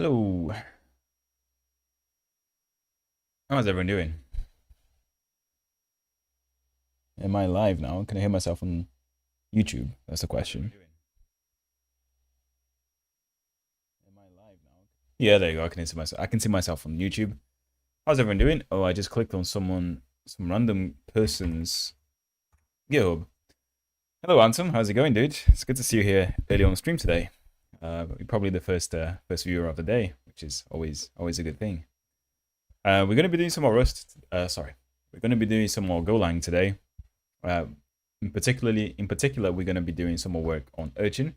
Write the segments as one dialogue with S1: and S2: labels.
S1: Hello. How's everyone doing? Am I live now? Can I hear myself on YouTube? That's the question. Yeah, there you go. I can see myself. I can see myself on YouTube. How's everyone doing? Oh, I just clicked on some random person's GitHub. Hello, Anton. How's it going, dude? It's good to see you here early on stream today. You're probably the first viewer of the day, which is always a good thing. We're going to be doing some more Rust. We're going to be doing some more Golang today. In particular, we're going to be doing some more work on Urchin.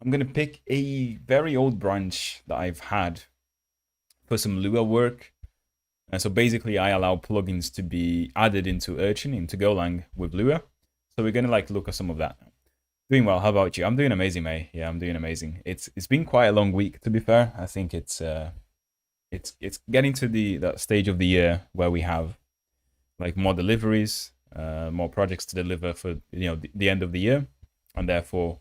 S1: I'm going to pick a very old branch that I've had for some Lua work. And so basically, I allow plugins to be added into Urchin, into Golang with Lua. So we're going to look at some of that. Doing well. How about you? I'm doing amazing, mate. Yeah, I'm doing amazing. It's been quite a long week, to be fair. I think it's getting to that stage of the year where we have like more deliveries, more projects to deliver for the end of the year, and therefore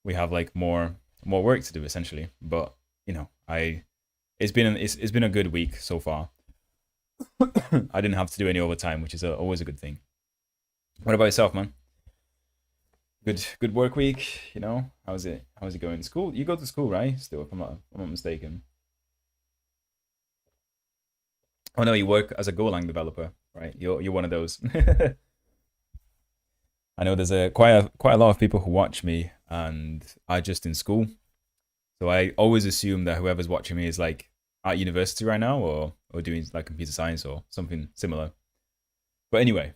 S1: we have like more work to do essentially. But it's been a good week so far. I didn't have to do any overtime, which is always a good thing. What about yourself, man? Good work week. How's it going? School? You go to school, right? Still, if I'm not mistaken. Oh no, you work as a Golang developer, right? You're one of those. I know there's quite a lot of people who watch me and are just in school. So I always assume that whoever's watching me is like at university right now or doing like computer science or something similar. But anyway,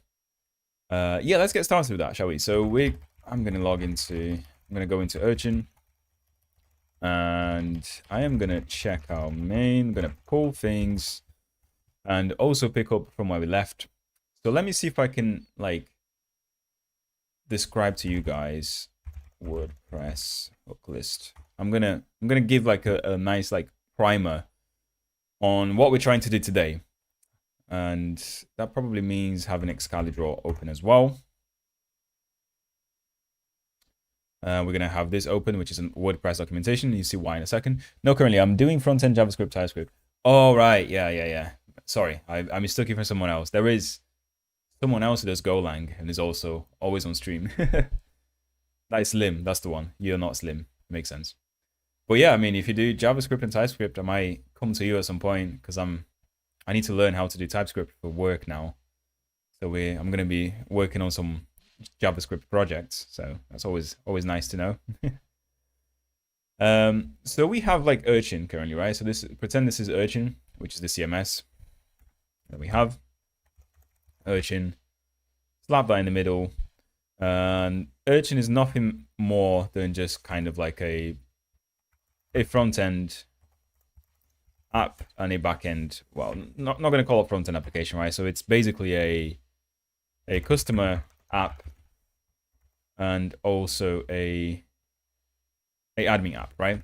S1: yeah, let's get started with that, shall we? So I'm gonna go into Urchin, and I am gonna check our main. I'm gonna pull things, and also pick up from where we left. So let me see if I can like describe to you guys WordPress hook list. I'm gonna give like a nice like primer on what we're trying to do today, and that probably means having Excalibur open as well. We're gonna have this open, which is a WordPress documentation. You see why in a second. No, currently I'm doing front-end JavaScript, TypeScript. Oh right, yeah. Sorry, I mistook you for someone else. There is someone else who does Golang and is also always on stream. That is Slim. That's the one. You're not Slim. Makes sense. But yeah, I mean, if you do JavaScript and TypeScript, I might come to you at some point because I need to learn how to do TypeScript for work now. So I'm gonna be working on some JavaScript projects. So that's always nice to know. So we have like Urchin currently, right? So pretend this is Urchin, which is the CMS that we have. Urchin, slap that in the middle. And Urchin is nothing more than just kind of like a front end app and a back end. Well, not going to call it front end application, right? So it's basically a customer app and also a admin app, right?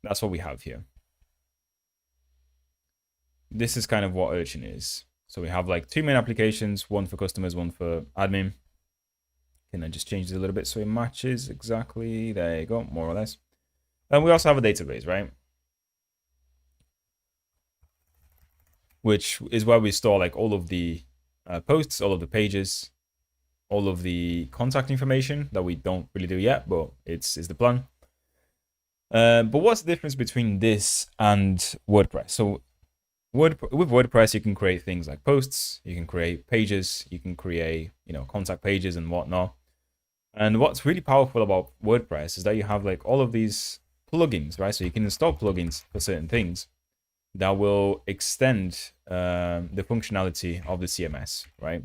S1: That's what we have here. This is kind of what Urchin is. So we have like two main applications, one for customers, one for admin. Can I just change this a little bit so it matches exactly? There you go, more or less. And we also have a database, right? Which is where we store like all of the posts, all of the pages, all of the contact information that we don't really do yet, but it's the plan. But what's the difference between this and WordPress? So with WordPress, you can create things like posts, you can create pages, you can create contact pages and whatnot. And what's really powerful about WordPress is that you have like all of these plugins, right? So you can install plugins for certain things that will extend the functionality of the CMS, right?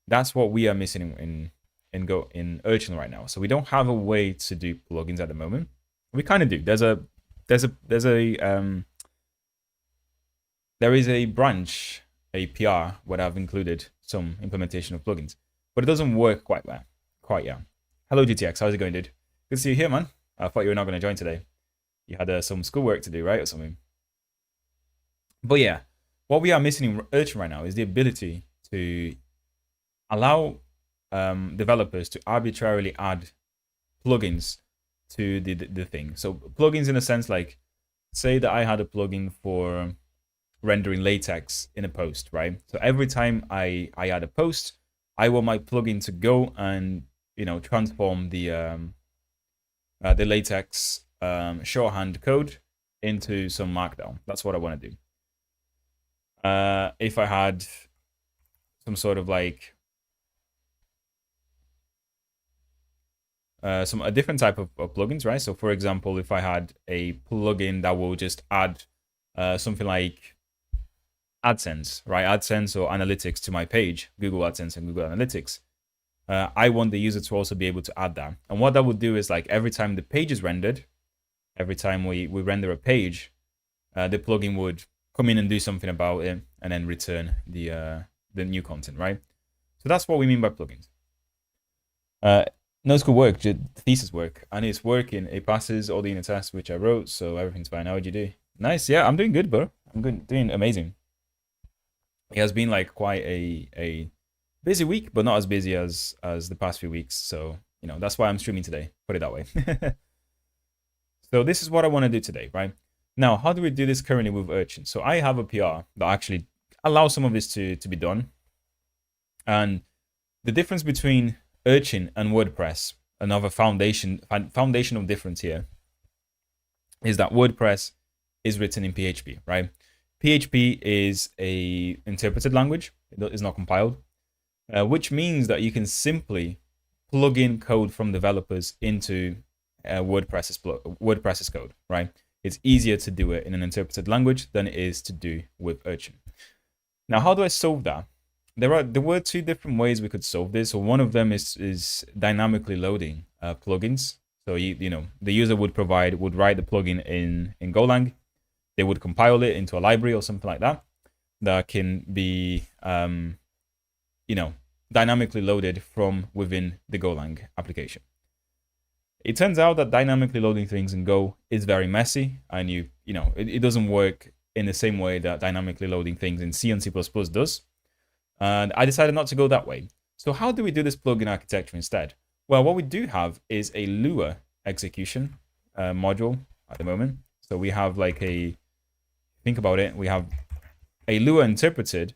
S1: That's what we are missing in Urchin right now. So we don't have a way to do plugins at the moment. We kind of do. There is a branch, a PR, where I've included some implementation of plugins, but it doesn't work quite yet. Hello GTX, how's it going, dude? Good to see you here, man. I thought you were not going to join today. You had some schoolwork to do, right, or something. But yeah, what we are missing in Urchin right now is the ability to allow developers to arbitrarily add plugins to the thing. So plugins in a sense like say that I had a plugin for rendering latex in a post, right? So every time I add a post, I want my plugin to go and transform the latex shorthand code into some markdown. That's what I want to do. If I had some sort of like a different type of plugins, right? So for example, if I had a plugin that will just add something like AdSense, right? AdSense or analytics to my page, Google AdSense and Google Analytics. I want the user to also be able to add that. And what that would do is like every time the page is rendered, every time we render a page, the plugin would come in and do something about it and then return the new content, right? So that's what we mean by plugins. No, it's good work, thesis work, and it's working. It passes all the unit tests which I wrote, so everything's fine. How would you do? Nice, yeah, I'm doing good, bro. I'm good, doing amazing. It has been like quite a busy week, but not as busy as the past few weeks. So that's why I'm streaming today. Put it that way. So this is what I want to do today, right? Now, how do we do this currently with Urchin? So I have a PR that actually allows some of this to be done, and the difference between Urchin and WordPress, another foundational difference here, is that WordPress is written in PHP, right? PHP is a interpreted language. It is not compiled, which means that you can simply plug in code from developers into WordPress's code, right? It's easier to do it in an interpreted language than it is to do with Urchin. Now, how do I solve that? There were two different ways we could solve this. So one of them is dynamically loading plugins. So the user would write the plugin in Golang. They would compile it into a library or something like that can be dynamically loaded from within the Golang application. It turns out that dynamically loading things in Go is very messy, and it doesn't work in the same way that dynamically loading things in C and C++ does. And I decided not to go that way. So how do we do this plugin architecture instead? Well, what we do have is a Lua execution module at the moment. So we have think about it, we have a Lua interpreter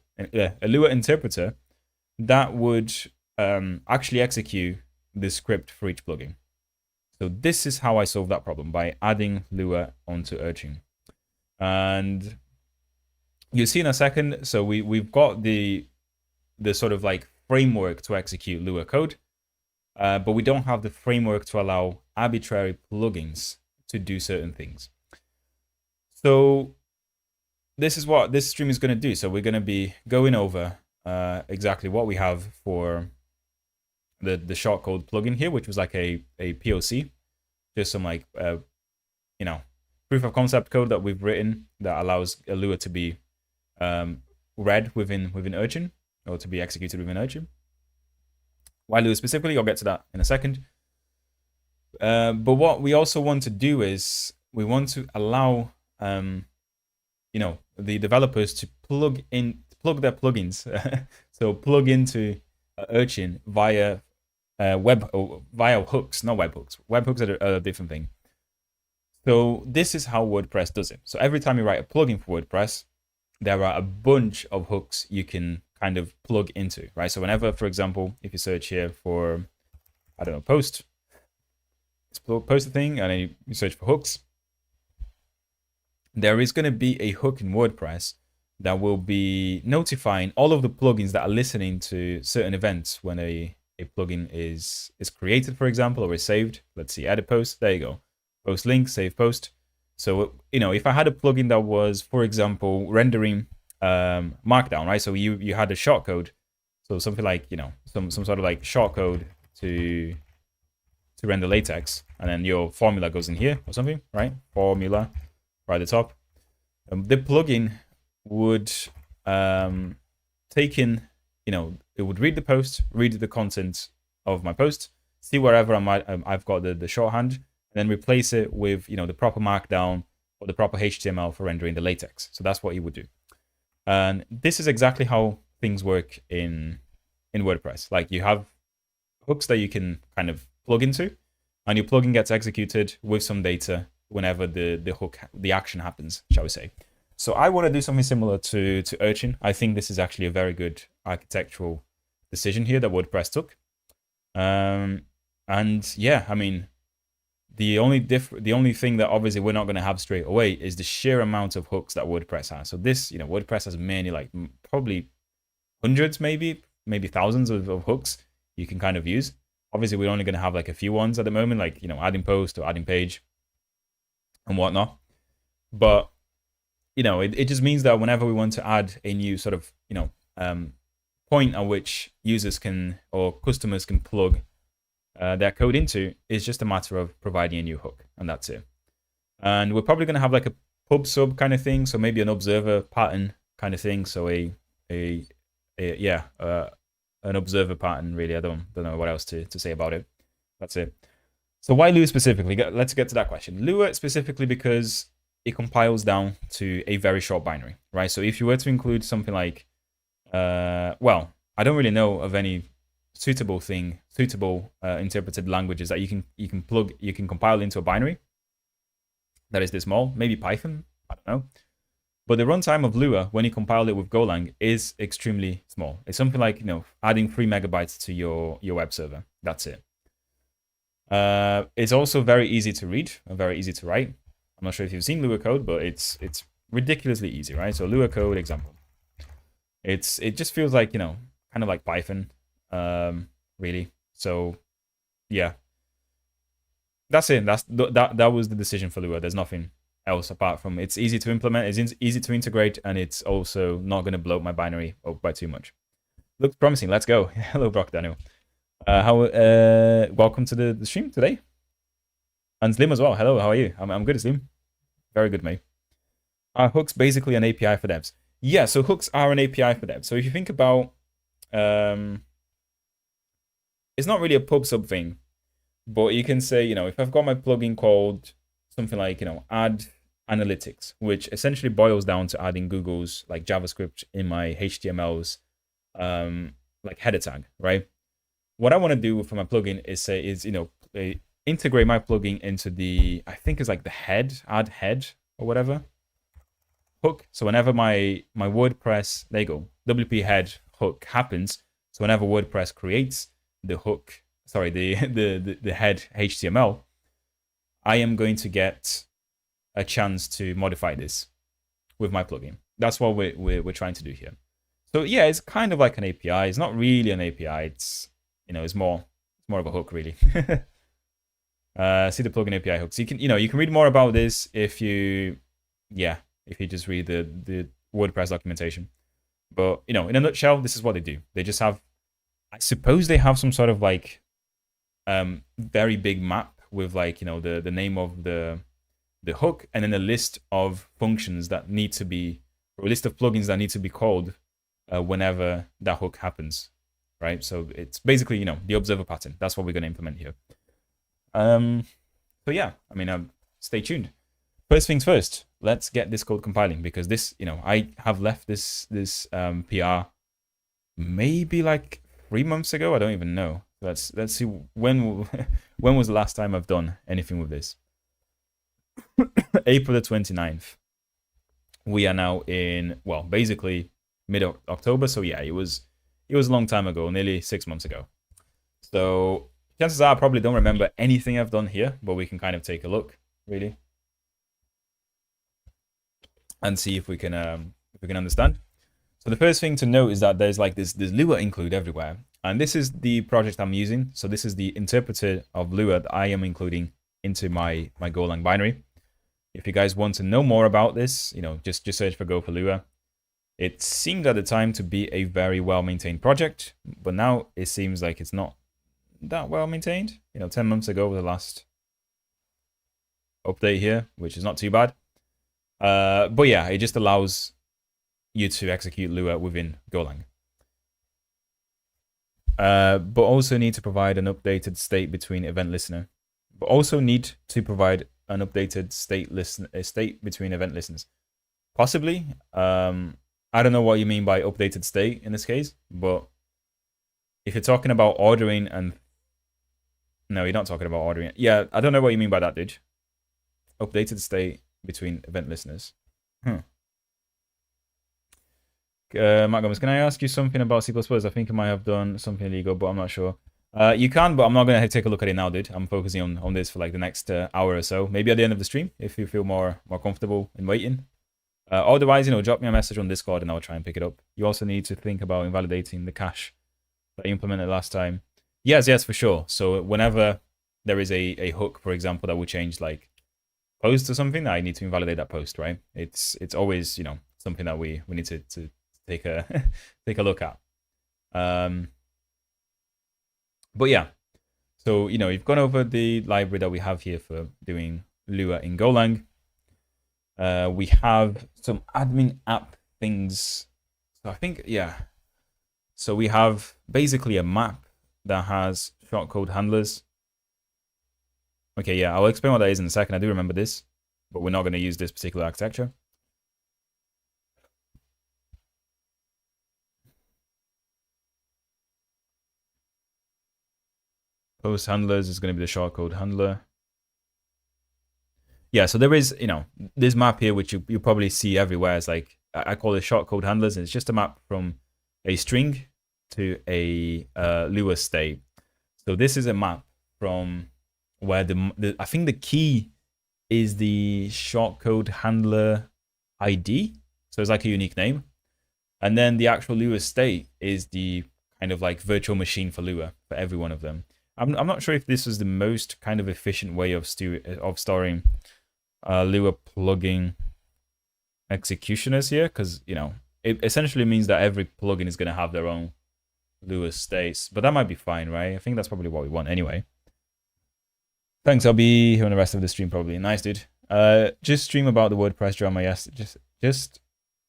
S1: that would actually execute the script for each plugin. So this is how I solve that problem, by adding Lua onto Urchin. And you'll see in a second, so we've got the sort of like framework to execute Lua code, but we don't have the framework to allow arbitrary plugins to do certain things. So this is what this stream is going to do. So we're going to be going over exactly what we have for the shortcode plugin here, which was like a POC, just some proof of concept code that we've written that allows a Lua to be read within Urchin, or to be executed within Urchin. Why Lua specifically? I'll get to that in a second. But what we also want to do is we want to allow the developers to plug their plugins, so plug into Urchin via via hooks, not webhooks. Webhooks are a different thing. So this is how WordPress does it. So every time you write a plugin for WordPress, there are a bunch of hooks you can kind of plug into, right? So whenever, for example, if you search here for, I don't know, post a thing, and then you search for hooks, there is going to be a hook in WordPress that will be notifying all of the plugins that are listening to certain events when a plugin is created, for example, or is saved. Let's see, add a post. There you go. Post link, save post. So, if I had a plugin that was, for example, rendering Markdown, right? So you had a shortcode, so something like, some sort of like shortcode to render latex, and then your formula goes in here or something, right? Formula right at the top. The plugin would take in, it would read the post, read the content of my post, see wherever I've got the shorthand, and then replace it with, the proper Markdown or the proper HTML for rendering the latex. So that's what you would do. And this is exactly how things work in WordPress. Like, you have hooks that you can kind of plug into, and your plugin gets executed with some data whenever the action happens, shall we say. So I want to do something similar to Urchin. I think this is actually a very good architectural decision here that WordPress took. And yeah, I mean, the only thing that obviously we're not going to have straight away is the sheer amount of hooks that WordPress has. So this, WordPress has many, like probably hundreds, maybe thousands of hooks you can kind of use. Obviously, we're only going to have like a few ones at the moment, like, adding post or adding page and whatnot. But, it just means that whenever we want to add a new sort of, point at which users can or customers can plug their code into, is just a matter of providing a new hook, and that's it. And we're probably going to have like a pub sub kind of thing, so maybe an observer pattern kind of thing. So an observer pattern, really. I don't know what else to say about it. That's it. So why Lua specifically? Let's get to that question. Lua specifically because it compiles down to a very short binary, right? So if you were to include something like, well, I don't really know of any suitable interpreted languages that you can compile into a binary that is this small. Maybe Python, I don't know. But the runtime of Lua, when you compile it with Golang, is extremely small. It's something like, adding 3 megabytes to your web server. That's it. It's also very easy to read and very easy to write. I'm not sure if you've seen Lua code, but it's ridiculously easy, right? So Lua code example. It just feels like, kind of like Python, really. So yeah, that's it. That was the decision for Lua. There's nothing else apart from it's easy to implement, it's easy to integrate, and it's also not going to blow up my binary up by too much. Looks promising. Let's go. Hello, Brock Daniel. Welcome to the stream today. And Slim as well. Hello, how are you? I'm good, Slim. Very good, mate. Are hooks basically an API for devs? Yeah, so hooks are an API for devs. So if you think about, it's not really a pub sub thing, but you can say, if I've got my plugin called something like, add analytics, which essentially boils down to adding Google's like JavaScript in my HTML's like header tag, right? What I want to do for my plugin is integrate my plugin into the, I think it's like the add head or whatever hook. So whenever my WordPress, there you go, WP head hook happens. So whenever WordPress creates the hook, sorry, the head HTML, I am going to get a chance to modify this with my plugin. That's what we're trying to do here. So yeah, it's kind of like an API. It's not really an API. It's it's more of a hook, really. See the plugin API hooks. You can you can read more about this if you just read the WordPress documentation. But in a nutshell, this is what they do. They just have, I suppose they have some sort of like very big map with like the name of the hook, and then a list of functions that need to be, or a list of plugins that need to be called whenever that hook happens, right? So it's basically the observer pattern. That's what we're going to implement here. So yeah, I mean, stay tuned. First things first, let's get this code compiling, because this, I have left this PR maybe like 3 months ago. I don't even know. Let's see when was the last time I've done anything with this. April the 29th. We are now in, well, basically mid-October. So yeah, it was a long time ago, nearly 6 months ago. So chances are I probably don't remember anything I've done here, but we can kind of take a look, really, and see if we can understand. So the first thing to note is that there's like this Lua include everywhere, and this is the project I'm using. So this is the interpreter of Lua that I am including into my Golang binary. If you guys want to know more about this, just search for Go for Lua. It seemed at the time to be a very well-maintained project, but now it seems like it's not that well-maintained. 10 months ago was the last update here, which is not too bad. But yeah, it just allows you to execute Lua within Golang. But also need to provide an updated state between event listener. But also need to provide an updated state between event listeners. Possibly. I don't know what you mean by updated state in this case, but if you're talking about ordering and... No, you're not talking about ordering. Yeah, I don't know what you mean by that, dude. updated state between event listeners. Matt Gomez, can I ask you something about C++? I think I might have done something illegal, but I'm not sure. You can, but I'm not going to take a look at it now, dude. I'm focusing on this for like the next hour or so. Maybe at the end of the stream, if you feel more comfortable in waiting. Otherwise, drop me a message on Discord and I'll try and pick it up. You also need to think about invalidating the cache that you implemented last time. Yes, for sure. So whenever there is a hook, for example, that will change like post or something, I need to invalidate that post, right? It's always, something that we need to take a take a look at. But yeah, so you've gone over the library that we have here for doing Lua in Golang. We have some admin app things. So I think, yeah. So we have basically a map that has shortcode handlers. Okay, yeah, I'll explain what that is in a second. I do remember this, but we're not going to use this particular architecture. Post handlers is going to be the shortcode handler. Yeah, so there is, this map here, which you probably see everywhere. It's like, I call it shortcode handlers, and it's just a map from a string to a Lua state. So this is a map from where I think the key is the shortcode handler ID. So it's like a unique name. And then the actual Lua state is the kind of like virtual machine for Lua for every one of them. I'm not sure if this was the most kind of efficient way of storing Lua plugin executioners here, because it essentially means that every plugin is going to have their own Lua states, but that might be fine, right? I think that's probably what we want anyway. Thanks, I'll be here on the rest of the stream probably. Nice, dude. Just stream about the WordPress drama yesterday. Just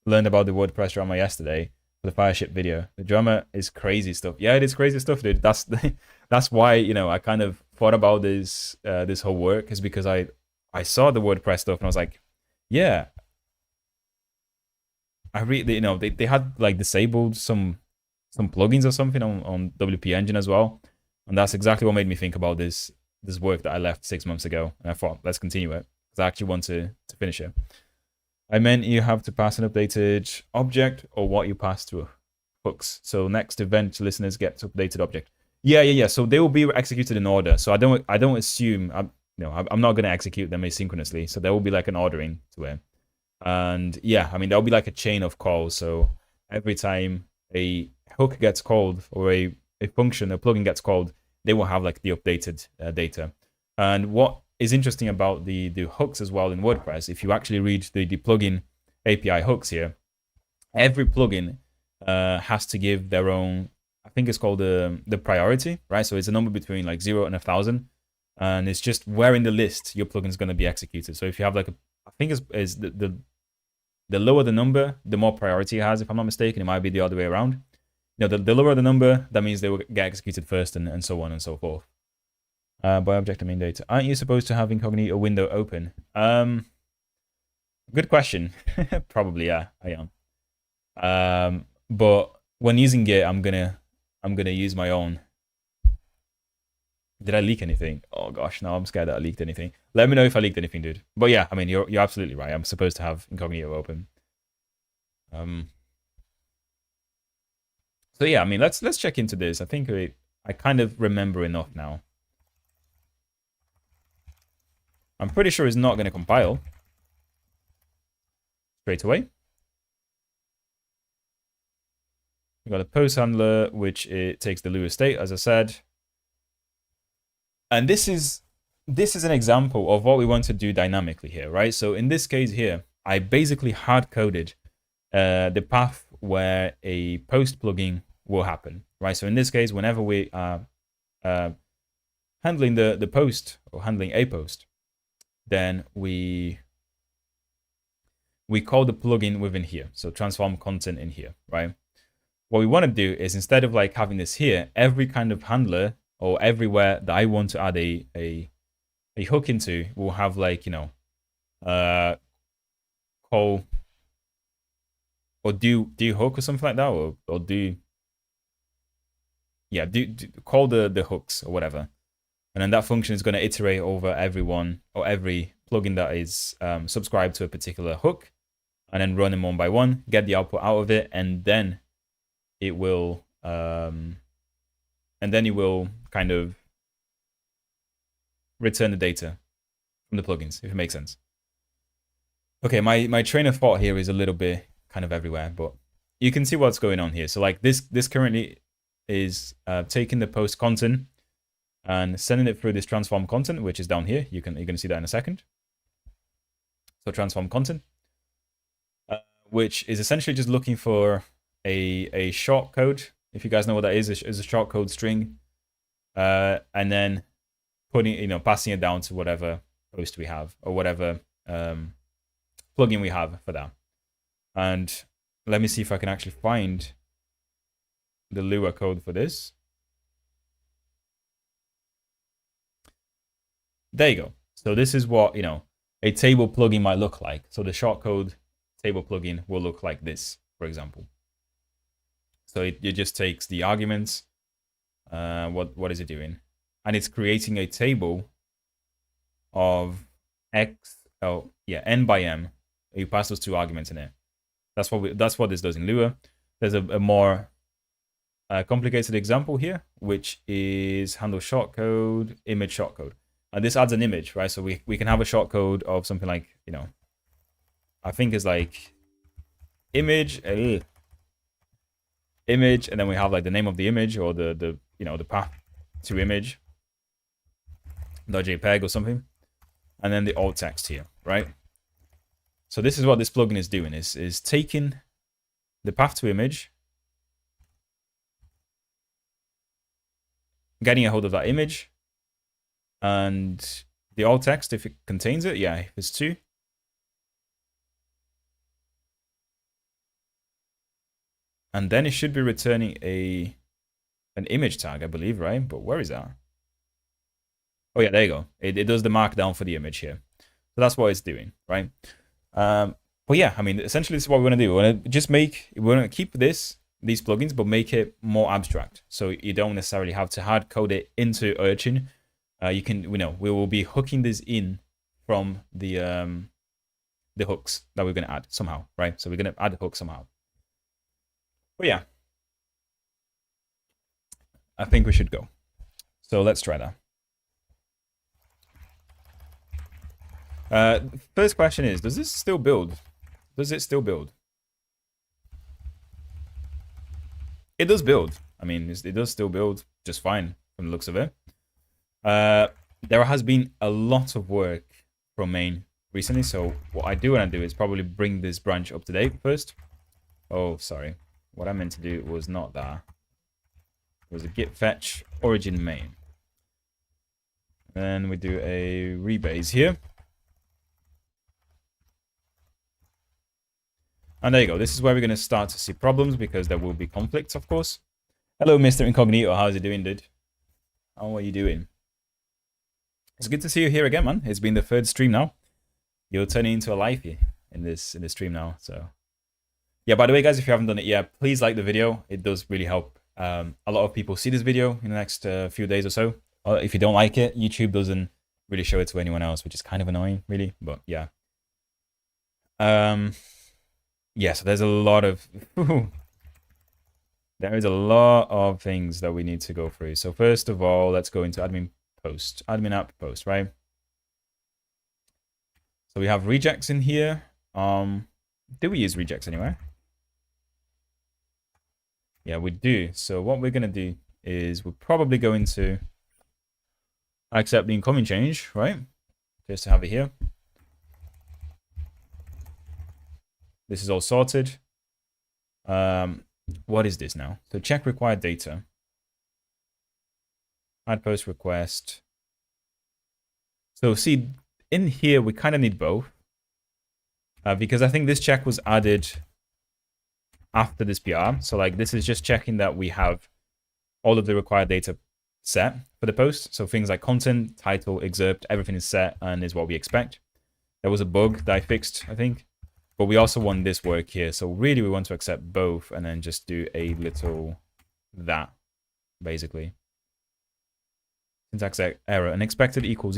S1: learned about the WordPress drama yesterday for the Fireship video. The drama is crazy stuff. Yeah, it is crazy stuff, dude. That's why I kind of thought about this this whole work, is because I saw the WordPress stuff and I was like, yeah. I really, they had like disabled some plugins or something on WP Engine as well, and that's exactly what made me think about this work that I left 6 months ago. And I thought, let's continue it, because I actually want to finish it. I meant you have to pass an updated object, or what you pass through hooks. So next event listeners get updated object. Yeah. So they will be executed in order. So I don't assume I'm not going to execute them asynchronously. So there will be like an ordering to it. And yeah, I mean, there'll be like a chain of calls. So every time a hook gets called, or a function, a plugin gets called, they will have like the updated data. And what is interesting about the hooks as well in WordPress, if you actually read the plugin API hooks here, every plugin has to give their own, I think it's called the priority, right? So it's a number between like 0 and 1,000. And it's just where in the list your plugin is going to be executed. So if you have like I think is the lower the number, the more priority it has. If I'm not mistaken, it might be the other way around. The lower the number, that means they will get executed first, and so on and so forth. By object and main data, aren't you supposed to have incognito window open? Good question. Probably, yeah, I am. But when using Git, I'm gonna use my own. Did I leak anything? Oh gosh, no, I'm scared that I leaked anything. Let me know if I leaked anything, dude. But yeah, I mean, you're absolutely right. I'm supposed to have incognito open. So yeah, I mean, let's check into this. I think I kind of remember enough now. I'm pretty sure it's not going to compile straight away. We got a post handler, which it takes the Lua state, as I said. And this is an example of what we want to do dynamically here, right? So in this case here, I basically hard-coded the path where a post plugin will happen, right? So in this case, whenever we are handling the post, or handling a post, then we call the plugin within here. So transform content in here, right? What we want to do is, instead of like having this here, every kind of handler, or everywhere that I want to add a hook into, will have like, call or do hook or something like that, or do call the hooks or whatever. And then that function is going to iterate over everyone, or every plugin that is subscribed to a particular hook, and then run them one by one, get the output out of it, and then it will kind of return the data from the plugins, if it makes sense. Okay, my train of thought here is a little bit kind of everywhere, but you can see what's going on here. So like this currently is taking the post content and sending it through this transform content, which is down here. You're going to see that in a second. So transform content, which is essentially just looking for a short code. If you guys know what that is a short code string, and then passing it down to whatever post we have or whatever plugin we have for that. And let me see if I can actually find the Lua code for this. There you go. So this is what, a table plugin might look like. So the shortcode table plugin will look like this, for example. So it just takes the arguments. What is it doing? And it's creating a table of n by m. You pass those two arguments in it. That's what this does in Lua. There's a more complicated example here, which is handle shortcode, image shortcode. And this adds an image, right? So we can have a shortcode of something like, I think it's like image, and then we have like the name of the image or the path to image, .jpeg or something, and then the alt text here, right? So this is what this plugin is doing, is taking the path to image, getting a hold of that image, and the alt text, if it contains it, yeah, if it's 2. And then it should be returning an image tag, I believe, right? But where is that? Oh yeah, there you go. It does the markdown for the image here. So that's what it's doing, right? But yeah, I mean, essentially this is what we want to do. We want to keep these plugins, but make it more abstract. So you don't necessarily have to hard code it into Urchin. We will be hooking this in from the hooks that we're going to add somehow, right? So we're going to add a hook somehow. But yeah, I think we should go. So let's try that. First question is, does this still build? Does it still build? It does build. I mean, it does still build just fine from the looks of it. There has been a lot of work from main recently, so what I do want to do is probably bring this branch up to date first. Oh, sorry. What I meant to do was not that. It was a git fetch origin main. Then we do a rebase here. And there you go. This is where we're going to start to see problems because there will be conflicts, of course. Hello, Mr. Incognito. How's it doing, dude? How are you doing? It's good to see you here again, man. It's been the 3rd stream now. You're turning into a lifey in this stream now. So, yeah. By the way, guys, if you haven't done it yet, please like the video. It does really help. A lot of people see this video in the next few days or so. If you don't like it, YouTube doesn't really show it to anyone else, which is kind of annoying, really. But yeah. Yeah, so there's a lot of there is a lot of things that we need to go through. So first of all, let's go into admin app post, right? So we have regex in here. Do we use regex anywhere? Yeah, we do. So what we're gonna do is we're probably going to accept the incoming change, right? Just to have it here. This is all sorted. What is this now? So check required data. Add post request. So see, in here, we kind of need both. Because I think this check was added after this PR. So like this is just checking that we have all of the required data set for the post. So things like content, title, excerpt, everything is set and is what we expect. There was a bug that I fixed, I think. But we also want this work here. So really we want to accept both and then just do a little that, basically. Syntax error, unexpected equals.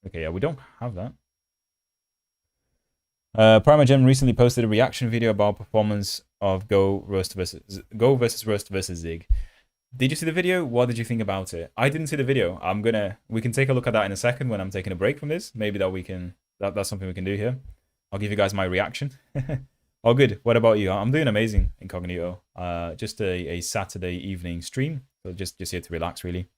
S1: Okay, yeah, we don't have that. Primogen recently posted a reaction video about performance of Go versus Rust versus Zig. Did you see the video? What did you think about it? I didn't see the video. We can take a look at that in a second when I'm taking a break from this. Maybe that's something we can do here. I'll give you guys my reaction. All good. What about you? I'm doing amazing, incognito. Just a Saturday evening stream. So just here to relax, really.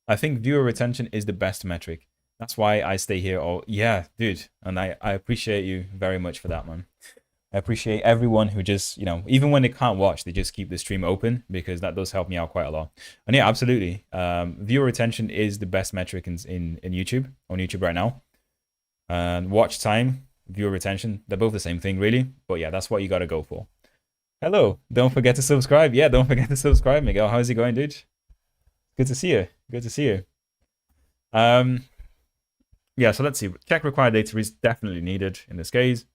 S1: I think viewer retention is the best metric. That's why I stay here all... Yeah, dude. And I appreciate you very much for that, man. I appreciate everyone who just, even when they can't watch, they just keep the stream open, because that does help me out quite a lot. And yeah, absolutely. Viewer retention is the best metric on YouTube right now. And watch time, viewer retention, they're both the same thing, really. But yeah, that's what you got to go for. Hello. Don't forget to subscribe. Yeah, don't forget to subscribe, Miguel. How's it going, dude? Good to see you. Good to see you. Yeah, so let's see. Check required data is definitely needed in this case.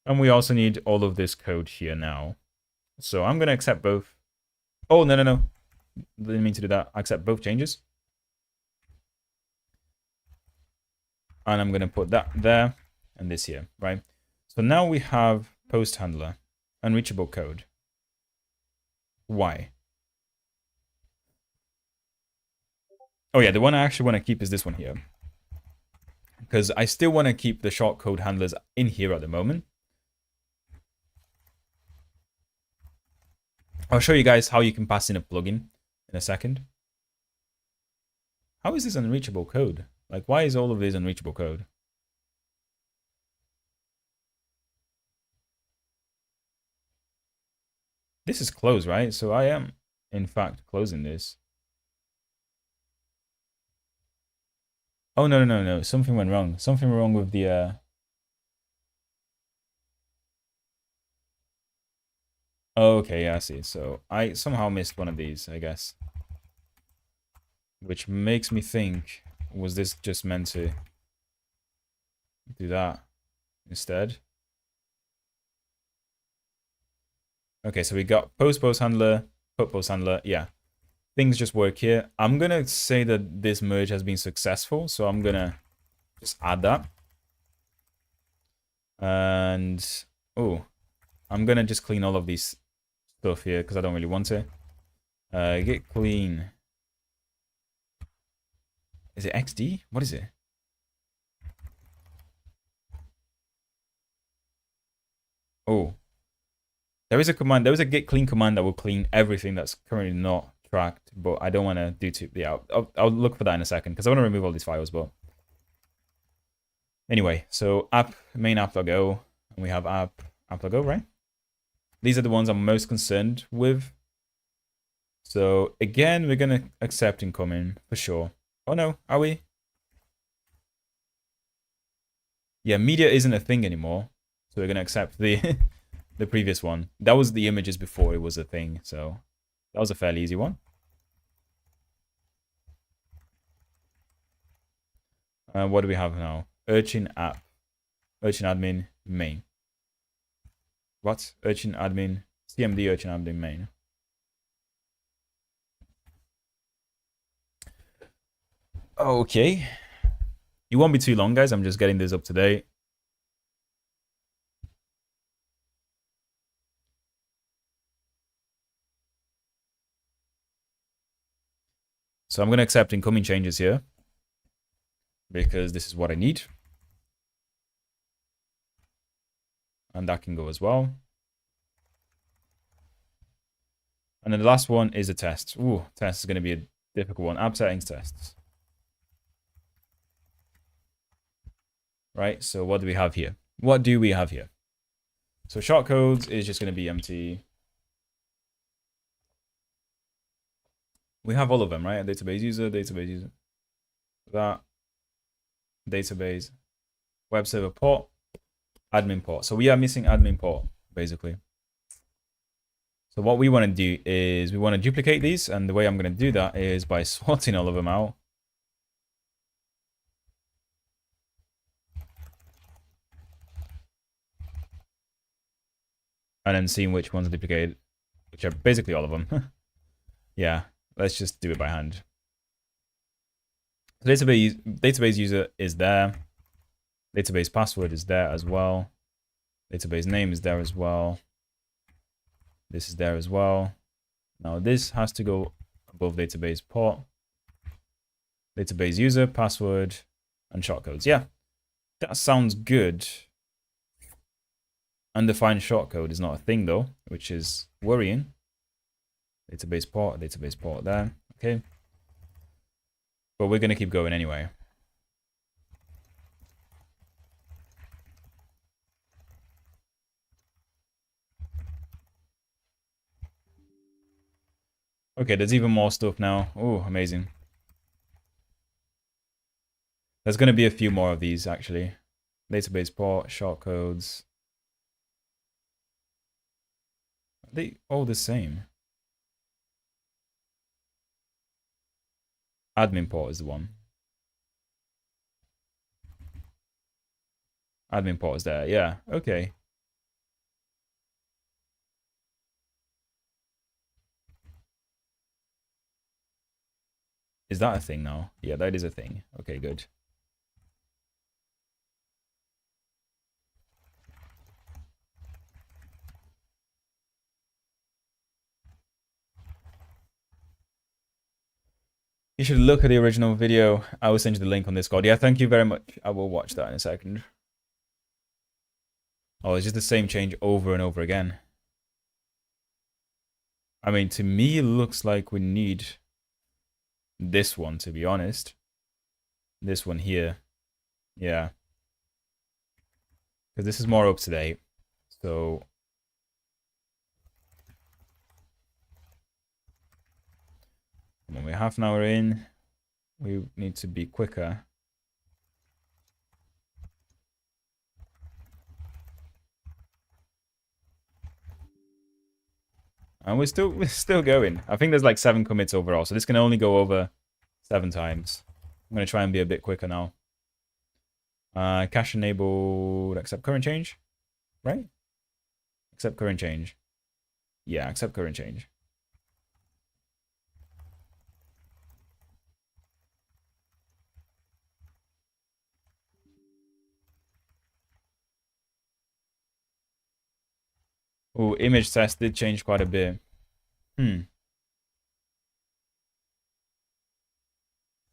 S1: And we also need all of this code here now. So I'm going to accept both. Oh, no. Didn't mean to do that. I accept both changes. And I'm going to put that there and this here, right? So now we have post handler, unreachable code. Why? Oh yeah, the one I actually want to keep is this one here, because I still want to keep the shortcode handlers in here at the moment. I'll show you guys how you can pass in a plugin in a second. How is this unreachable code? Like, why is all of this unreachable code? This is closed, right? So I am, in fact, closing this. Oh, no. Something went wrong. Something wrong with the... Okay, yeah, I see. So I somehow missed one of these, I guess. Which makes me think, was this just meant to do that instead? Okay, so we got post handler, put post handler, yeah. Things just work here. I'm gonna say that this merge has been successful, so I'm gonna just add that. And, oh, I'm gonna just clean all of these stuff here because I don't really want to. Git clean. Is it XD? What is it? Oh. There is a command, there is a git clean command that will clean everything that's currently not tracked, but I don't want to do too... Yeah, I'll look for that in a second because I want to remove all these files, but... Anyway, so main app.go, and we have app.go, right? These are the ones I'm most concerned with. So again, we're going to accept incoming for sure. Oh no, are we? Yeah, media isn't a thing anymore. So we're going to accept the the previous one. That was the images before it was a thing. So that was a fairly easy one. What do we have now? Urchin app. Urchin admin main. What? Urchin admin. CMD Urchin admin main. Okay. You won't be too long, guys. I'm just getting this up to date. So I'm going to accept incoming changes here, because this is what I need. And that can go as well. And then the last one is a test. Ooh, test is going to be a difficult one. App settings tests. Right, so what do we have here? What do we have here? So shortcodes is just going to be empty. We have all of them, right? Database user, that, database, web server port, admin port. So we are missing admin port, basically. So what we want to do is we want to duplicate these, and the way I'm going to do that is by sorting all of them out. And then seeing which ones are duplicated, which are basically all of them. Yeah, let's just do it by hand. So database user is there. Database password is there as well. Database name is there as well. This is there as well. Now this has to go above database port. Database user, password, and shortcodes. Yeah, that sounds good. Undefined shortcode is not a thing though, which is worrying. Database port there. Okay. But we're going to keep going anyway. Okay, there's even more stuff now. Oh, amazing. There's going to be a few more of these, actually. Database port, shortcodes. Are they all the same? Admin port is the one. Admin port is there. Yeah, okay. Is that a thing now? Yeah, that is a thing. Okay, good. You should look at the original video. I will send you the link on Discord. Yeah, thank you very much. I will watch that in a second. Oh, it's just the same change over and over again. I mean, to me, it looks like we need this one, to be honest. This one here. Yeah. Because this is more up to date. So when we're half an hour in, we need to be quicker. And we're still going. I think there's like 7 commits overall, so this can only go over 7 times. I'm gonna try and be a bit quicker now. Cache enabled, accept current change, right? Accept current change. Yeah, accept current change. Oh, image test did change quite a bit.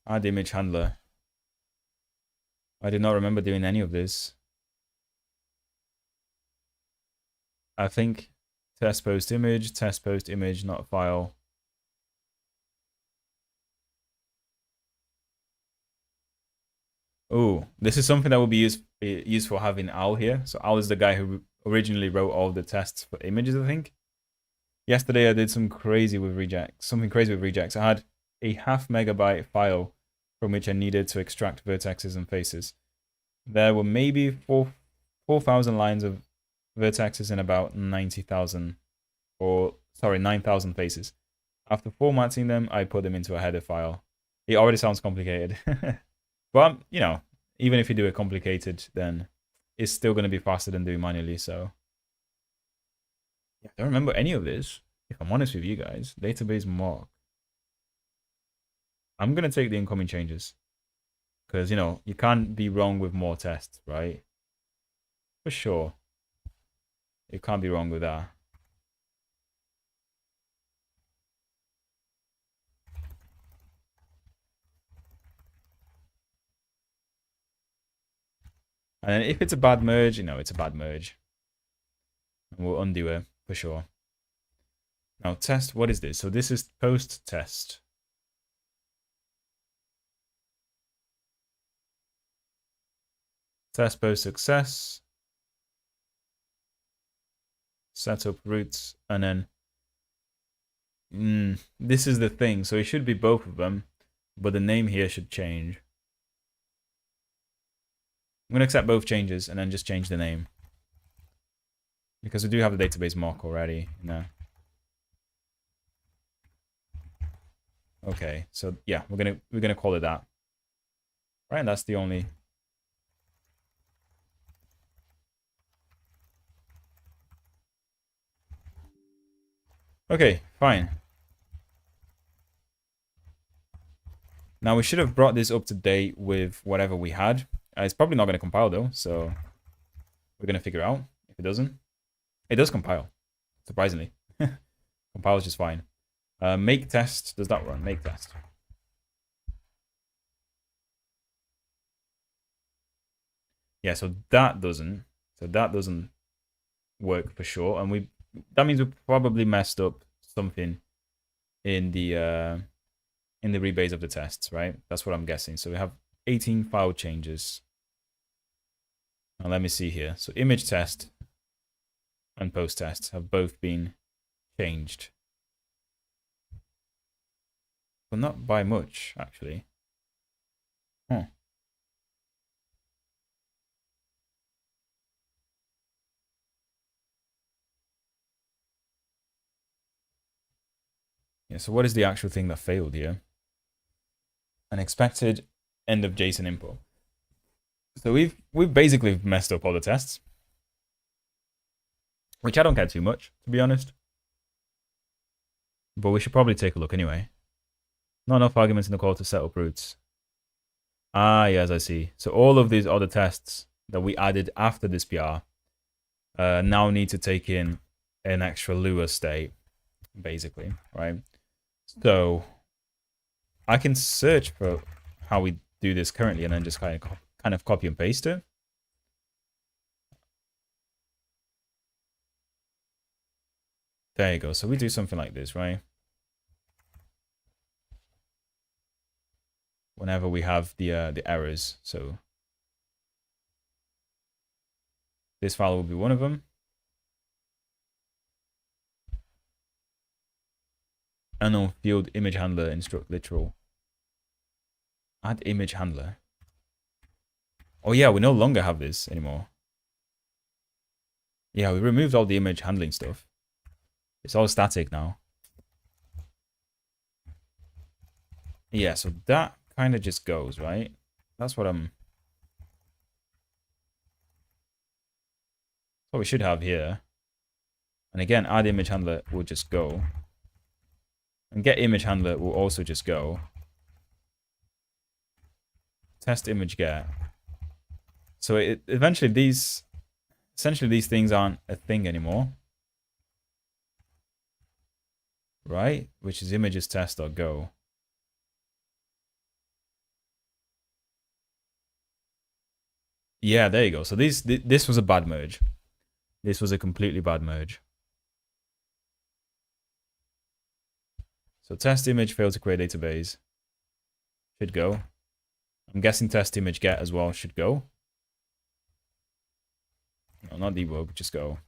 S1: Add image handler. I did not remember doing any of this. I think test post image, not file. Oh, this is something that will be useful having Al here. So Al is the guy who originally wrote all the tests for images, I think. Yesterday I did something crazy with rejects. I had a 0.5 megabyte file from which I needed to extract vertexes and faces. There were maybe 4,000 lines of vertexes and about 90,000, or sorry, 9,000 faces. After formatting them, I put them into a header file. It already sounds complicated. But, you know, even if you do it complicated, then it's still going to be faster than doing manually, so. Yeah, I don't remember any of this, if I'm honest with you guys. Database mock. I'm going to take the incoming changes. Because, you know, you can't be wrong with more tests, right? For sure. You can't be wrong with that. And then if it's a bad merge, you know, it's a bad merge. And we'll undo it, for sure. Now, test, what is this? So this is post-test. Test post success. Setup routes, and then this is the thing. So it should be both of them, but the name here should change. I'm going to accept both changes and then just change the name. Because we do have the database mock already, you know. Okay, so yeah, we're gonna call it that. Right, and that's the only. Okay, fine. Now we should have brought this up to date with whatever we had. It's probably not going to compile though, so we're going to figure out if it doesn't. It does compile, surprisingly. Compiles just fine. Make test, does that run? Make test. Yeah, so that doesn't. So that doesn't work for sure. And that means we probably messed up something in the rebase of the tests, right? That's what I'm guessing. So we have 18 file changes. Now let me see here. So image test and post test have both been changed. Well, not by much, actually. Huh. Yeah, so what is the actual thing that failed here? An expected end of JSON import. So we've basically messed up all the tests, which I don't care too much, to be honest. But we should probably take a look anyway. Not enough arguments in the call to set up routes. Ah, yes, I see. So all of these other tests that we added after this PR now need to take in an extra Lua state, basically, right? So I can search for how we do this currently and then just kind of copy and paste it. There you go. So we do something like this, right? Whenever we have the errors. So this file will be one of them. Unknown field image handler instruct literal. Add image handler. Oh yeah, we no longer have this anymore. Yeah, we removed all the image handling stuff. It's all static now. Yeah, so that kind of just goes, right? That's what we should have here. And again, add image handler will just go. And get image handler will also just go. Test image get. So essentially these things aren't a thing anymore. Right? Which is images test.go. Yeah, there you go. So this was a bad merge. This was a completely bad merge. So test image failed to create database. Should go. I'm guessing test image get as well should go. No, not debug, just go.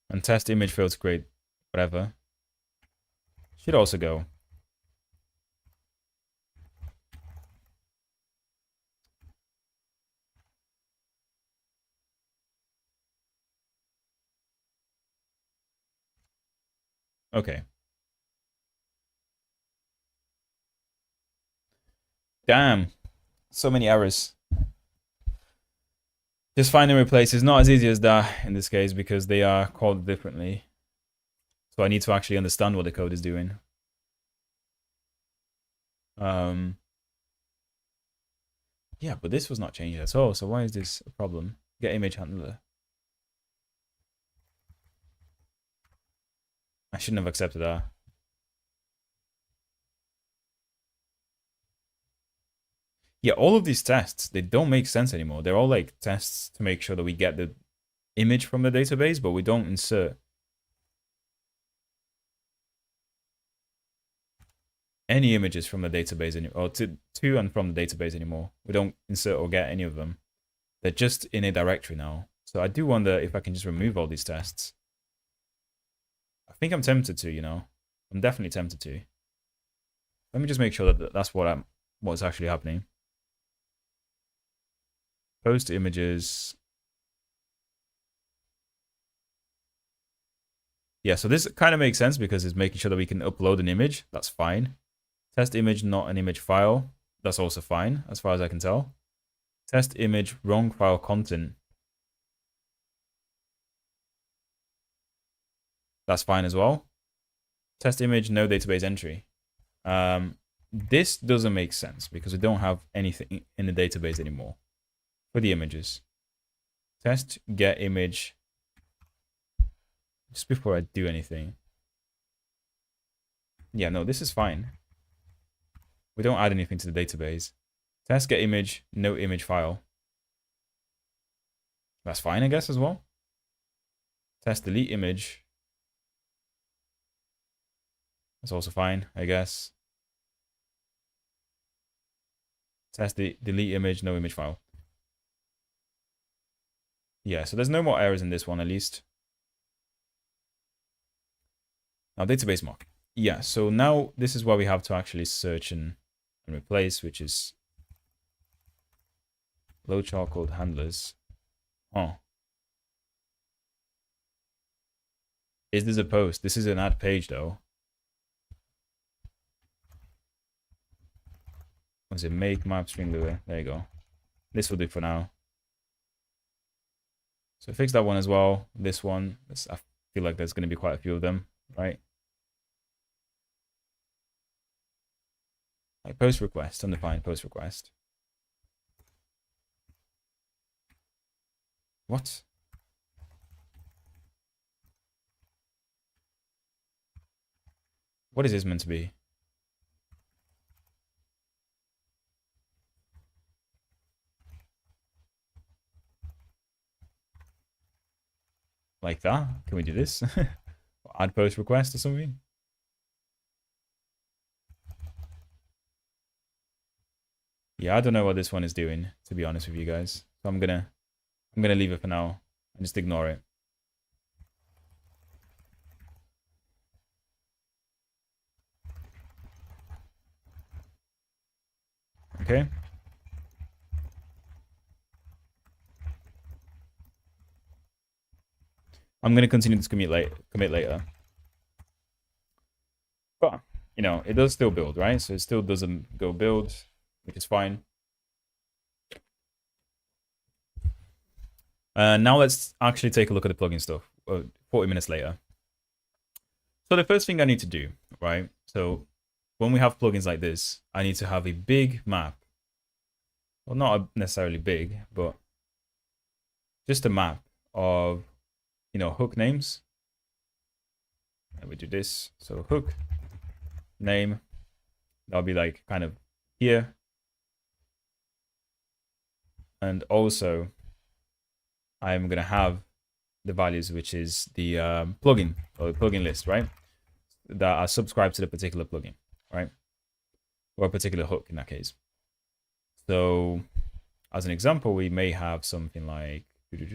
S1: And test image failed to create whatever. Should also go. Okay. Damn. So many errors. Just find and replace is not as easy as that in this case because they are called differently. So I need to actually understand what the code is doing. Yeah, but this was not changed at all. So why is this a problem? Get image handler. I shouldn't have accepted that. Yeah, all of these tests, they don't make sense anymore. They're all like tests to make sure that we get the image from the database, but we don't insert any images from the database or to and from the database anymore. We don't insert or get any of them. They're just in a directory now. So I do wonder if I can just remove all these tests. I think I'm tempted to, you know. I'm definitely tempted to. Let me just make sure that that's what's actually happening. Post images. Yeah, so this kind of makes sense because it's making sure that we can upload an image. That's fine. Test image, not an image file. That's also fine, as far as I can tell. Test image, wrong file content. That's fine as well. Test image, no database entry. This doesn't make sense because we don't have anything in the database anymore for the images. Test get image. Just before I do anything. Yeah, no, this is fine. We don't add anything to the database. Test get image, no image file. That's fine, I guess, as well. Test delete image. That's also fine, I guess. Test the delete image, no image file. Yeah, so there's no more errors in this one, at least. Now, database mock. Yeah, so now this is where we have to actually search and replace, which is low char called handlers. Oh. Is this a post? This is an add page, though. Was it make map string lure? There you go. This will do for now. So fix that one as well. This one, I feel like there's going to be quite a few of them, right? Like post request, undefined post request. What? What is this meant to be? Like that? Can we do this? Add post request or something? Yeah, I don't know what this one is doing, to be honest with you guys. So I'm gonna leave it for now and just ignore it. Okay. I'm gonna continue this commit later. But you know, it does still build, right? So it still doesn't go build, which is fine. Now let's actually take a look at the plugin stuff 40 minutes later. So the first thing I need to do, right? So when we have plugins like this, I need to have a big map. Well, not necessarily big, but just a map of, you know, hook names. And we do this. So hook name, that'll be like kind of here. And also I'm going to have the values, which is the plugin or the plugin list, right? That are subscribed to the particular plugin, right? Or a particular hook in that case. So as an example, we may have something like, let's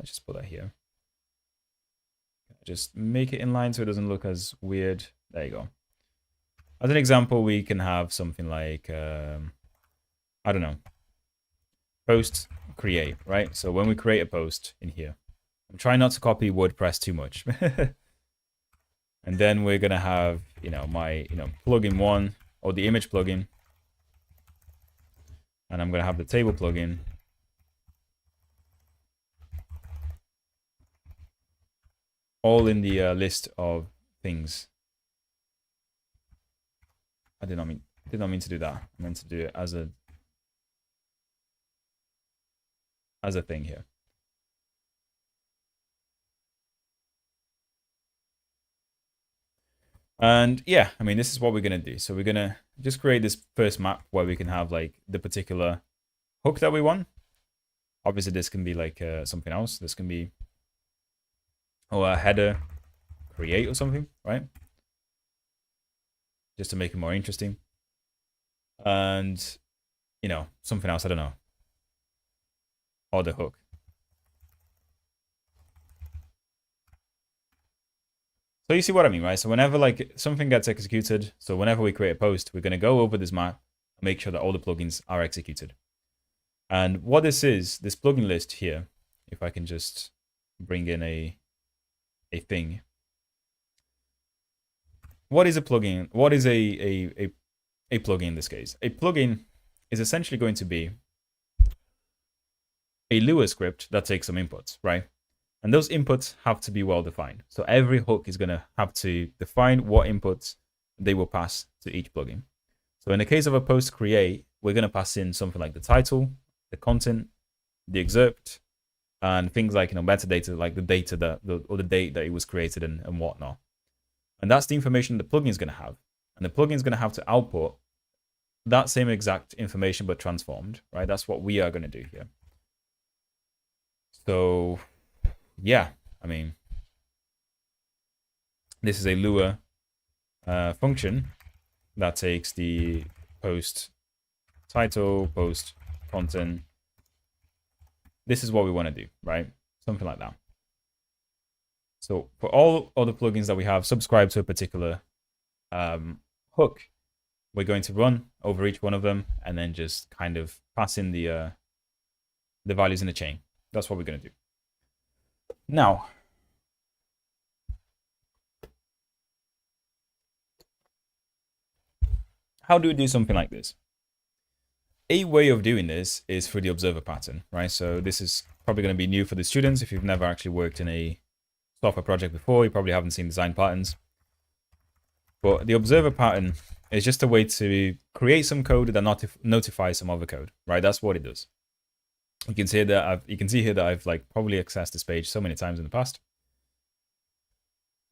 S1: just put that here. Just make it in line so it doesn't look as weird. There you go. As an example, we can have something like, I don't know, post create, right? So when we create a post in here, I'm trying not to copy WordPress too much. And then we're going to have, you know, my, you know, plugin one or the image plugin. And I'm going to have the table plugin. All in the list of things. I did not mean to do that. I meant to do it as a thing here. And yeah, I mean, this is what we're going to do. So we're going to just create this first map where we can have like the particular hook that we want. Obviously, this can be like something else. This can be a header create or something, right? Just to make it more interesting. And, you know, something else, I don't know. Or the hook. So you see what I mean, right? So whenever like something gets executed, so whenever we create a post, we're going to go over this map and make sure that all the plugins are executed. And what this is, this plugin list here, if I can just bring in a thing. What is a plugin? What is a plugin in this case? A plugin is essentially going to be a Lua script that takes some inputs, right? And those inputs have to be well defined. So every hook is going to have to define what inputs they will pass to each plugin. So in the case of a post create, we're going to pass in something like the title, the content, the excerpt, and things like metadata, like the data or the date that it was created and whatnot. And that's the information the plugin is going to have. And the plugin is going to have to output that same exact information but transformed, right? That's what we are going to do here. So yeah, I mean, this is a Lua function that takes the post title, post content. This is what we want to do, right? Something like that. So for all other plugins that we have subscribed to a particular hook, we're going to run over each one of them and then just kind of pass in the values in the chain. That's what we're going to do. Now, how do we do something like this? A way of doing this is through the observer pattern, right? So this is probably going to be new for the students. If you've never actually worked in a software project before, you probably haven't seen design patterns. But the observer pattern is just a way to create some code that notifies some other code, right? That's what it does. You can see that I've like probably accessed this page so many times in the past.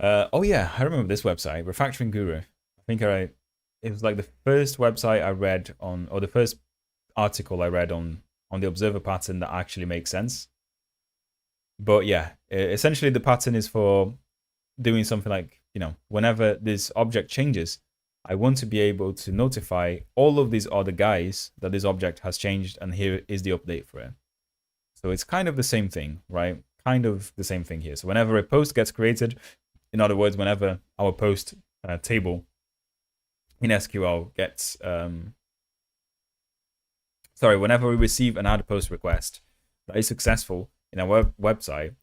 S1: Oh yeah, I remember this website, Refactoring Guru. I think it was like the first website I read on, or the first article I read on the observer pattern that actually makes sense. But yeah, essentially the pattern is for doing something like, whenever this object changes, I want to be able to notify all of these other guys that this object has changed, and here is the update for it. So it's kind of the same thing, right? Kind of the same thing here. So whenever a post gets created, in other words, whenever our post table in SQL gets, whenever we receive an add post request that is successful in our website,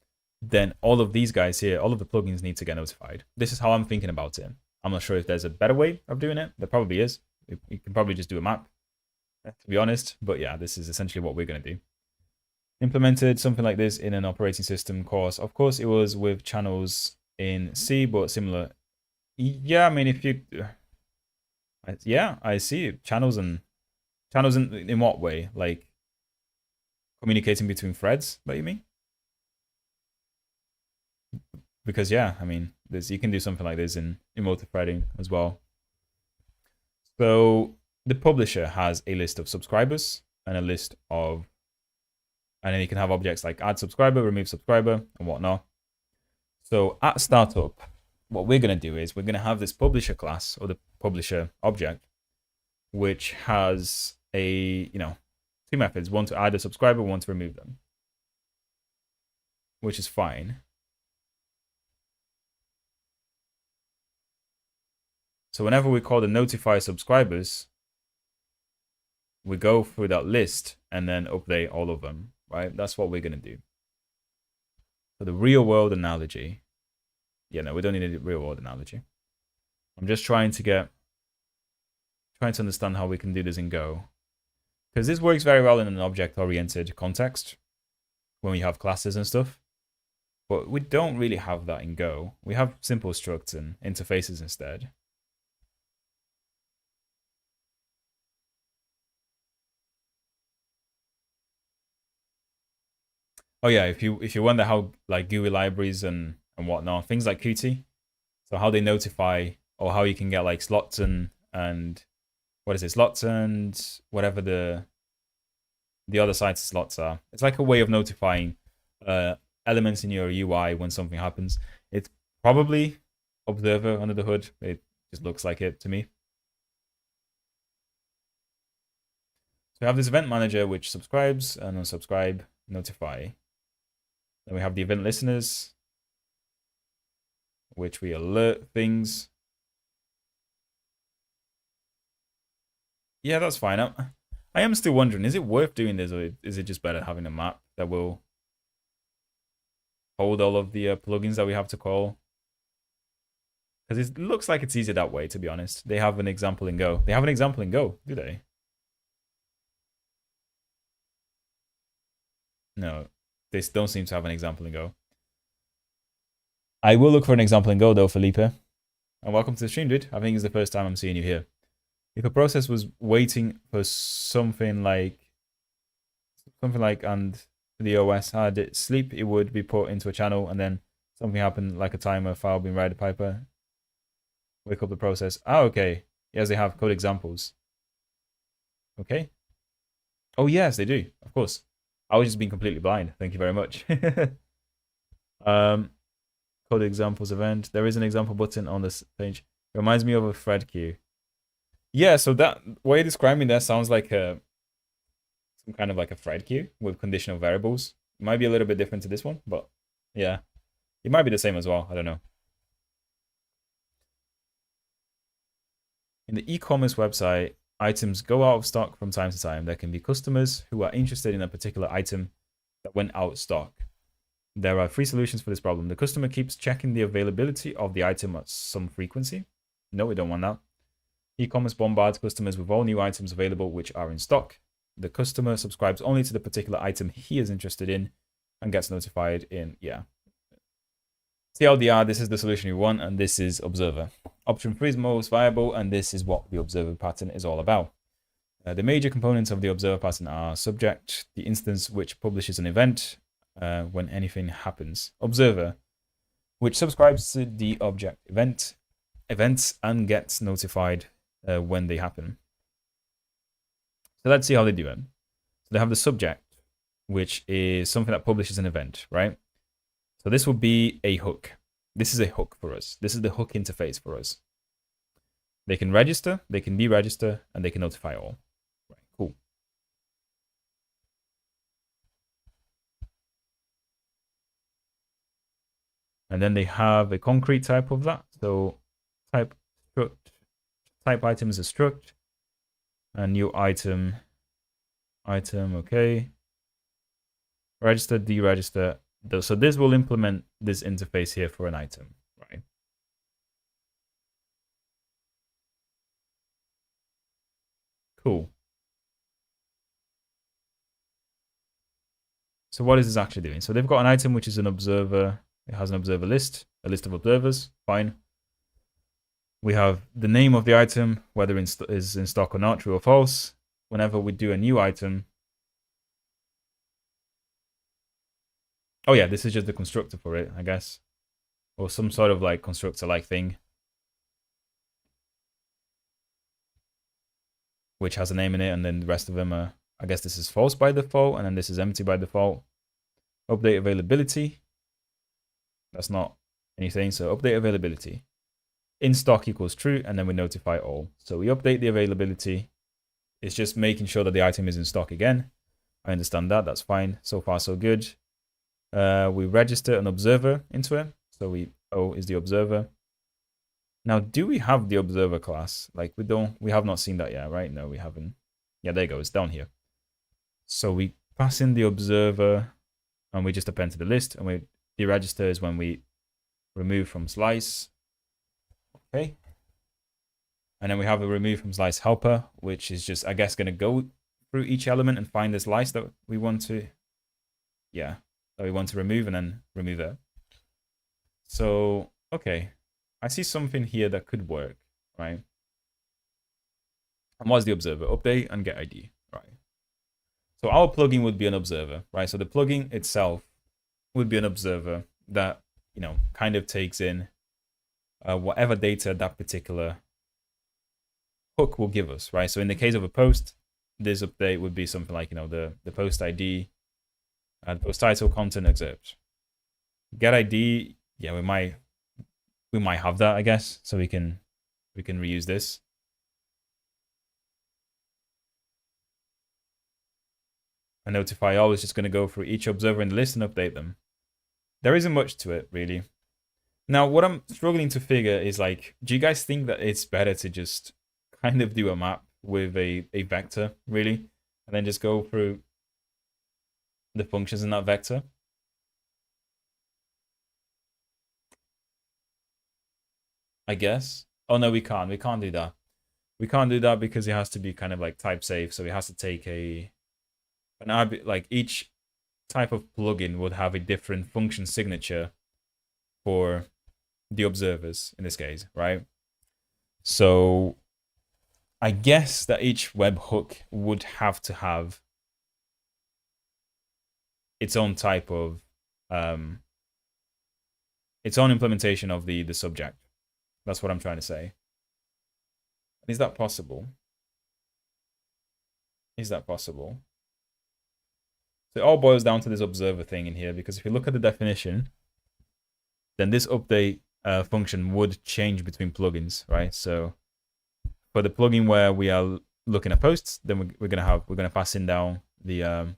S1: then all of these guys here, all of the plugins need to get notified. This is how I'm thinking about it. I'm not sure if there's a better way of doing it. There probably is. You can probably just do a map, to be honest. But yeah, this is essentially what we're going to do. Implemented something like this in an operating system course. Of course, it was with channels in C, but similar. Yeah, I mean, if you... Yeah, I see. Channels in what way? Like communicating between threads, what you mean? Because yeah, I mean, you can do something like this in multi-threading as well. So the publisher has a list of subscribers and a list of, and then you can have objects like add subscriber, remove subscriber, and whatnot. So at startup, what we're going to do is we're going to have this publisher class, or the publisher object, which has a, two methods, one to add a subscriber, one to remove them, which is fine. So whenever we call the notify subscribers, we go through that list and then update all of them, right? That's what we're going to do. For the real world analogy, yeah, no, we don't need a real world analogy. I'm just trying to understand how we can do this in Go. Because this works very well in an object-oriented context when we have classes and stuff. But we don't really have that in Go. We have simple structs and interfaces instead. Oh yeah, if you wonder how like GUI libraries and whatnot, things like Qt, so how they notify, or how you can get like slots and what is it, slots and whatever the other sites slots are. It's like a way of notifying elements in your UI when something happens. It's probably Observer under the hood. It just looks like it to me. So we have this event manager which subscribes and unsubscribe, notify. Then we have the event listeners, which we alert things. Yeah, that's fine. I am still wondering, is it worth doing this, or is it just better having a map that will hold all of the plugins that we have to call? Because it looks like it's easier that way, to be honest. They have an example in Go. They have an example in Go, do they? No, they don't seem to have an example in Go. I will look for an example in Go though, Felipe. And welcome to the stream, dude. I think it's the first time I'm seeing you here. If a process was waiting for something like and the OS had it sleep, it would be put into a channel, and then something happened like a timer file being read piper. Wake up the process. Ah, okay. Yes, they have code examples. Okay. Oh yes, they do. Of course. I was just being completely blind. Thank you very much. Code examples event. There is an example button on this page. It reminds me of a thread queue. Yeah, so that way you're describing that sounds like some kind of like a thread queue with conditional variables. It might be a little bit different to this one, but yeah, it might be the same as well. I don't know. In the e-commerce website, items go out of stock from time to time. There can be customers who are interested in a particular item that went out of stock. There are 3 solutions for this problem. The customer keeps checking the availability of the item at some frequency. No, we don't want that. E-commerce bombards customers with all new items available which are in stock. The customer subscribes only to the particular item he is interested in and gets notified in, yeah. TLDR, this is the solution you want, and this is observer. Option 3 is most viable, and this is what the observer pattern is all about. The major components of the observer pattern are subject, the instance which publishes an event when anything happens. Observer, which subscribes to the object events and gets notified when they happen. So let's see how they do it. So they have the subject, which is something that publishes an event, right? So this will be a hook. This is a hook for us. This is the hook interface for us. They can register, they can deregister, and they can notify all. Right, cool. And then they have a concrete type of that. So type item is a struct. A new item, okay. Register, deregister. So this will implement this interface here for an item, right? Cool. So what is this actually doing? So they've got an item which is an observer. It has an observer list, a list of observers. Fine. We have the name of the item, whether it is in stock or not, true or false. Whenever we do a new item. Oh yeah, this is just the constructor for it, I guess. Or some sort of like constructor-like thing. Which has a name in it, and then the rest of them are, I guess this is false by default, and then this is empty by default. Update availability. That's not anything, so update availability. In stock equals true, and then we notify all. So we update the availability. It's just making sure that the item is in stock again. I understand that, that's fine. So far, so good. We register an observer into it. So O is the observer. Now, do we have the observer class? Like we have not seen that yet, right? No, we haven't. Yeah, there you go, it's down here. So we pass in the observer and we just append to the list, and we deregister is when we remove from slice. Okay. And then we have a remove from slice helper, which is just, I guess, going to go through each element and find the slice that we want to, that we want to remove, and then remove it. So, okay. I see something here that could work, right? And what's the observer? Update and get ID, right? So our plugin would be an observer, right? So the plugin itself would be an observer that, kind of takes in whatever data that particular hook will give us, right? So in the case of a post, this update would be something like, the post ID, the post title, content, excerpt. Get ID, yeah, we might have that, I guess, so we can reuse this. And notify all is just going to go through each observer in the list and update them. There isn't much to it, really. Now, what I'm struggling to figure is, like, do you guys think that it's better to just kind of do a map with a vector, really, and then just go through the functions in that vector? I guess. Oh no, we can't. We can't do that. We can't do that because it has to be kind of like type safe. So it has to take like each type of plugin would have a different function signature for the observers in this case, right? So I guess that each webhook would have to have its own type of its own implementation of the subject. That's what I'm trying to say. Is that possible? Is that possible? So it all boils down to this observer thing in here, because if you look at the definition, then this update function would change between plugins, right? So for the plugin where we are looking at posts, then we're gonna pass in down the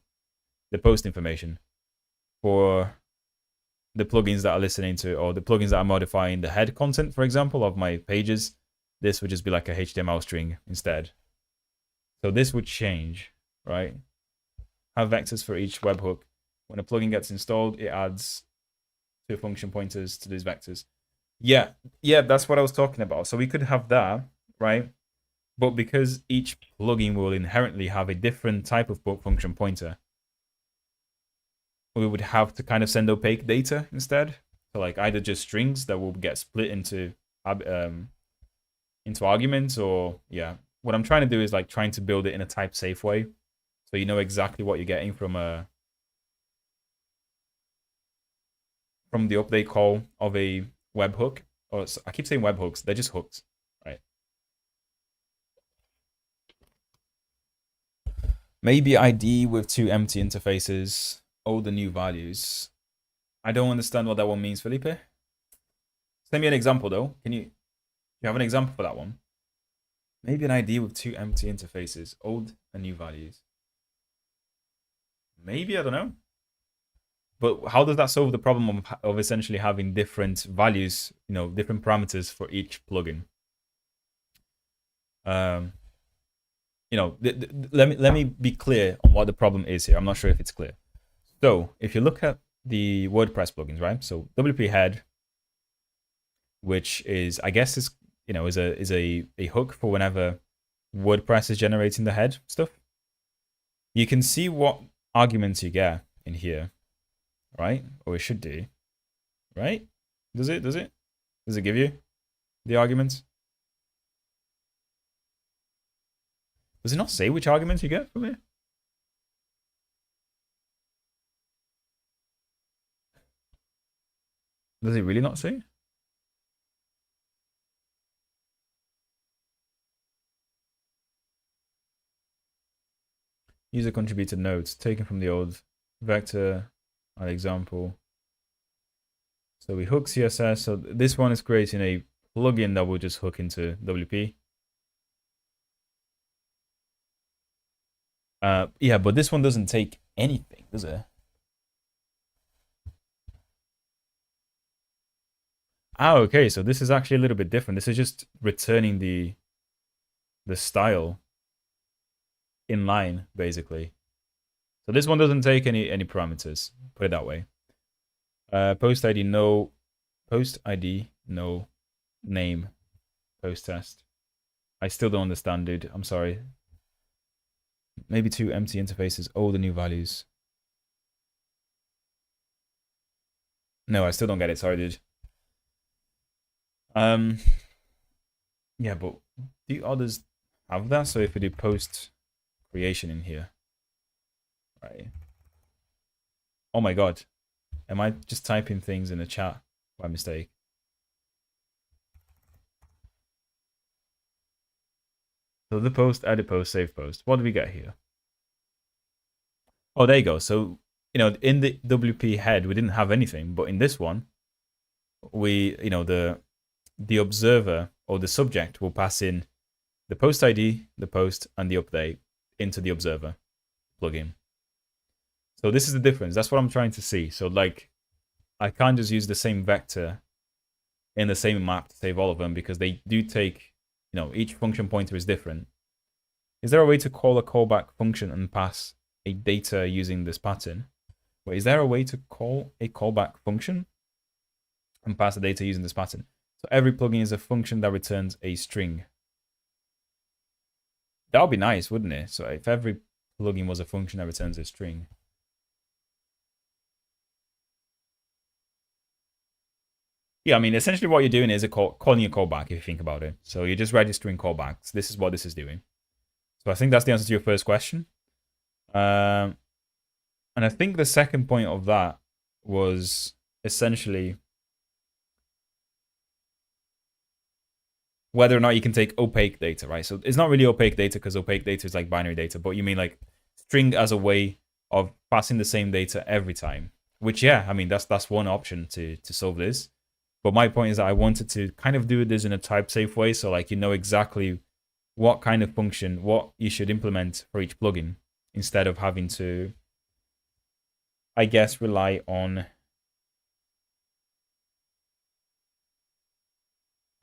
S1: post information. For the plugins that are listening to, or the plugins that are modifying the head content, for example, of my pages, this would just be like a HTML string instead. So this would change, right? Have vectors for each webhook. When a plugin gets installed, it adds 2 function pointers to these vectors. Yeah, that's what I was talking about. So we could have that, right? But because each plugin will inherently have a different type of function pointer, we would have to kind of send opaque data instead. So like either just strings that will get split into arguments, or what I'm trying to do is like trying to build it in a type safe way, so you know exactly what you're getting from the update call of a webhook. Or I keep saying webhooks, they're just hooks, right? Maybe ID with 2 empty interfaces, all the new values. I don't understand what that one means, Felipe. Send me an example though. You have an example for that one? Maybe an ID with 2 empty interfaces, old and new values. Maybe, I don't know. But how does that solve the problem of essentially having different values, different parameters for each plugin? Let me be clear on what the problem is here. I'm not sure if it's clear. So if you look at the WordPress plugins, right? So WP head, which is, I guess, is a hook for whenever WordPress is generating the head stuff. You can see what arguments you get in here, right? Or it should do, right? Does it give you the arguments? Does it not say which arguments you get from here? Does it really not say? User contributed nodes taken from the old vector, an example. So we hook CSS. So this one is creating a plugin that will just hook into WP. Yeah, but this one doesn't take anything, does it? Oh, okay. So this is actually a little bit different. This is just returning the style in line, basically. So this one doesn't take any parameters. Put it that way. Post ID no name post test. I still don't understand, dude. I'm sorry. Maybe 2 empty interfaces. All the new values. No, I still don't get it. Sorry, dude. Yeah, but do others have that? So if we do post creation in here, right? Oh my god, am I just typing things in the chat by mistake? So the post, edit post, save post. What do we get here? Oh, there you go. So in the WP head we didn't have anything, but in this one, we the observer or the subject will pass in the post ID, the post, and the update into the observer plugin. So this is the difference. That's what I'm trying to see. So like, I can't just use the same vector in the same map to save all of them, because they do take, each function pointer is different. Is there a way to call a callback function and pass a data using this pattern? Wait, is there a way to call a callback function and pass the data using this pattern? So every plugin is a function that returns a string. That would be nice, wouldn't it? So if every plugin was a function that returns a string. Yeah, I mean, essentially what you're doing is calling a callback, if you think about it. So you're just registering callbacks. This is what this is doing. So I think that's the answer to your first question. And I think the second point of that was essentially whether or not you can take opaque data, right? So it's not really opaque data because opaque data is like binary data, but you mean like string as a way of passing the same data every time. Which, yeah, I mean, that's one option to solve this. But my point is that I wanted to kind of do this in a type safe way. So like, you know exactly what kind of function, what you should implement for each plugin instead of having to, I guess, rely on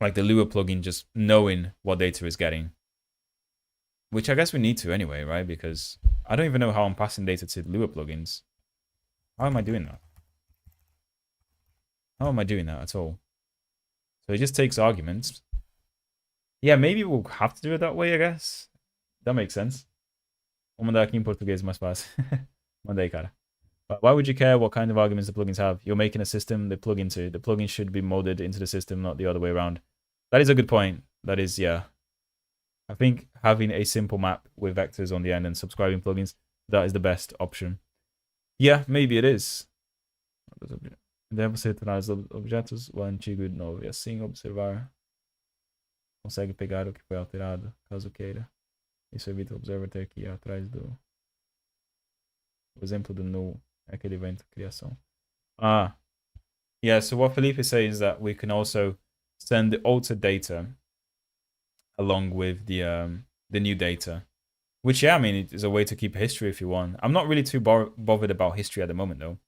S1: like the Lua plugin just knowing what data is getting. Which I guess we need to anyway, right? Because I don't even know how I'm passing data to Lua plugins. How am I doing that? How am I doing that at all? So it just takes arguments. Yeah, maybe we'll have to do it that way, I guess. That makes sense. Vou mandar aqui em português mais fácil. Mandei, cara. But why would you care what kind of arguments the plugins have? You're making a system they plug into. The plugin should be molded into the system, not the other way around. That is a good point. That is, yeah. I think having a simple map with vectors on the end and subscribing plugins, that is the best option. Yeah, maybe it is. Deve você retornar os objetos, o antigo e o novo, e assim observar. Consegue pegar o que foi alterado, caso queira. Isso evita o observer ter que ir atrás do... O exemplo do null é aquele evento criação. Ah. Yeah, so what Felipe is saying is that we can also send the altered data along with the new data. Which, yeah, I mean, it is a way to keep history if you want. I'm not really too bothered about history at the moment, though.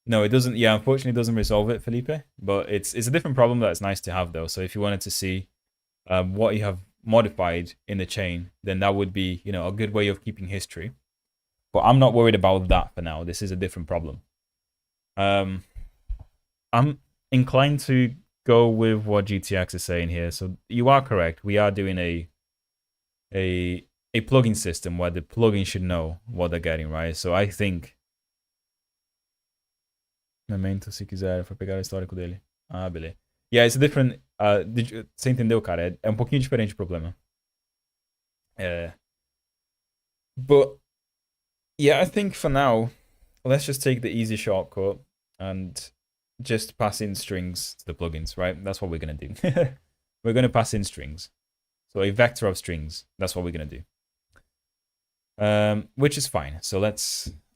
S1: No, it doesn't. Yeah, unfortunately, it doesn't resolve it, Felipe. But it's a different problem that's nice to have, though. So if you wanted to see what you have modified in the chain, then that would be, you know, a good way of keeping history. But I'm not worried about that for now. This is a different problem. I'm inclined to go with what GTX is saying here. So you are correct. We are doing a plugin system where the plugin should know what they're getting, right? So I think... Memento, se quiser, for pegar o histórico dele. Ah, beleza. Yeah, it's a different... você entendeu, cara? É um pouquinho diferente o problema. But, yeah, I think for now, let's just take the easy shortcut and just pass in strings to the plugins, right? That's what we're going to do. We're going to pass in strings. So a vector of strings. That's what we're going to do. Which is fine. So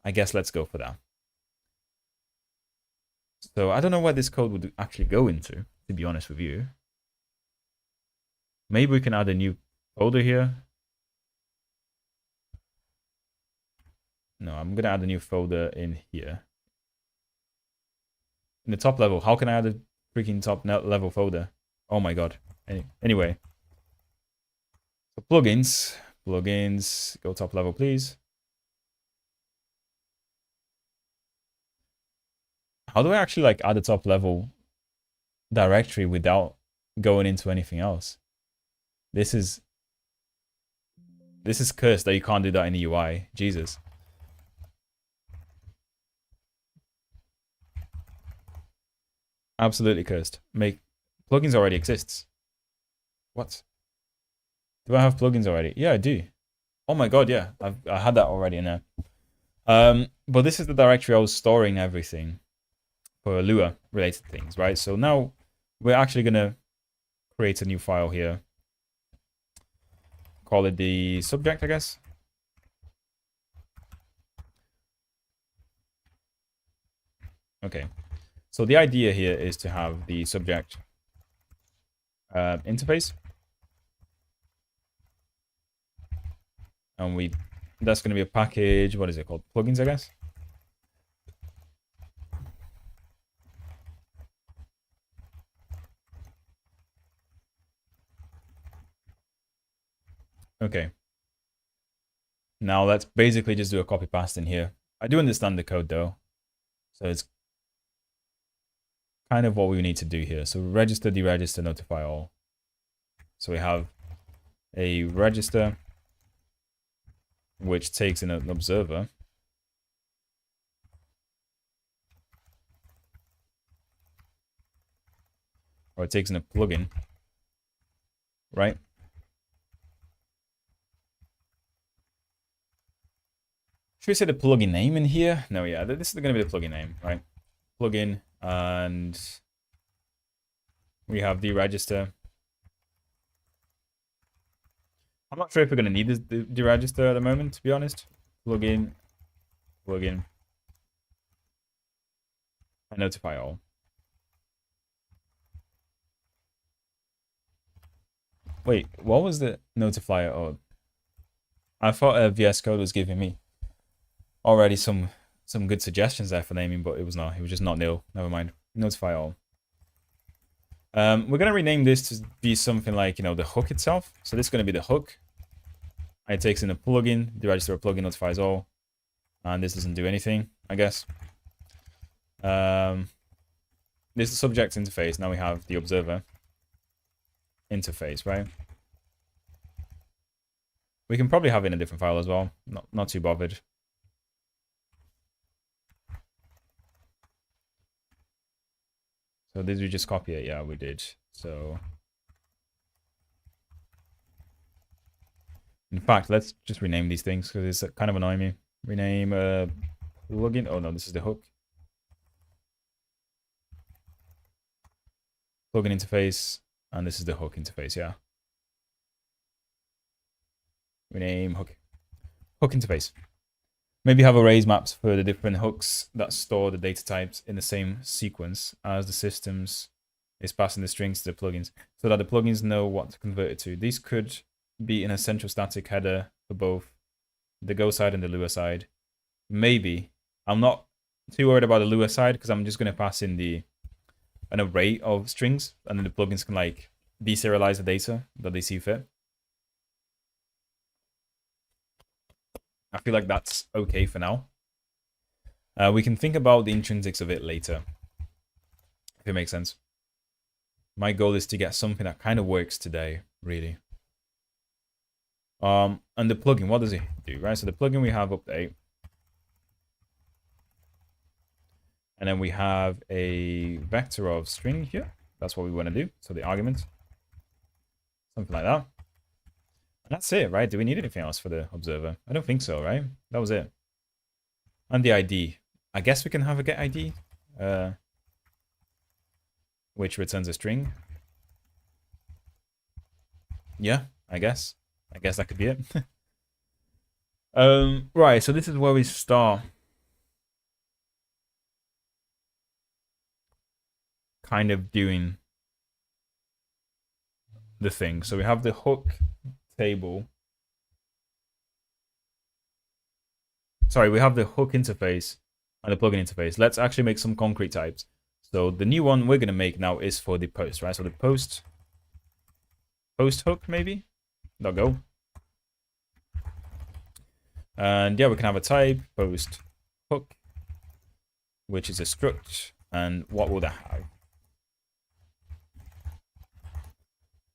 S1: I guess let's go for that. So I don't know what this code would actually go into, to be honest with you. Maybe we can add a new folder here. No, I'm going to add a new folder in here. In the top level. How can I add a freaking top level folder? Oh my god. Anyway. So plugins. Plugins. Go top level, please. How do I actually like add a top level directory without going into anything else? This is cursed that you can't do that in the UI. Jesus. Absolutely cursed. Plugins already exists. What? Do I have plugins already? Yeah, I do. Oh my god, yeah. I had that already in there. But this is the directory I was storing everything for Lua related things, right? So now we're actually gonna create a new file here. Call it the subject, I guess. Okay. So the idea here is to have the subject interface. And that's going to be a package. What is it called? Plugins, I guess. Okay. Now let's basically just do a copy paste in here. I do understand the code though. So it's kind of what we need to do here. So register, deregister, notify all. So we have a register which takes in an observer. or it takes in a plugin, right? Should we say the plugin name in here? No, yeah, this is going to be the plugin name, right? Plugin, and we have deregister. I'm not sure if we're going to need this deregister at the moment, to be honest. Plugin, and notify all. Wait, what was the notifier? Oh, I thought VS Code was giving me already some good suggestions there for naming, but it was not. It was just not nil. Never mind. Notify all. We're gonna rename this to be something like, you know, the hook itself. So this is gonna be the hook. It takes in a plugin, the register of plugin notifies all, and this doesn't do anything, I guess. This is the subject interface. Now we have the observer interface, right? We can probably have it in a different file as well. Not too bothered. So did we just copy it? Yeah, we did. So in fact, let's just rename these things because it's kind of annoying me. Rename plugin. Oh no, this is the hook. Plugin interface, and this is the hook interface. Yeah. Rename hook. Hook interface. Maybe have arrays maps for the different hooks that store the data types in the same sequence as the systems is passing the strings to the plugins, so that the plugins know what to convert it to. These could be an essential static header for both the Go side and the Lua side. Maybe. I'm not too worried about the Lua side because I'm just going to pass in an array of strings, and then the plugins can like deserialize the data that they see fit. I feel like that's okay for now. We can think about the intrinsics of it later, if it makes sense. My goal is to get something that kind of works today, really. And the plugin, what does it do, right? So the plugin, we have update. And then we have a vector of string here. That's what we want to do. So the argument, something like that. And that's it, right? Do we need anything else for the observer? I don't think so, right? That was it. And the ID. I guess we can have a get ID, which returns a string. Yeah, I guess. I guess that could be it. Right, so this is where we start kind of doing the thing. So we have the hook table. Sorry, we have the hook interface and the plugin interface. Let's actually make some concrete types. So the new one we're going to make now is for the post, right? So the post hook, maybe? .go. And yeah, we can have a type, post hook, which is a struct. And what will that have?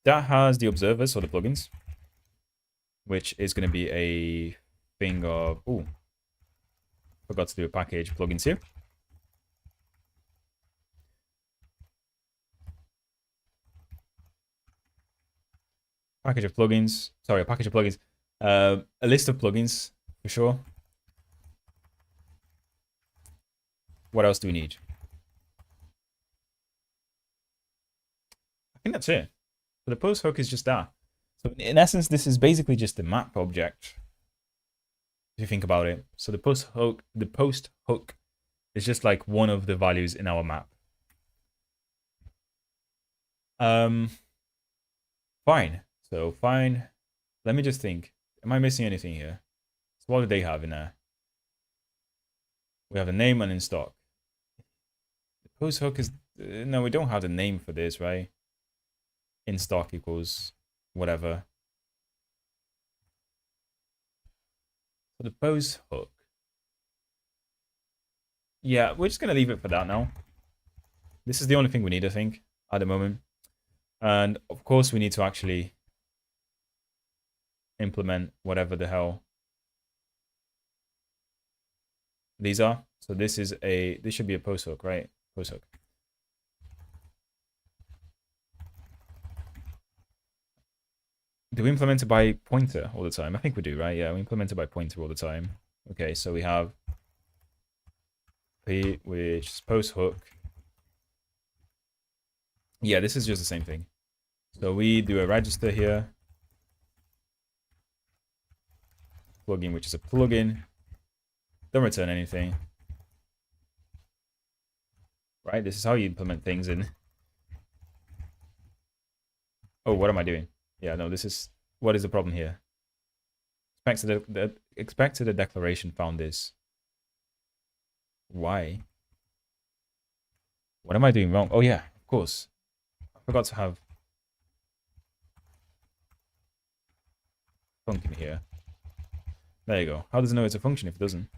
S1: That has the observers or the plugins, which is going to be a thing of, oh, forgot to do a package plugins here. Package of plugins, sorry, a package of plugins, a list of plugins for sure. What else do we need? I think that's it. So the post hook is just that. So in essence, this is basically just a map object, if you think about it. So the post hook is just like one of the values in our map. Fine. So fine. Let me just think. Am I missing anything here? So what do they have in there? We have a name and in stock. The post hook is no, we don't have the name for this, right? In stock equals whatever. So the post hook. Yeah, we're just gonna leave it for that now. This is the only thing we need, I think, at the moment. And of course, we need to actually implement whatever the hell these are. So this should be a post hook, right? Post hook. Do we implement it by pointer all the time? I think we do, right? Yeah, we implement it by pointer all the time. Okay, so we have P, which is post hook. Yeah, this is just the same thing. So we do a register here. Plugin, which is a plugin. Don't return anything. Right? This is how you implement things in. Oh, what am I doing? Yeah, no, this is... What is the problem here? Expected a declaration found this. Why? What am I doing wrong? Oh, yeah, of course. I forgot to have function here. There you go. How does it know it's a function if it doesn't?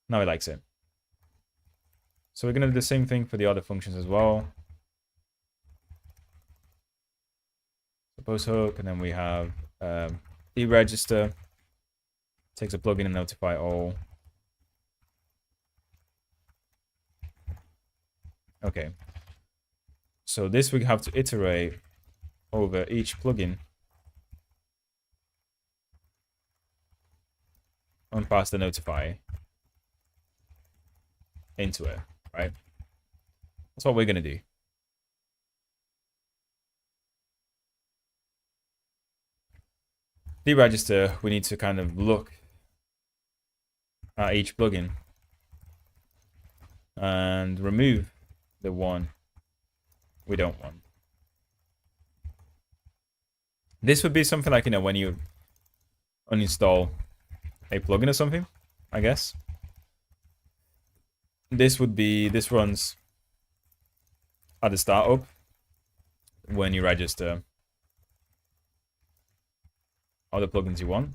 S1: Now it likes it. So we're going to do the same thing for the other functions as well. Post hook, and then we have deregister. Takes a plugin and notify all. Okay. So this we have to iterate over each plugin and pass the notify into it, right? That's what we're going to do. Deregister, we need to kind of look at each plugin and remove the one we don't want. This would be something like, you know, when you uninstall a plugin or something, I guess. This runs at the startup when you register all the plugins you want.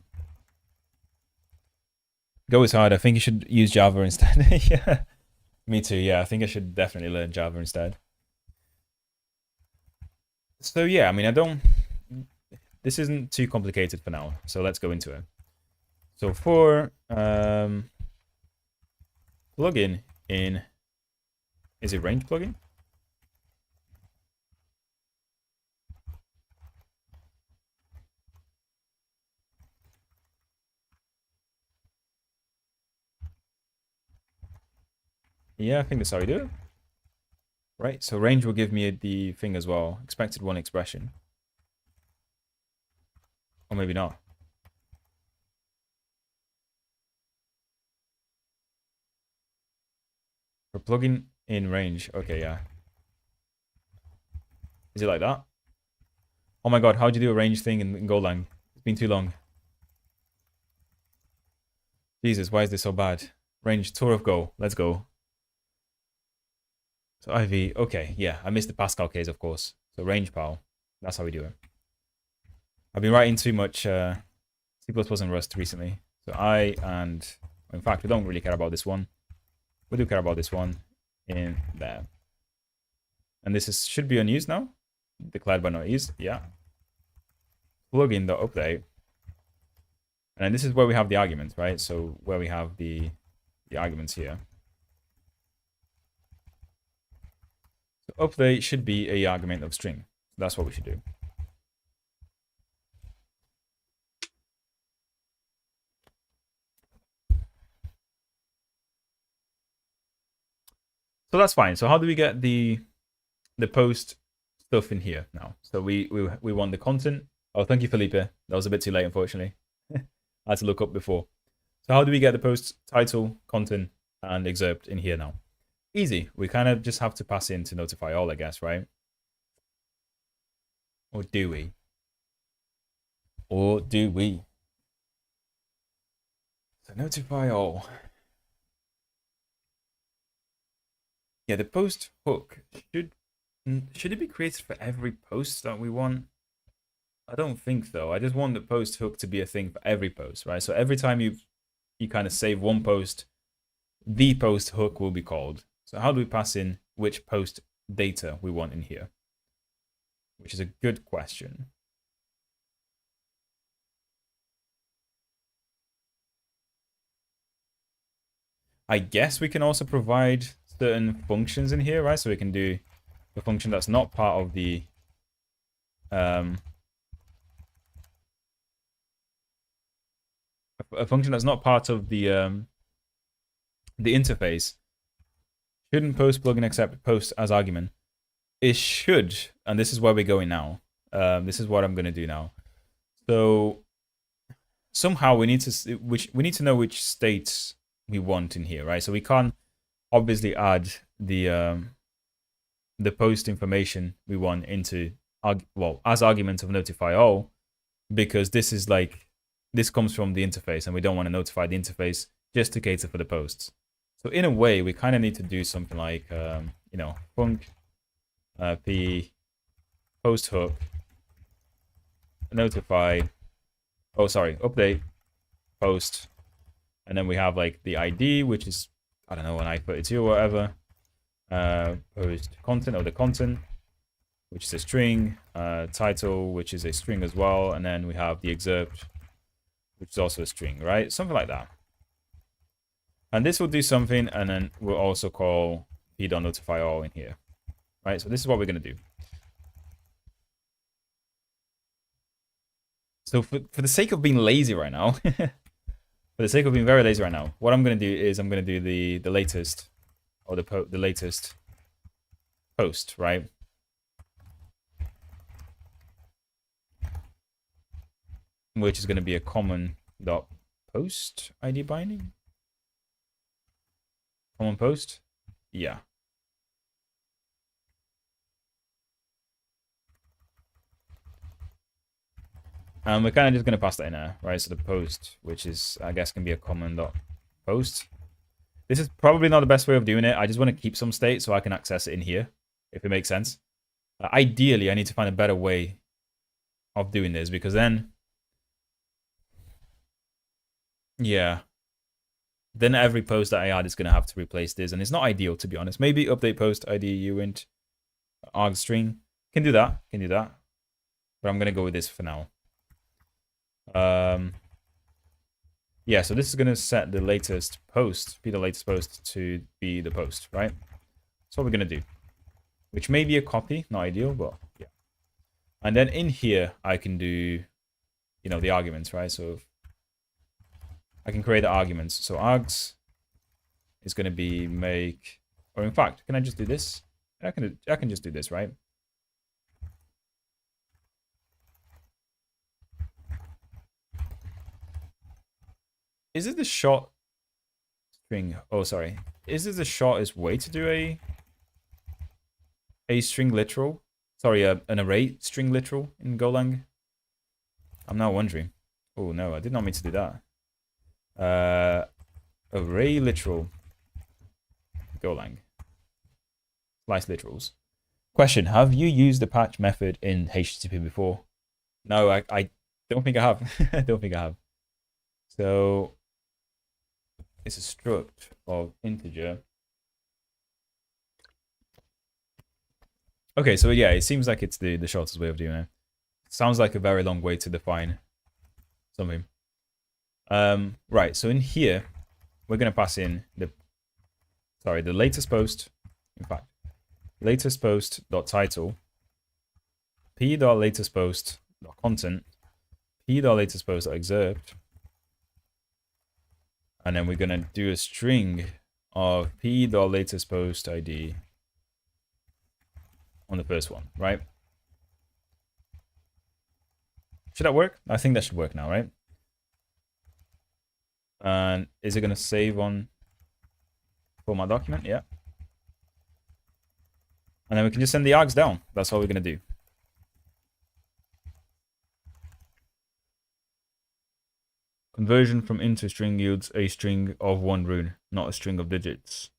S1: Go is hard. I think you should use Java instead. Yeah, me too. Yeah, I think I should definitely learn Java instead. So yeah, I mean, this isn't too complicated for now. So let's go into it. So for plugin in, is it range plugin? Yeah, I think that's how we do it. Right, so range will give me the thing as well. Expected one expression. Or maybe not. For plugin in range. Okay, yeah. Is it like that? Oh my god, how'd you do a range thing in Golang? It's been too long. Jesus, why is this so bad? Range, tour of Go. Let's go. So IV, okay, yeah, I missed the Pascal case, of course. So range pal, that's how we do it. I've been writing too much C++ and Rust recently. So in fact, we don't really care about this one. We do care about this one in there. And this should be unused now. Declared by not used, yeah. Plugin the update. And then this is where we have the arguments, right? So where we have the arguments here. So update should be a argument of string. So that's what we should do. So that's fine. So how do we get the post stuff in here now? So we want the content. Oh, thank you, Felipe. That was a bit too late, unfortunately. I had to look up before. So how do we get the post title, content, and excerpt in here now? Easy. We kind of just have to pass in to notify all, I guess, right? Or do we? Or do we? So notify all. Yeah, the post hook should it be created for every post that we want? I don't think so. I just want the post hook to be a thing for every post, right? So every time you kind of save one post, the post hook will be called. So how do we pass in which post data we want in here? Which is a good question. I guess we can also provide certain functions in here, right? So we can do the function that's not part of the a function that's not part of the interface shouldn't post plugin accept post as argument. It should, and this is where we're going now. This is what I'm going to do now. So somehow we need to know which states we want in here, right? So we can't obviously add the post information we want into as arguments of notify all, because this comes from the interface and we don't want to notify the interface just to cater for the posts. So in a way, we kind of need to do something like func p post hook notify update post, and then we have like the ID, which is, I don't know, an I32 or whatever, post content or the content, which is a string, title, which is a string as well, and then we have the excerpt, which is also a string, right? Something like that. And this will do something, and then we'll also call p.notify all in here, right? So this is what we're going to do. So for the sake of being lazy right now, for the sake of being very lazy right now, what I'm going to do is I'm going to do the latest, or the latest post, right? Which is going to be a common dot post ID binding. Common post, yeah. And we're kind of just going to pass that in there, right? So the post, which is, I guess, can be a common dot post. This is probably not the best way of doing it. I just want to keep some state so I can access it in here, if it makes sense. Ideally, I need to find a better way of doing this, because then, yeah, then every post that I add is going to have to replace this, and it's not ideal, to be honest. Maybe update post ID uint arg string can do that, but I'm going to go with this for now. Yeah, so this is going to set the latest post, be the latest post to be the post, right? That's what we're going to do, which may be a copy, not ideal, but yeah. And then in here, I can do, the arguments, right? So I can create the arguments. So args is going to be make, or in fact, can I just do this? I can just do this, right? Is it the short string? Oh, sorry. Is this the shortest way to do a string literal? Sorry, an array string literal in Golang? I'm now wondering. Oh, no, I did not mean to do that. Array literal Golang. Slice literals. Question, have you used the patch method in HTTP before? No, I don't think I have. I don't think I have. So it's a struct of integer. Okay, so yeah, it seems like it's the shortest way of doing it. Sounds like a very long way to define something. Right, so in here, we're going to pass in the latest post. In fact, latest post dot title, p dot latest post dot content, p dot latest post dot excerpt, and then we're going to do a string of p dot latest post ID on the first one, right? Should that work? I think that should work now, right? And is it going to save on format document? Yeah. And then we can just send the args down. That's all we're going to do. Conversion from int to string yields a string of one rune, not a string of digits.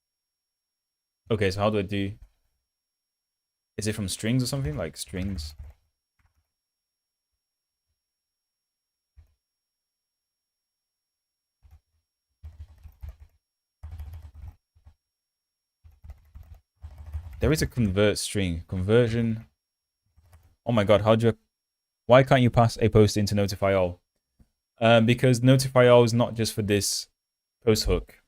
S1: Okay, so how do I do? Is it from strings or something? Like strings? There is a convert string. Conversion. Oh my god, why can't you pass a post into notify all? Because notify all is not just for this post hook.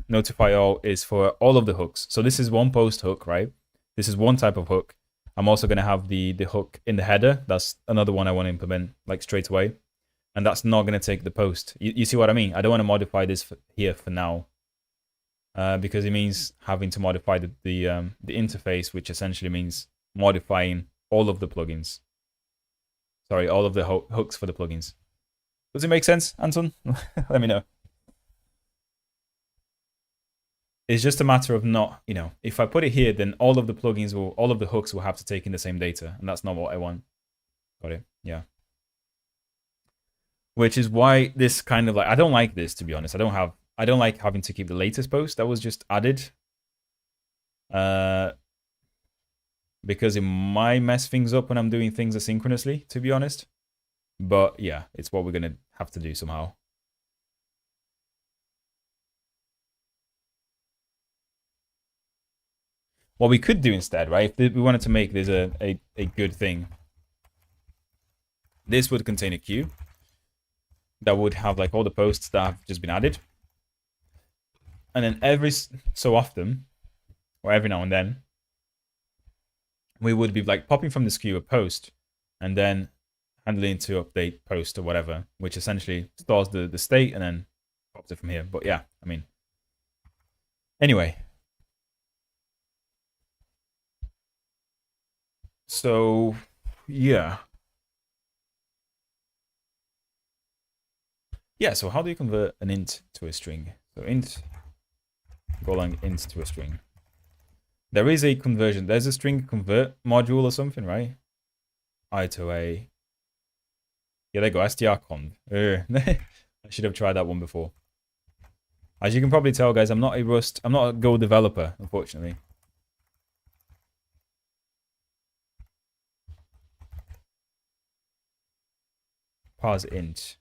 S1: Notify all is for all of the hooks. So this is one post hook, right? This is one type of hook. I'm also going to have the hook in the header. That's another one I want to implement like straight away. And that's not going to take the post. You see what I mean? I don't want to modify this here for now. Because it means having to modify the interface, which essentially means modifying all of the plugins. Sorry, all of the hooks for the plugins. Does it make sense, Anton? Let me know. It's just a matter of not, if I put it here, then all of the plugins all of the hooks will have to take in the same data, and that's not what I want. Got it? Yeah. Which is why this kind of I don't like this, to be honest. I don't like having to keep the latest post that was just added. Because it might mess things up when I'm doing things asynchronously, to be honest. But yeah, it's what we're going to have to do somehow. What we could do instead, right, if we wanted to make this a good thing, this would contain a queue that would have all the posts that have just been added. And then every so often, or every now and then, we would be popping from this queue a post and then handling to update post or whatever, which essentially stores the state and then pops it from here. But yeah, I mean, anyway. So, yeah. Yeah, so how do you convert an int to a string? So int, Golang int to a string. There is a conversion. There's a string convert module or something, right? I to a. Yeah, there you go, strconv. I should have tried that one before. As you can probably tell, guys, I'm not a Go developer, unfortunately. Parse int.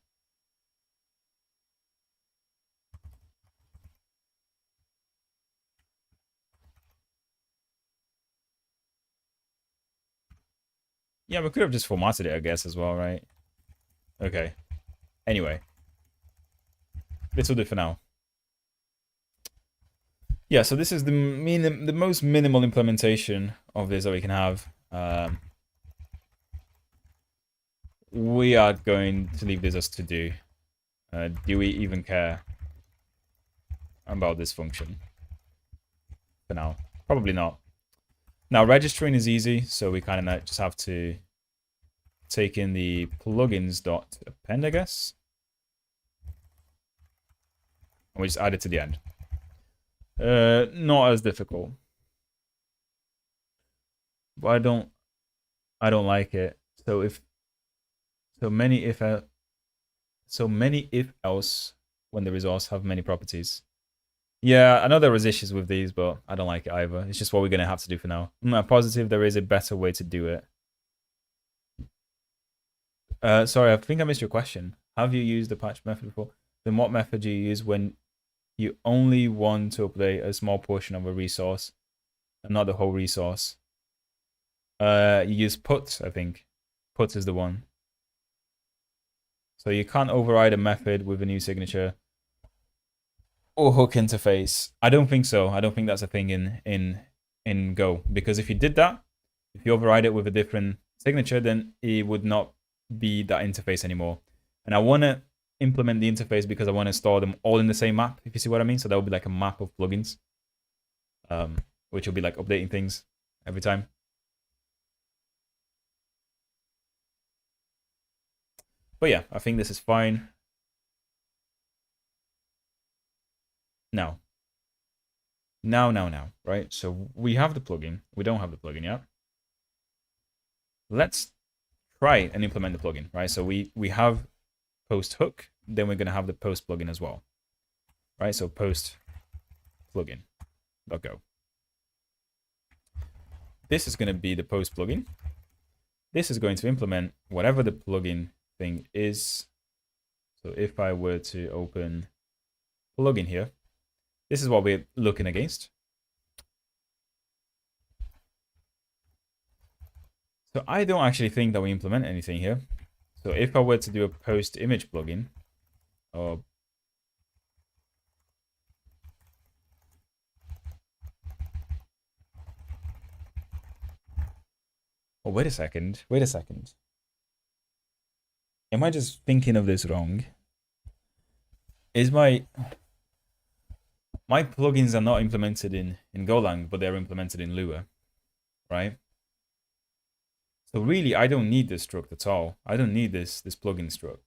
S1: Yeah, we could have just formatted it, I guess, as well, right? Okay. Anyway. This will do for now. Yeah, so this is the most minimal implementation of this that we can have. We are going to leave this as to do. Do we even care about this function? For now. Probably not. Now, registering is easy, so we kind of just have to take in the plugins.append, I guess. And we just add it to the end. Not as difficult. But I don't like it. So many if else when the resource have many properties. Yeah, I know there was issues with these, but I don't like it either. It's just what we're going to have to do for now. I'm positive there is a better way to do it. Sorry, I think I missed your question. Have you used the patch method before? Then what method do you use when you only want to update a small portion of a resource and not the whole resource? You use put, I think. Put is the one. So you can't override a method with a new signature or hook interface. I don't think so. I don't think that's a thing in Go, because if you did that, if you override it with a different signature, then it would not be that interface anymore. And I want to implement the interface because I want to store them all in the same map, if you see what I mean. So that will be like a map of plugins, which will be like updating things every time. But yeah, I think this is fine. Now, right? So we have the plugin. We don't have the plugin yet. Let's try and implement the plugin, right? So we have post hook, then we're going to have the post plugin as well, right? So post plugin.go. This is going to be the post plugin. This is going to implement whatever the plugin thing is. So if I were to open plugin here, this is what we're looking against. So I don't actually think that we implement anything here. So if I were to do a post image plugin, or wait a second. Am I just thinking of this wrong? Is my plugins are not implemented in Golang, but they're implemented in Lua, right? So really, I don't need this struct at all. I don't need this plugin struct.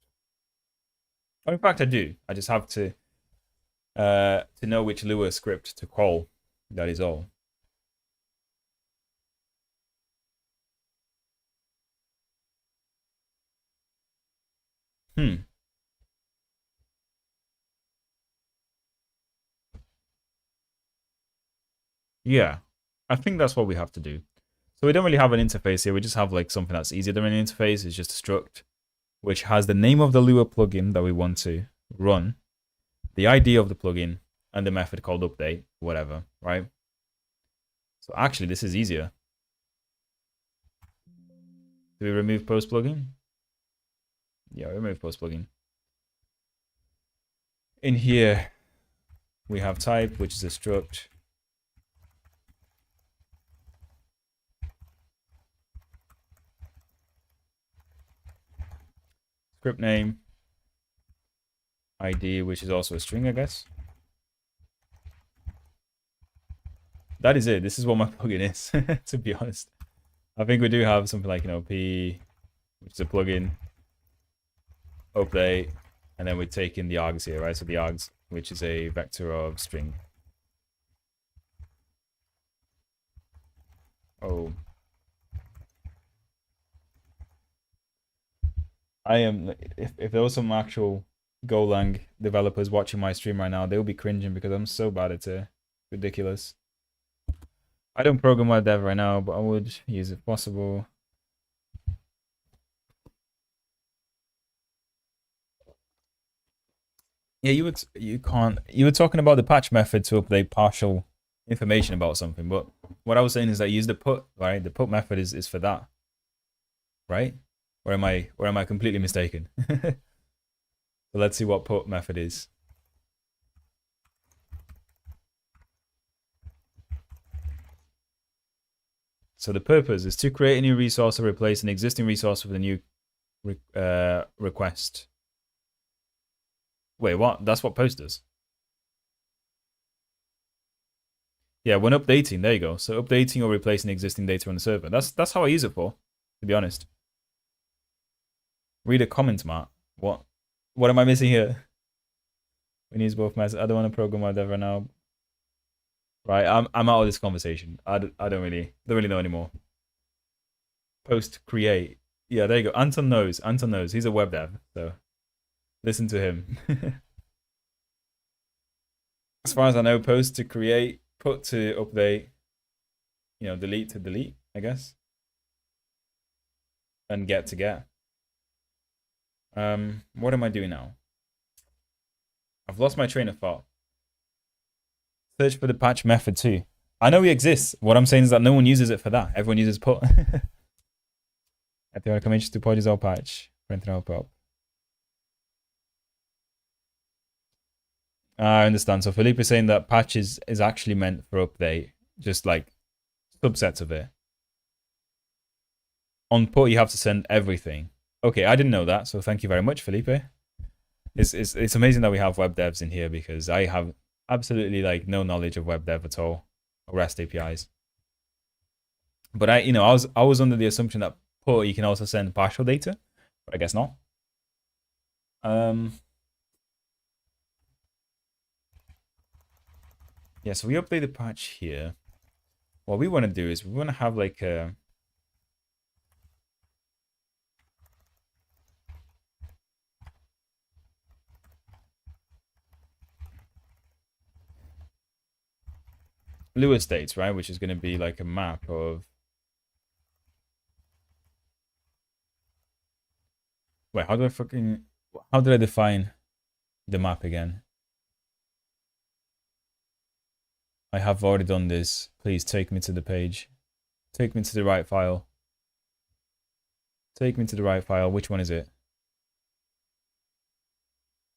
S1: Or in fact, I do. I just have to know which Lua script to call. That is all. Yeah, I think that's what we have to do. So we don't really have an interface here. We just have like something that's easier than an interface. It's just a struct, which has the name of the Lua plugin that we want to run, the ID of the plugin, and the method called update, whatever, right? So actually, this is easier. Do we remove post plugin? Yeah, remove post plugin. In here, we have type, which is a struct. Script name, ID, which is also a string, I guess. That is it. This is what my plugin is, to be honest. I think we do have something like, P, which is a plugin, update, and then we take in the args here, right? So the args, which is a vector of string. Oh. I am, if there was some actual Golang developers watching my stream right now, they'll be cringing because I'm so bad at it. Ridiculous. I don't program web dev right now, but I would use it if possible. Yeah, you were talking about the patch method to update partial information about something, but what I was saying is that use the put, right? The put method is for that. Right? Or am I completely mistaken? So let's see what put method is. So the purpose is to create a new resource or replace an existing resource with a new request. Wait, what? That's what post does. Yeah, when updating, there you go. So updating or replacing existing data on the server. That's how I use it for, to be honest. Read a comment, Matt. What am I missing here? We need both methods. I don't want to program my dev right now. Right, I'm out of this conversation. I don't really know anymore. Post create. Yeah, there you go. Anton knows. He's a web dev, so listen to him. As far as I know, post to create, put to update, delete to delete, I guess. And get to get. What am I doing now? I've lost my train of thought. Search for the patch method too. I know it exists. What I'm saying is that no one uses it for that. Everyone uses put. At the recommendation to put is all patch. Print and pop. I understand. So Philippe is saying that patch is actually meant for update, just like subsets of it. On put, you have to send everything. Okay, I didn't know that, so thank you very much, Felipe. It's amazing that we have web devs in here because I have absolutely like no knowledge of web dev at all, or REST APIs. But I was under the assumption that put you can also send partial data, but I guess not. Yeah, so we update the patch here. What we want to do is we want to have like a Lua states, right? Which is going to be like a map of. Wait, how did I define the map again? I have already done this. Please take me to the page. Take me to the right file. Take me to the right file. Which one is it?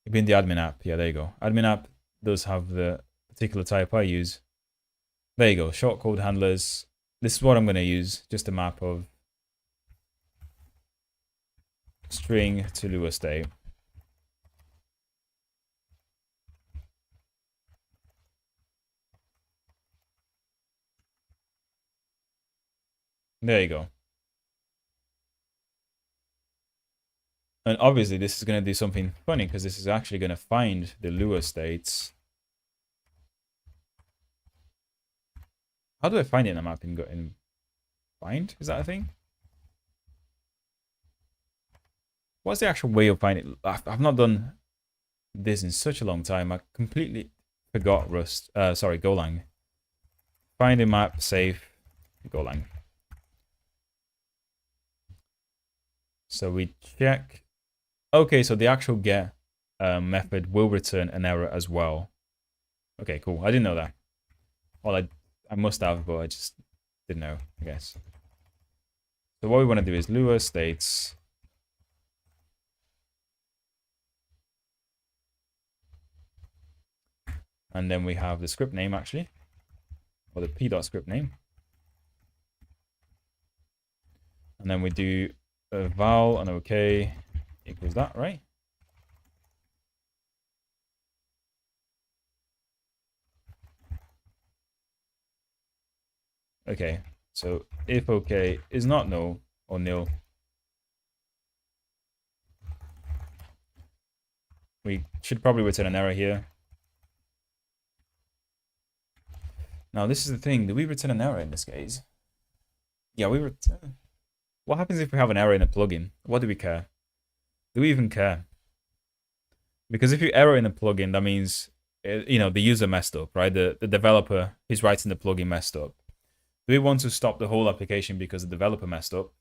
S1: It'd be in the admin app. Yeah, there you go. Admin app does have the particular type I use. There you go. Shortcode handlers. This is what I'm going to use. Just a map of string to Lua state. There you go. And obviously this is going to do something funny because this is actually going to find the Lua states. How do I find it in a map in find? Is that a thing? What's the actual way of finding it? I've not done this in such a long time. I completely forgot Golang. Find a map, save, Golang. So we check. Okay, so the actual get method will return an error as well. Okay, cool. I didn't know that. Well, I must have, but I just didn't know, I guess. So what we want to do is Lua states. And then we have the script name, actually. Or the p.script name. And then we do a val and OK equals that, right? Okay, so if OK is not null or nil, we should probably return an error here. Now, this is the thing. Do we return an error in this case? Yeah, we return. What happens if we have an error in a plugin? What do we care? Do we even care? Because if you error in a plugin, that means, you know, the user messed up, right? The developer who's writing the plugin messed up. Do we want to stop the whole application because the developer messed up?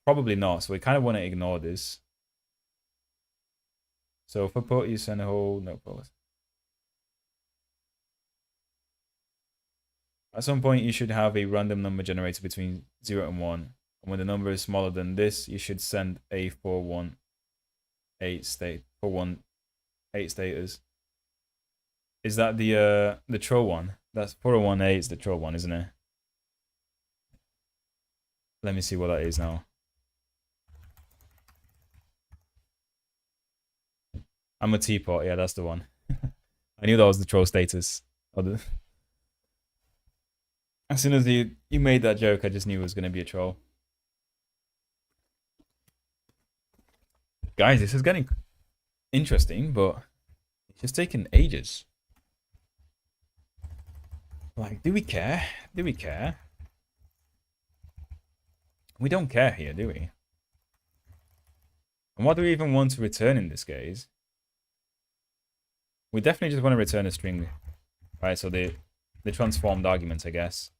S1: Probably not. So we kind of want to ignore this. So for put, you send a whole no pause. At some point, you should have a random number generated between 0 and 1. And when the number is smaller than this, you should send a 418 status. Is that the troll one? That's 4018 is the troll one, isn't it? Let me see what that is now. I'm a teapot. Yeah, that's the one. I knew that was the troll status. As soon as you made that joke, I just knew it was going to be a troll. Guys, this is getting interesting, but it's just taking ages. Like, do we care? Do we care? We don't care here, do we? And what do we even want to return in this case? We definitely just want to return a string, right? So the transformed arguments, I guess.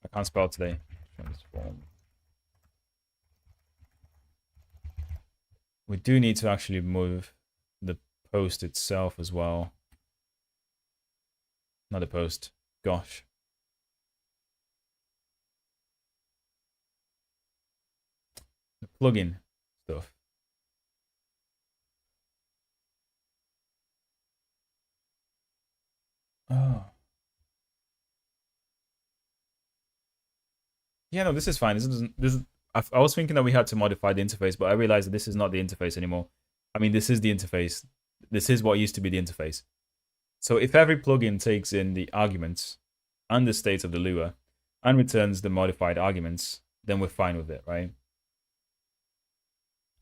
S1: I can't spell today. Transform. We do need to actually move the post itself as well. Not the post. Gosh. The plugin stuff. Oh. Yeah, no, this is fine. I was thinking that we had to modify the interface, but I realized that this is not the interface anymore. I mean, this is the interface. This is what used to be the interface. So if every plugin takes in the arguments and the state of the Lua and returns the modified arguments, then we're fine with it, right?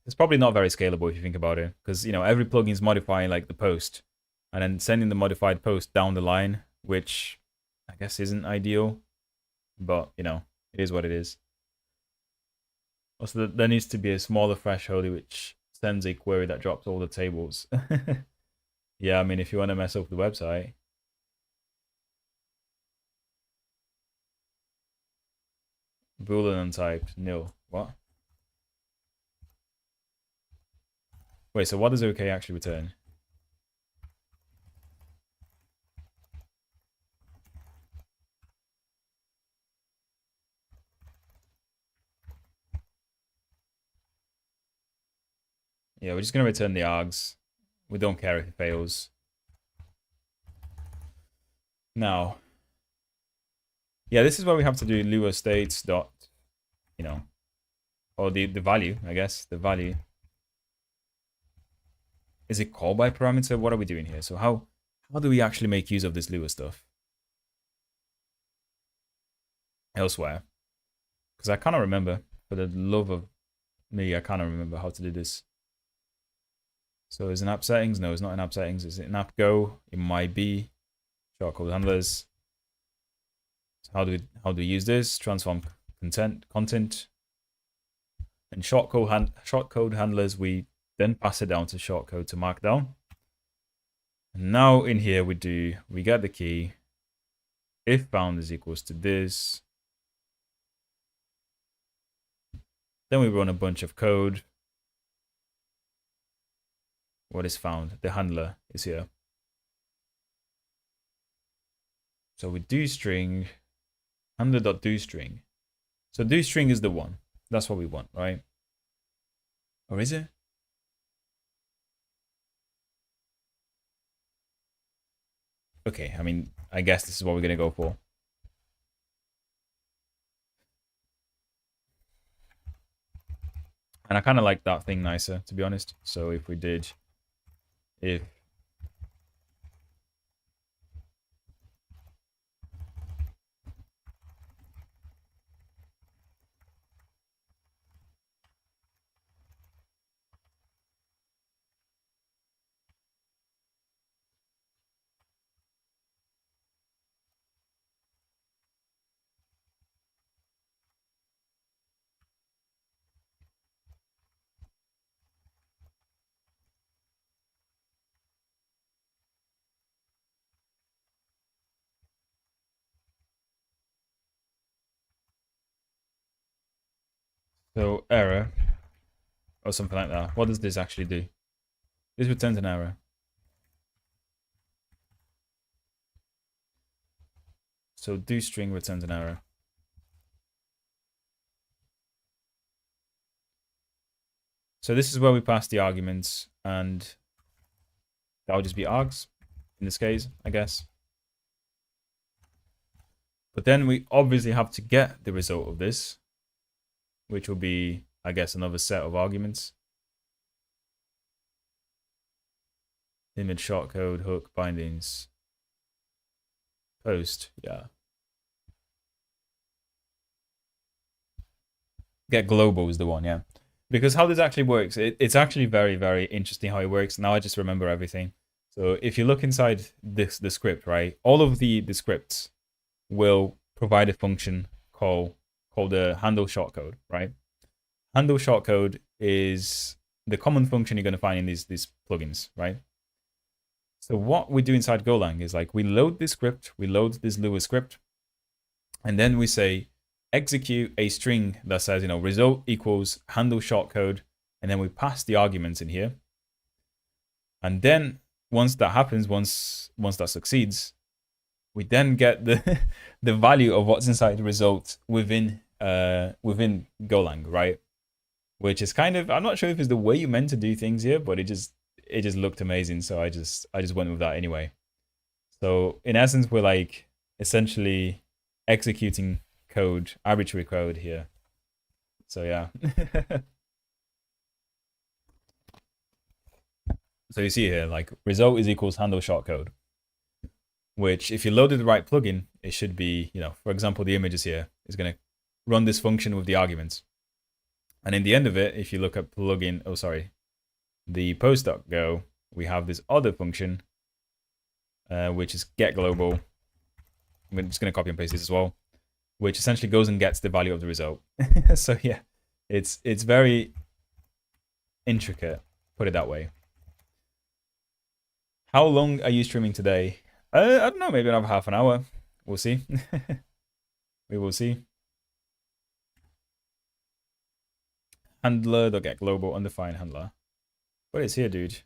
S1: It's probably not very scalable if you think about it, because, you know, every plugin is modifying like the post and then sending the modified post down the line, which I guess isn't ideal, but, you know, it is what it is. Also, there needs to be a smaller threshold which sends a query that drops all the tables. Yeah, I mean, if you want to mess up the website. Boolean untyped, nil. What? Wait, so what does OK actually return? Yeah, we're just going to return the args. We don't care if it fails. Now, yeah, this is where we have to do Lua states dot, or the value, I guess, the value. Is it called by parameter? What are we doing here? So how do we actually make use of this Lua stuff elsewhere? Because I cannot remember, for the love of me, I cannot remember how to do this. So is it in app settings? No, it's not in app settings. Is it in app go? It might be. Shortcode handlers. So how do we use this? Transform content. And shortcode handlers, we then pass it down to shortcode to markdown. And now in here we get the key. If bound is equals to this. Then we run a bunch of code. What is found? The handler is here. So we do string handler.doString. So doString is the one. That's what we want, right? Or is it? Okay, I mean, I guess this is what we're going to go for. And I kind of like that thing nicer, to be honest. So if we did, so error or something like that. What does this actually do? This returns an error. So doString returns an error. So this is where we pass the arguments, and that'll just be args in this case, I guess. But then we obviously have to get the result of this, which will be, I guess, another set of arguments. Image, shortcode, hook, bindings, post, yeah. Get global is the one, yeah. Because how this actually works, it's actually very, very interesting how it works. Now I just remember everything. So if you look inside the script, right, all of the scripts will provide a function called the handle shortcode, right? Handle shortcode is the common function you're going to find in these plugins, right? So what we do inside Golang is like we load this script, we load this Lua script, and then we say execute a string that says, result equals handle shortcode, and then we pass the arguments in here. And then once that happens, once that succeeds, we then get the the value of what's inside the result within Golang, right? Which is kind of, I'm not sure if it's the way you meant to do things here, but it just looked amazing, so I just went with that anyway. So in essence, we're like essentially executing code, arbitrary code here. So yeah. So you see here, like result is equals handle shortcode, which if you loaded the right plugin, it should be, for example, the images here is going to run this function with the arguments. And in the end of it, if you look at plugin, the post.go, we have this other function, which is get global. I'm just going to copy and paste this as well, which essentially goes and gets the value of the result. So yeah, it's very intricate, put it that way. How long are you streaming today? I don't know, maybe another half an hour. We'll see. We will see. Handler.get global undefined handler. But it's here, dude.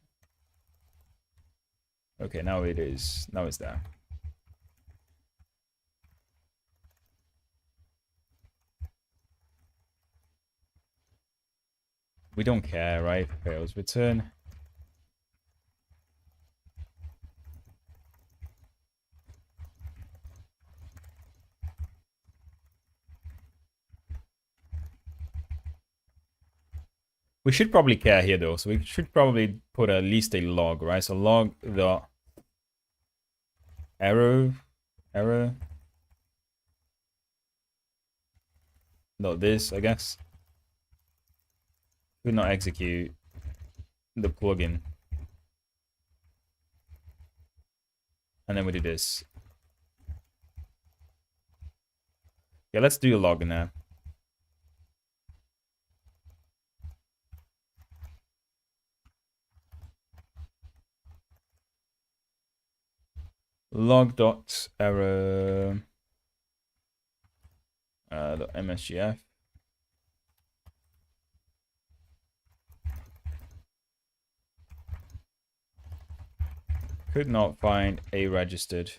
S1: Okay, now it is. Now it's there. We don't care, right? Fails return. We should probably care here though, so we should probably put at least a log, right? So log the error, not this, I guess. Could not execute the plugin. And then we do this. Yeah, let's do a log in there. Log.error .msgf. Could not find a registered.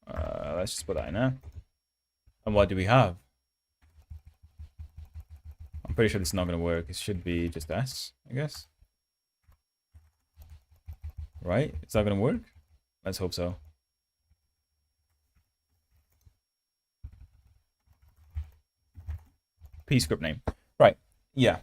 S1: Let's just put that in there. And what do we have? I'm pretty sure this is not going to work. It should be just S, I guess. Right? Is that going to work? Let's hope so. P script name. Right. Yeah.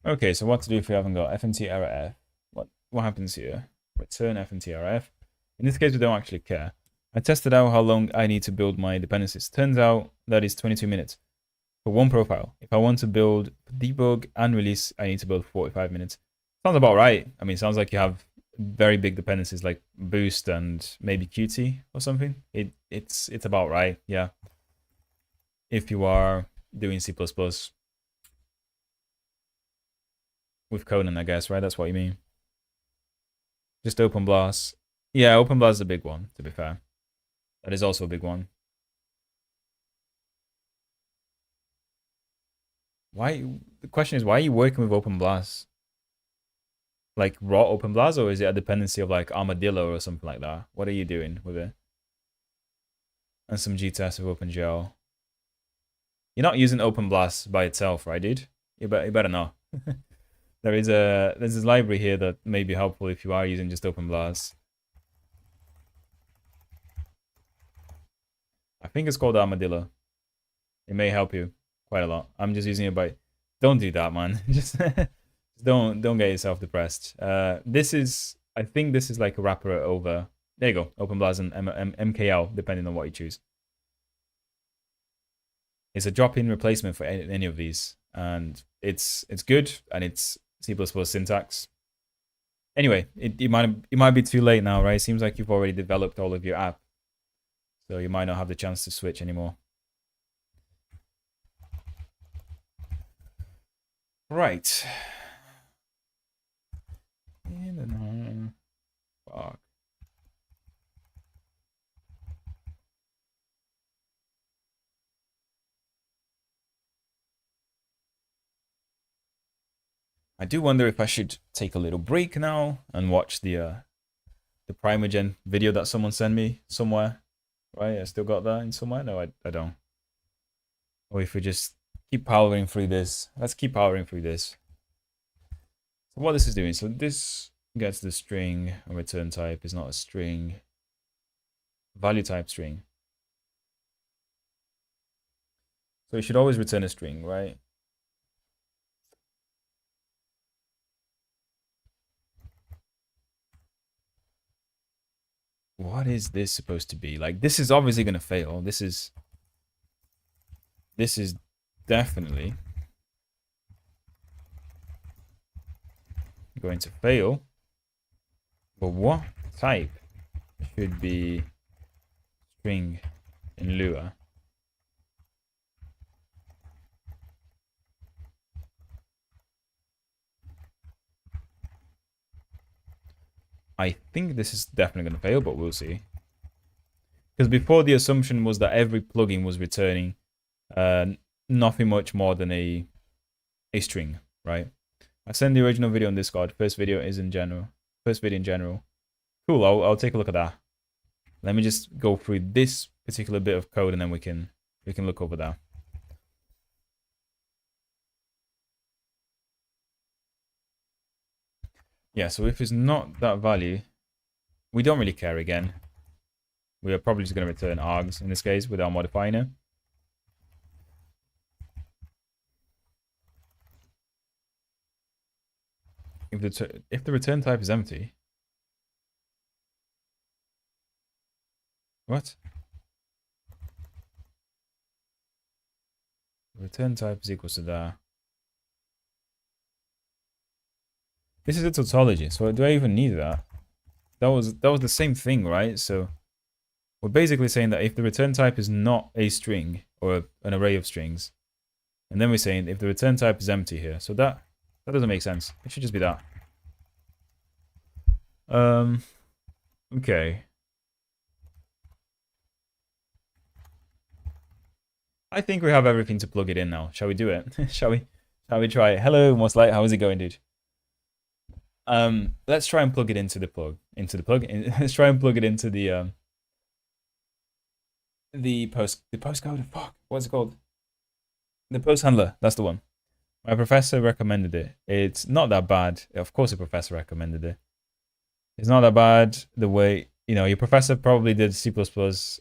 S1: Okay, so what to do if we haven't got fmt error f? What happens here? Return fmt error f. In this case, we don't actually care. I tested out how long I need to build my dependencies. Turns out that is 22 minutes for one profile. If I want to build, debug, and release, I need to build 45 minutes. Sounds about right. I mean, it sounds like you have very big dependencies like Boost and maybe Qt or something. It's about right, yeah. If you are doing C++ with Conan, I guess, right? That's what you mean. Just Open Blast. Yeah, Open Blast is a big one, to be fair. That is also a big one. Why? The question is, why are you working with Open Blast? Like raw Open Blast, or is it a dependency of like Armadillo or something like that? What are you doing with it? And some GTS with OpenGL. You're not using Open Blast by itself, right, dude? You better not. There's this library here that may be helpful if you are using just Open Blast. I think it's called Armadillo. It may help you quite a lot. I'm just using it by. Don't do that, man. just don't get yourself depressed. This is, I think this is like a wrapper over. There you go, Open Blast and MKL, depending on what you choose. It's a drop-in replacement for any of these, and it's good, and it's C++ syntax. Anyway, it might be too late now, right? It seems like you've already developed all of your app, so you might not have the chance to switch anymore. Right. Fuck. I do wonder if I should take a little break now and watch the Primogen video that someone sent me somewhere. Right, I still got that in somewhere? No, I don't. Or if we just keep powering through this. Let's keep powering through this. So what this is doing, so this gets the string, a return type is not a string. Value type string. So it should always return a string, right? What is this supposed to be? Like, this is obviously going to fail. This is definitely going to fail. But what type should be string in Lua? I think this is definitely going to fail, but we'll see. Because before the assumption was that every plugin was returning nothing much more than a string, right? I sent the original video on Discord. First video is in general. first bit in general. Cool, I'll take a look at that. Let me just go through this particular bit of code and then we can look over that. Yeah, so if it's not that value, we don't really care again. We are probably just going to return args in this case without modifying it. If the return type is empty, what? Return type is equals to that. This is a tautology, so do I even need that? That was the same thing, right? So we're basically saying that if the return type is not a string or an array of strings, and then we're saying if the return type is empty here, so that doesn't make sense. It should just be that. Okay. I think we have everything to plug it in now. Shall we do it? Shall we try it? Hello, Most Light. How is it going, dude? Let's try and plug it into the plug. Let's try and plug it into the postcode. Fuck, what's it called? The post handler. That's the one. My professor recommended it. It's not that bad. Of course, the professor recommended it. It's not that bad. The way, your professor probably did C++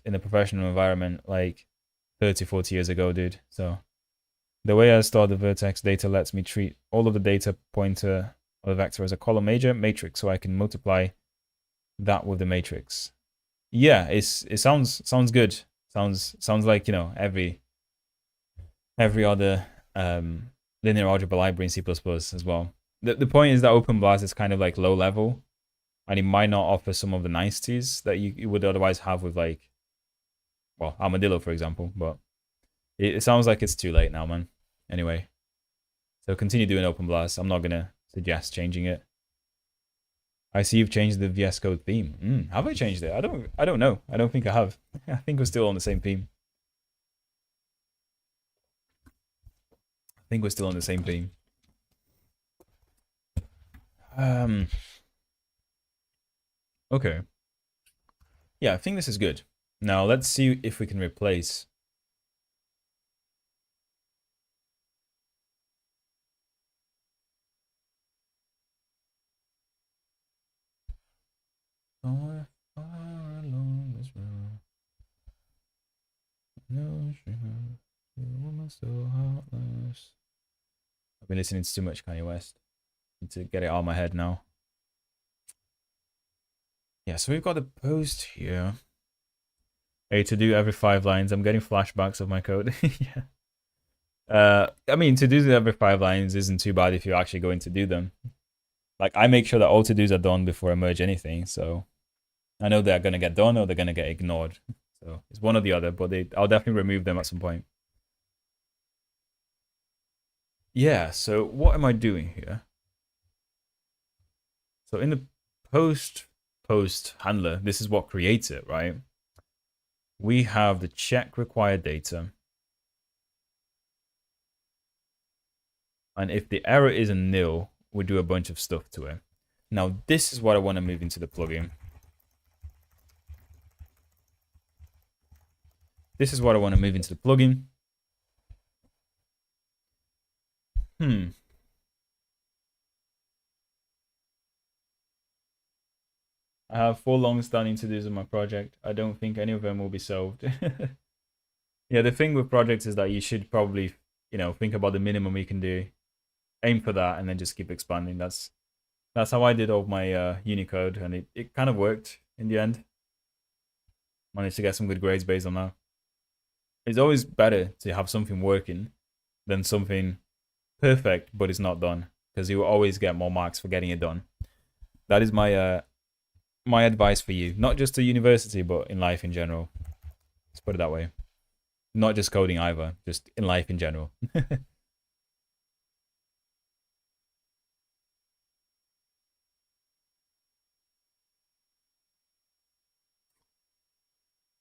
S1: in a professional environment like 30, 40 years ago, dude. So the way I store the vertex data lets me treat all of the data pointer or the vector as a column major matrix, so I can multiply that with the matrix. Yeah, it sounds good. Sounds like every other linear algebra library in C++ as well. The point is that OpenBlast is kind of like low level, and it might not offer some of the niceties that you would otherwise have with like, well, Armadillo, for example. But it sounds like it's too late now, man. Anyway, so continue doing OpenBlast. I'm not gonna suggest changing it. I see you've changed the VS Code theme. Have I changed it? I don't know. I don't think I have. I think we're still on the same theme. Okay. Yeah, I think this is good. Now let's see if we can replace. Far, far along this road. No sugar, woman so heartless. I've been listening to too much Kanye West. Need to get it out of my head now. Yeah, so we've got the post here. A to do every 5 lines. I'm getting flashbacks of my code. Yeah. I mean, to do every 5 lines isn't too bad if you're actually going to do them. Like, I make sure that all to-dos are done before I merge anything, so I know they're going to get done or they're going to get ignored. So it's one or the other, but I'll definitely remove them at some point. Yeah, so what am I doing here? So in the post handler, this is what creates it, right? We have the check required data. And if the error is a nil, we do a bunch of stuff to it. Now, this is what I want to move into the plugin. This is what I want to move into the plugin. I have 4 long-standing to-dos in my project. I don't think any of them will be solved. Yeah, the thing with projects is that you should probably, think about the minimum you can do, aim for that, and then just keep expanding. That's how I did all my Unicode, and it kind of worked in the end. Managed to get some good grades based on that. It's always better to have something working than something perfect but it's not done, because you will always get more marks for getting it done. That is my my advice for you, not just to university but in life in general. Let's put it that way. Not just coding either, just in life in general.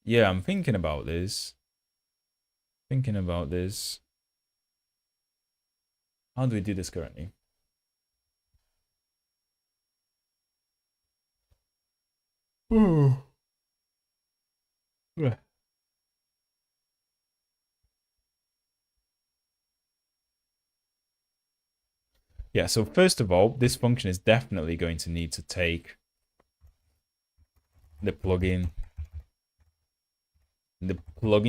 S1: Yeah, I'm thinking about this. How do we do this currently? Yeah. Yeah, so first of all, this function is definitely going to need to take the plugin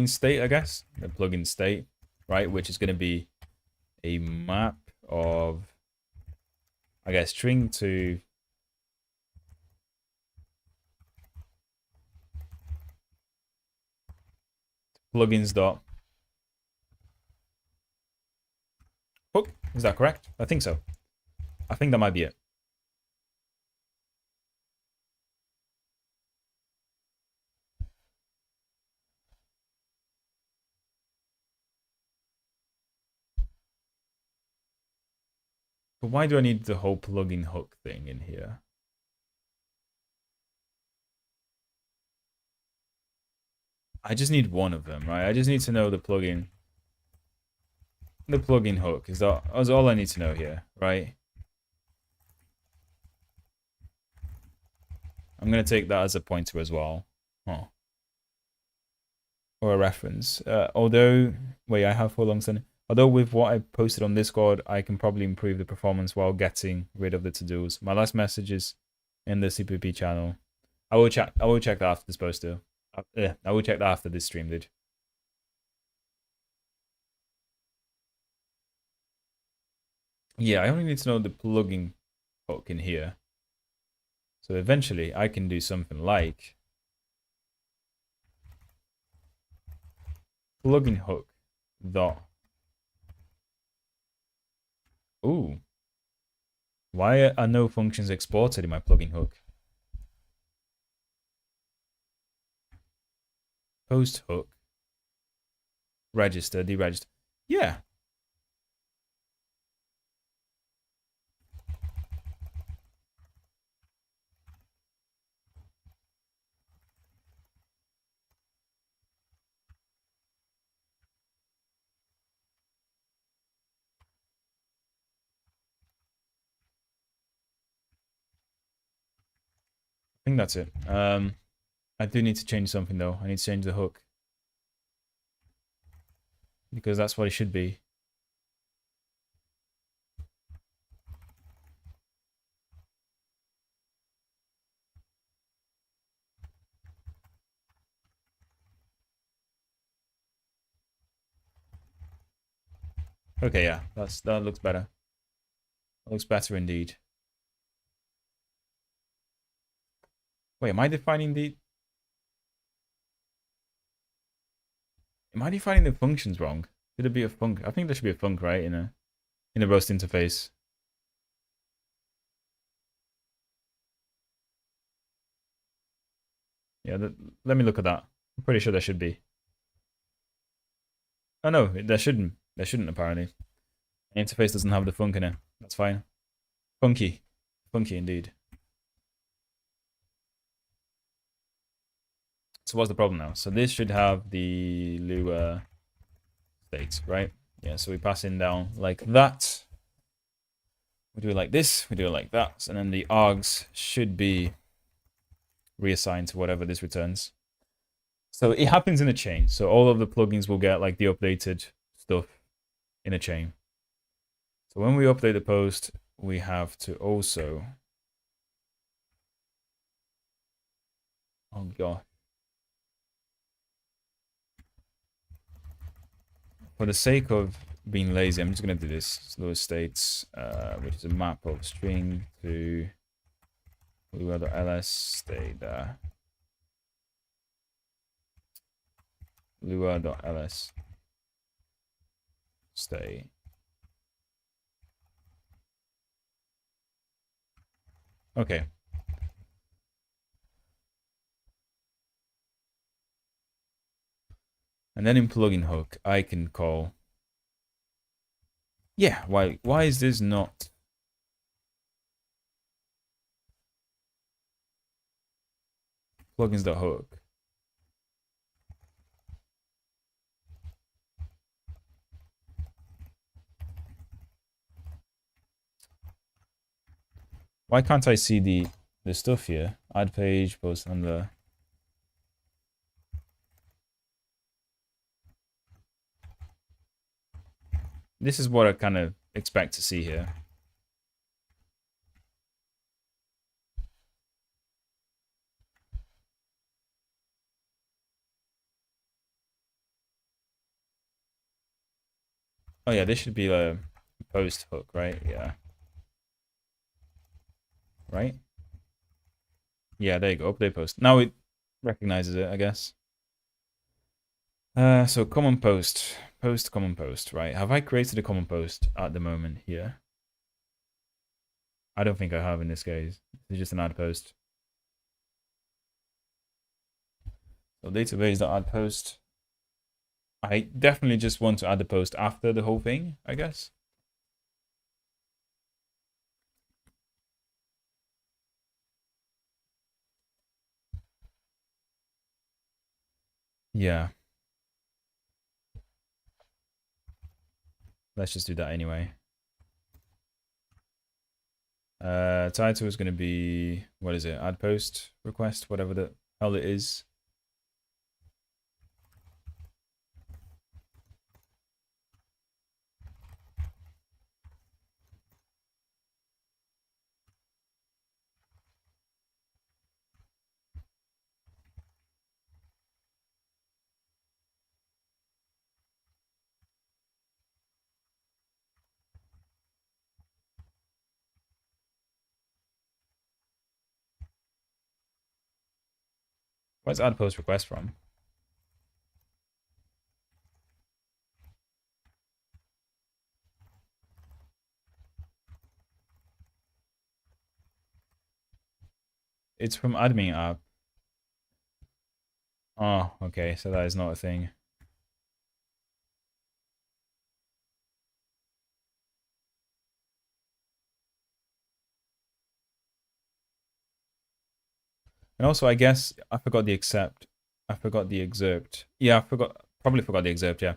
S1: state, I guess. The plugin state, right? Which is going to be a map of, I guess, string to plugins dot hook. Is that correct? I think so. I think that might be it. But why do I need the whole plugin hook thing in here? I just need one of them, right? I just need to know the plugin. The plugin hook is all I need to know here, right? I'm going to take that as a pointer as well. Huh. Or a reference. Wait, I have for long standing. Although with what I posted on Discord, I can probably improve the performance while getting rid of the to-dos. My last message is in the CPP channel. I will check that after this post too. I will check that after this stream, dude. Yeah, I only need to know the plugin hook in here. So eventually I can do something like plugin hook dot. Ooh. Why are no functions exported in my plugin hook? Post hook. Register, deregister. Yeah. I think that's it. I do need to change something though. I need to change the hook. Because that's what it should be. Okay, yeah, that looks better. That looks better indeed. Wait, am I defining the functions wrong? Should it be a func? I think there should be a func, right, in a Rust interface. Yeah, let me look at that. I'm pretty sure there should be. Oh no, there shouldn't. There shouldn't apparently. The interface doesn't have the func in it. That's fine. Funky. Funky indeed. So what's the problem now? So this should have the Lua state, right? Yeah, so we pass in down like that. We do it like this, we do it like that, and then the args should be reassigned to whatever this returns. So it happens in a chain. So all of the plugins will get like the updated stuff in a chain. So when we update the post, we have to also... Oh god. For the sake of being lazy, I'm just going to do this. Lua states, which is a map of string to Lua.ls state there. Lua.ls state. Okay. And then in plugin hook, I can call... Yeah, why is this not... plugins.hook? Why can't I see the there's stuff here. Add page, post handler. This is what I kind of expect to see here. Oh yeah, this should be a post hook, right? Yeah. Right? Yeah, there you go. Update post. Now it recognizes it, I guess. So common post. Post common post, right? Have I created a common post at the moment here? I don't think I have in this case. It's just an add post. So database.add post. I definitely just want to add the post after the whole thing, I guess. Yeah. Let's just do that anyway. Title is going to be, what is it? Add post request, whatever the hell it is. Where's add post request from? It's from admin app. Oh, okay. So that is not a thing. And also, I guess I forgot the accept. I forgot the excerpt. Yeah, probably forgot the excerpt, yeah.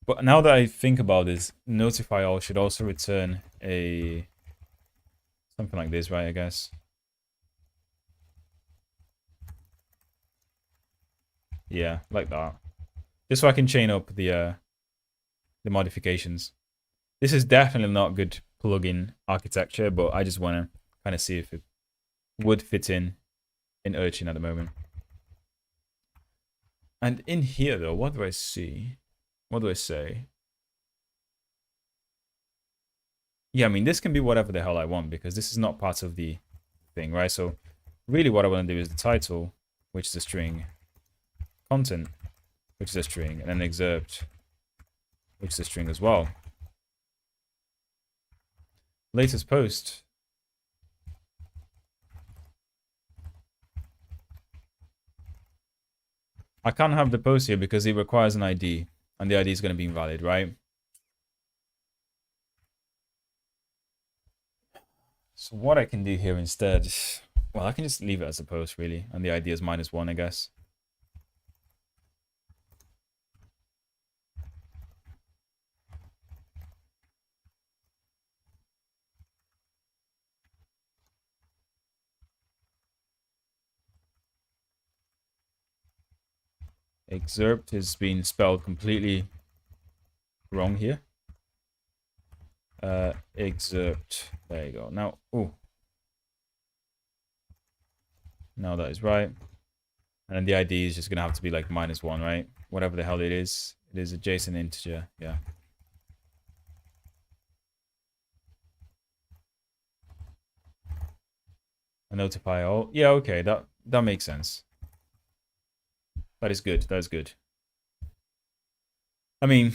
S1: But now that I think about this, notify all should also return a something like this, right? I guess. Yeah, like that. Just so I can chain up the modifications. This is definitely not good plugin architecture, but I just want to kind of see if it would fit in Urchin at the moment. And in here, though, what do I see? What do I say? Yeah, I mean, this can be whatever the hell I want because this is not part of the thing, right? So really what I want to do is the title, which is a string, content, which is a string, and then excerpt, which is a string as well. Latest post. I can't have the post here because it requires an ID, and the ID is going to be invalid, right? So what I can do here instead, well, I can just leave it as a post, really, and the ID is -1, I guess. Excerpt is being spelled completely wrong here. Excerpt. There you go. Now, oh. Now that is right. And then the ID is just going to have to be like -1, right? Whatever the hell it is. It is a JSON integer. Yeah. A notify all. Yeah, okay. That makes sense. That is good. That is good. I mean,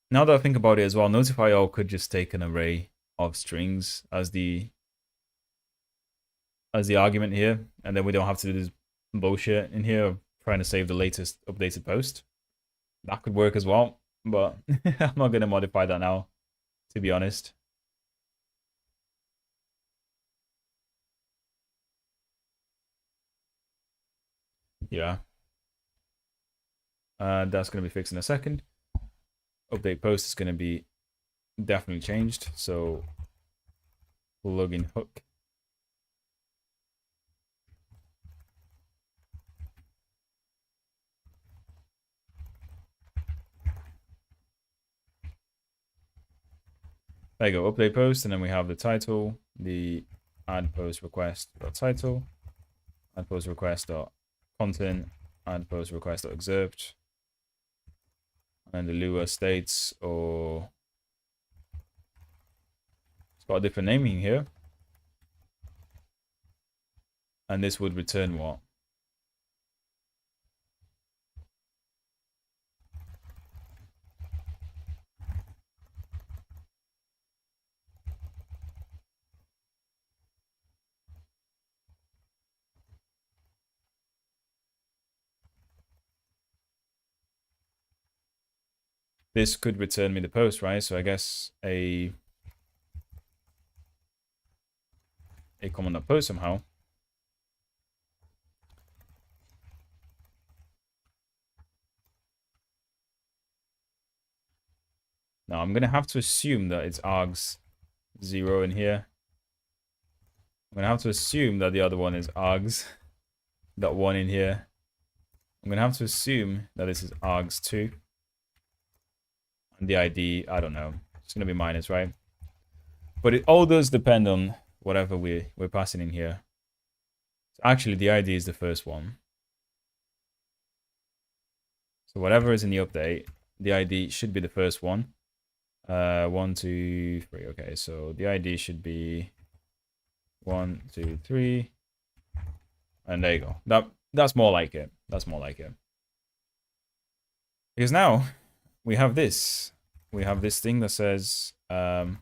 S1: now that I think about it as well, notify all could just take an array of strings as the argument here, and then we don't have to do this bullshit in here of trying to save the latest updated post. That could work as well, but I'm not going to modify that now, to be honest. Yeah. That's going to be fixed in a second. Update post is going to be definitely changed, so plugin hook. There you go, update post, and then we have the title, the add post request title, add post request content, add post request excerpt, and the Lua states, or it's got a different naming here, and this would return what? This could return me the post, right? So I guess a comment.post somehow. Now I'm gonna have to assume that it's args0 in here. I'm gonna have to assume that the other one is args.1 in here. I'm gonna have to assume that this is args2. And the ID, I don't know. It's gonna be minus, right? But it all does depend on whatever we're passing in here. So actually, the ID is the first one. So whatever is in the update, the ID should be the first one. 1, 2, 3. Okay, so the ID should be 1, 2, 3. And there you go. That's more like it. That's more like it. Because now we have this. We have this thing that says, I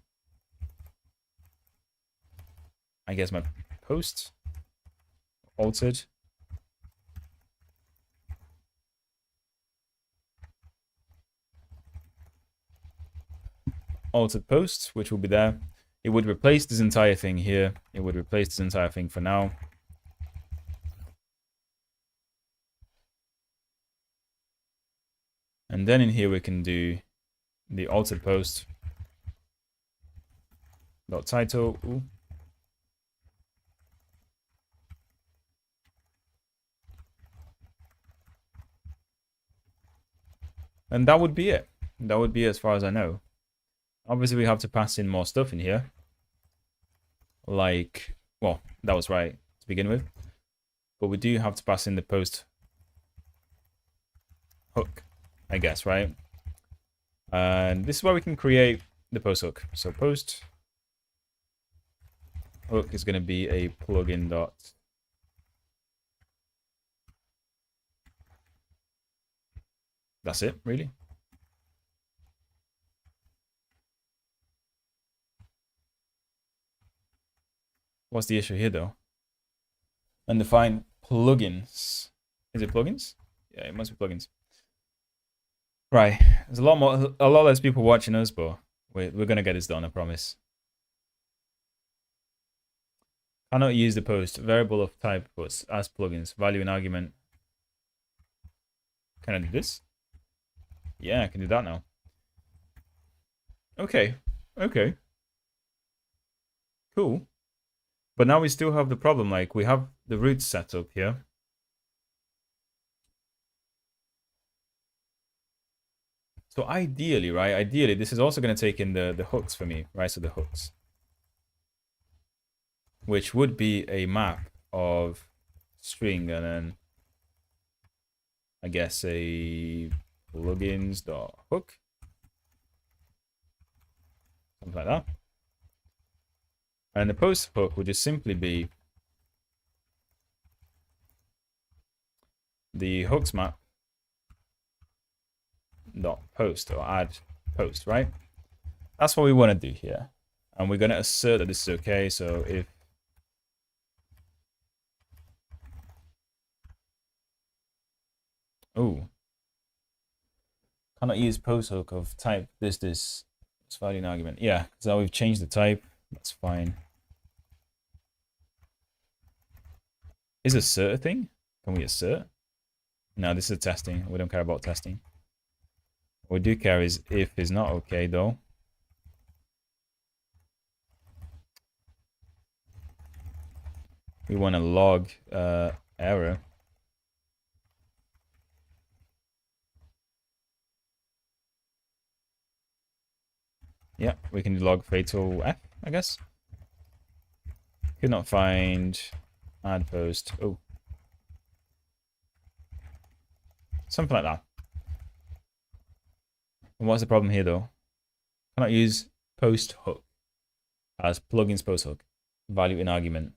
S1: guess my post altered. Altered post, which will be there. It would replace this entire thing here. It would replace this entire thing for now. And then in here we can do the altered post dot title. Ooh. And that would be it. That would be it as far as I know. Obviously, we have to pass in more stuff in here. Like, well, that was right to begin with. But we do have to pass in the post hook, I guess, right? And this is where we can create the post hook. So post hook is going to be a plugin dot. That's it, really. What's the issue here, though? Undefine plugins. Is it plugins? Yeah, it must be plugins. Right. There's a lot less people watching us, but we're gonna get this done, I promise. Cannot use the post variable of type puts as plugins value and argument. Can I do this? Yeah, I can do that now. Okay. Okay. Cool. But now we still have the problem, like we have the roots set up here. So ideally, right? Ideally, this is also going to take in the hooks for me, right? So the hooks, which would be a map of string and then I guess a plugins.hook, something like that. And the post hook would just simply be the hooks map dot post or add post, right? That's what we want to do here. And we're going to assert that this is okay. So if cannot use post hook of type this value and argument. Yeah, because now we've changed the type. That's fine. Is assert a thing? Can we assert? No, this is testing. We don't care about testing. What we do care is if is not okay, though. We want to log error. Yeah, we can log fatal F, I guess. Could not find add post. Oh, something like that. And what's the problem here though? Cannot use post hook as plugins post hook value in argument.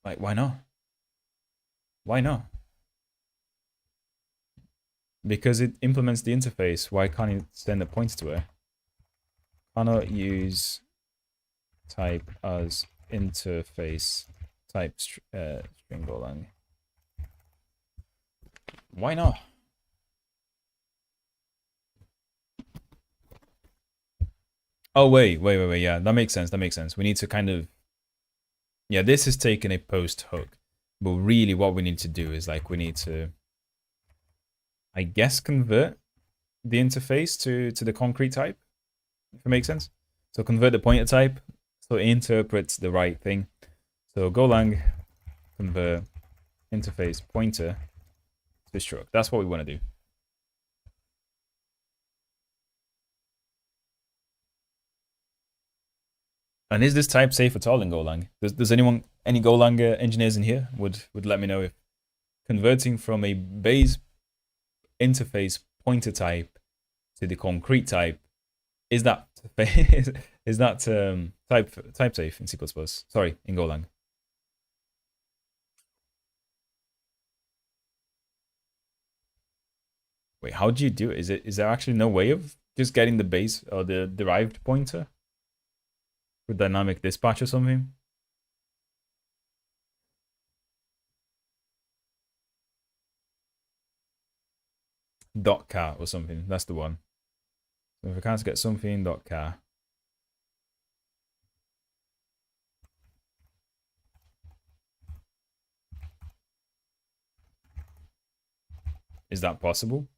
S1: Like, why not? Why not? Because it implements the interface. Why can't it send a pointer to it? Cannot use type as interface type string Golang. Why not? Oh, wait. Yeah, that makes sense. That makes sense. We need to kind of... Yeah, this is taking a post hook. But really what we need to do is like we need to, I guess, convert the interface to the concrete type, if it makes sense. So convert the pointer type so it interprets the right thing. So Golang convert interface pointer to struct. That's what we want to do. And is this type safe at all in Golang? Does anyone, any Golang engineers in here would let me know if converting from a base interface pointer type to the concrete type, is that is that type safe in C++? Sorry, in Golang. Wait, how do you do it? Is there actually no way of just getting the base or the derived pointer with dynamic dispatch or something? .car or something. That's the one. So if I can't get something .car, is that possible?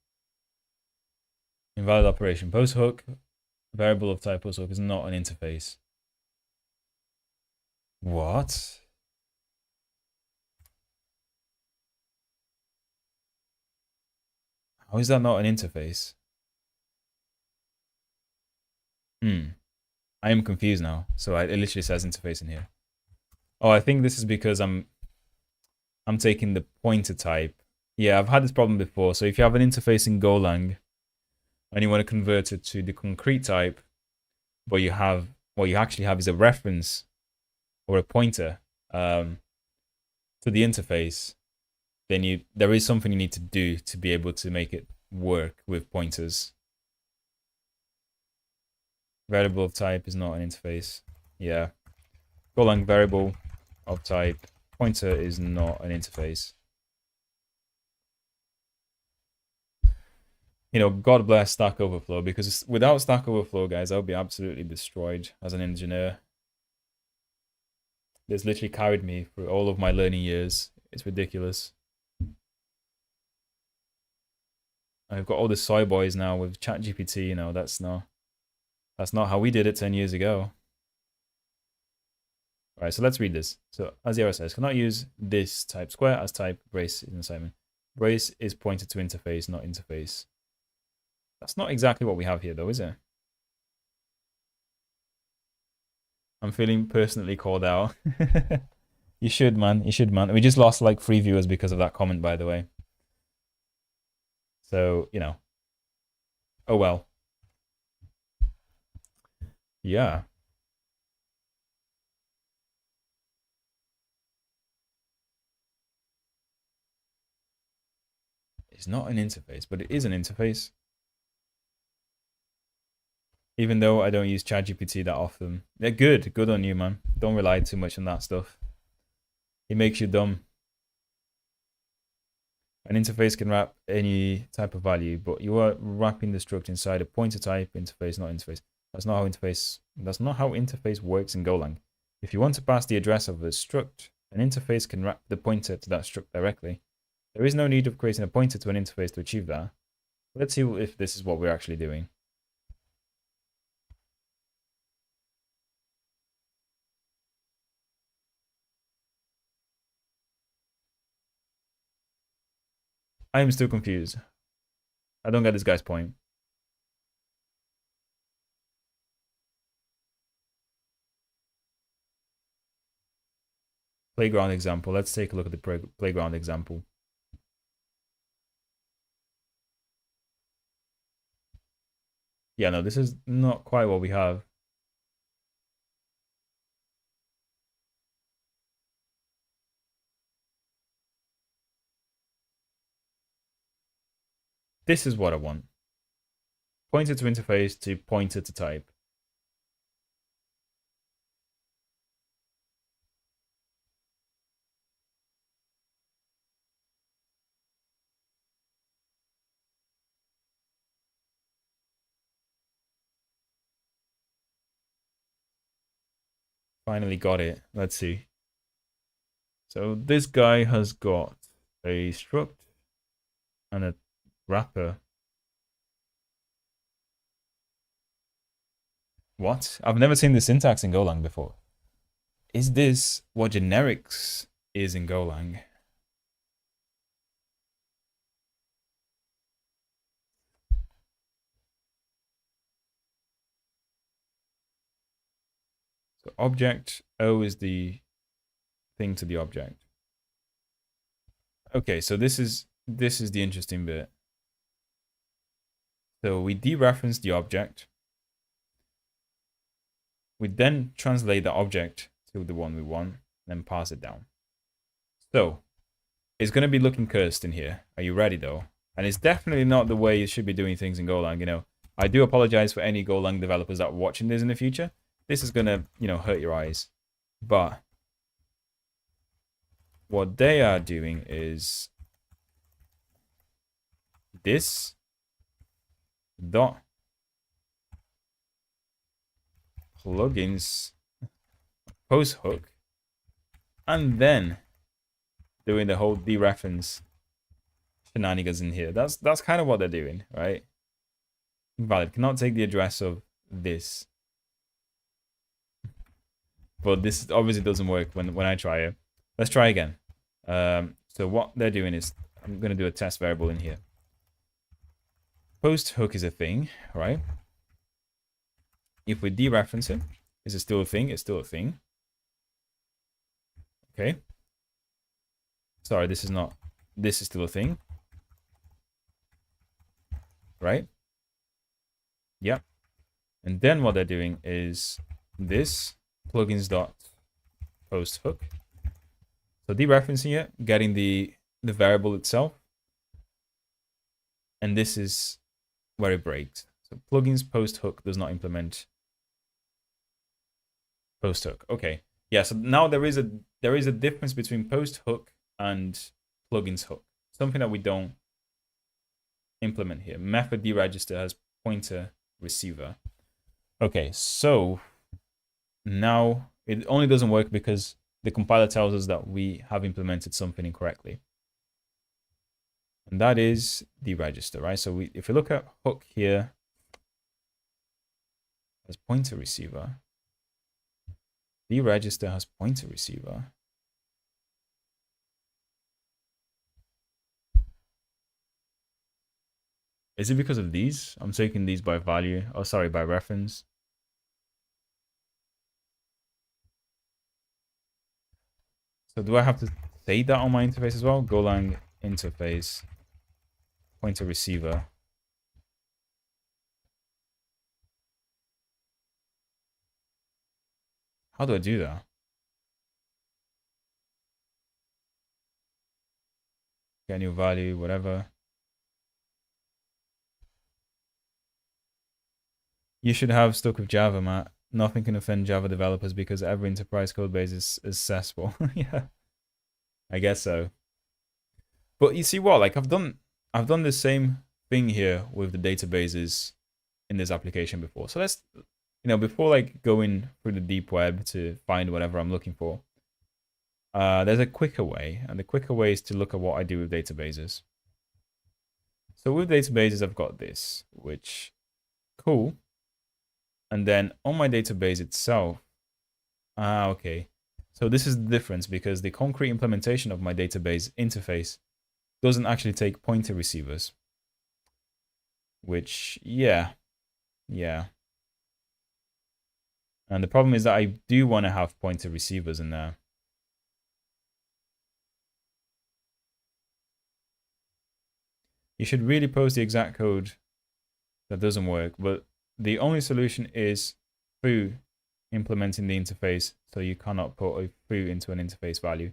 S1: Invalid operation. Post hook variable of type post hook is not an interface. What? How is that not an interface? I am confused now. So it literally says interface in here. Oh, I think this is because I'm taking the pointer type. Yeah, I've had this problem before. So if you have an interface in Golang and you want to convert it to the concrete type, but you have what you actually have is a reference or a pointer to the interface, then there is something you need to do to be able to make it work with pointers. Variable of type is not an interface. Yeah. Golang variable of type pointer is not an interface. You know, God bless Stack Overflow, because without Stack Overflow, guys, I would be absolutely destroyed as an engineer. It's literally carried me through all of my learning years. It's ridiculous. I've got all the soy boys now with ChatGPT. You know, that's not how we did it 10 years ago. All right, so let's read this. So as the error says, cannot use this type square as type brace in assignment. Brace is pointed to interface, not interface. That's not exactly what we have here, though, is it? I'm feeling personally called out. You should, man. You should, man. We just lost like 3 viewers because of that comment, by the way. So, you know. Oh well. Yeah. It's not an interface, but it is an interface. Even though I don't use ChatGPT that often. They're good. Good on you, man. Don't rely too much on that stuff. It makes you dumb. An interface can wrap any type of value, but you are wrapping the struct inside a pointer type interface, not interface. That's not how interface works in Golang. If you want to pass the address of a struct, an interface can wrap the pointer to that struct directly. There is no need of creating a pointer to an interface to achieve that. Let's see if this is what we're actually doing. I am still confused. I don't get this guy's point. playground example. Let's take a look at the playground example. Yeah, no, this is not quite what we have. This is what I want. Pointer to interface to pointer to type. Finally got it. Let's see. So this guy has got a struct and a wrapper. What? I've never seen the syntax in Golang before. Is this what generics is in Golang? So object O is the thing to the object. Okay, so this is the interesting bit. So we dereference the object. We then translate the object to the one we want, then pass it down. So it's going to be looking cursed in here. Are you ready though? And it's definitely not the way you should be doing things in Golang. You know, I do apologize for any Golang developers that are watching this in the future. This is going to, you know, hurt your eyes. But what they are doing is this dot plugins post hook, and then doing the whole dereference shenanigans in here. That's kind of what they're doing, right? Invalid. Cannot take the address of this. But this obviously doesn't work when I try it. Let's try again. So what they're doing is, I'm going to do a test variable in here. Post hook is a thing, right? If we dereference it, is it still a thing? It's still a thing. Okay. Sorry, this is not. This is still a thing. Right? Yep. And then what they're doing is this plugins dot post hook. So dereferencing it, getting the variable itself. And this is where it breaks. So plugins post hook does not implement post hook. Okay. Yeah, so now there is a difference between post hook and plugins hook. Something that we don't implement here. Method deregister has pointer receiver. Okay, so now it only doesn't work because the compiler tells us that we have implemented something incorrectly. And that is deregister, right? So if we look at hook here as pointer receiver, deregister has pointer receiver. Is it because of these? I'm taking these by value. Oh, sorry, by reference. So do I have to say that on my interface as well? Golang interface pointer receiver. How do I do that? Get new value, whatever. You should have stuck with Java, Matt. Nothing can offend Java developers because every enterprise code base is successful. Yeah, I guess so. But you see what? Like I've done the same thing here with the databases in this application before. So let's, before like going through the deep web to find whatever I'm looking for, there's a quicker way, and the quicker way is to look at what I do with databases. So with databases, I've got this, which cool. And then on my database itself, okay. So this is the difference because the concrete implementation of my database interface doesn't actually take pointer receivers. Which, yeah. And the problem is that I do want to have pointer receivers in there. You should really post the exact code that doesn't work, but the only solution is foo implementing the interface, so you cannot put a foo into an interface value.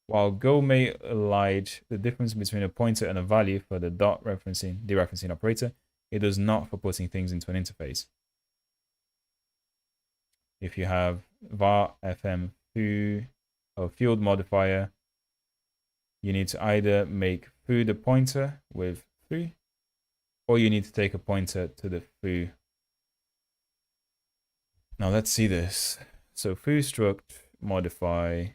S1: While Go may elide the difference between a pointer and a value for the dot referencing, dereferencing operator, it does not for putting things into an interface. If you have var fm foo or field modifier, you need to either make foo the pointer with foo, or you need to take a pointer to the foo. Now let's see this. So foo struct modify.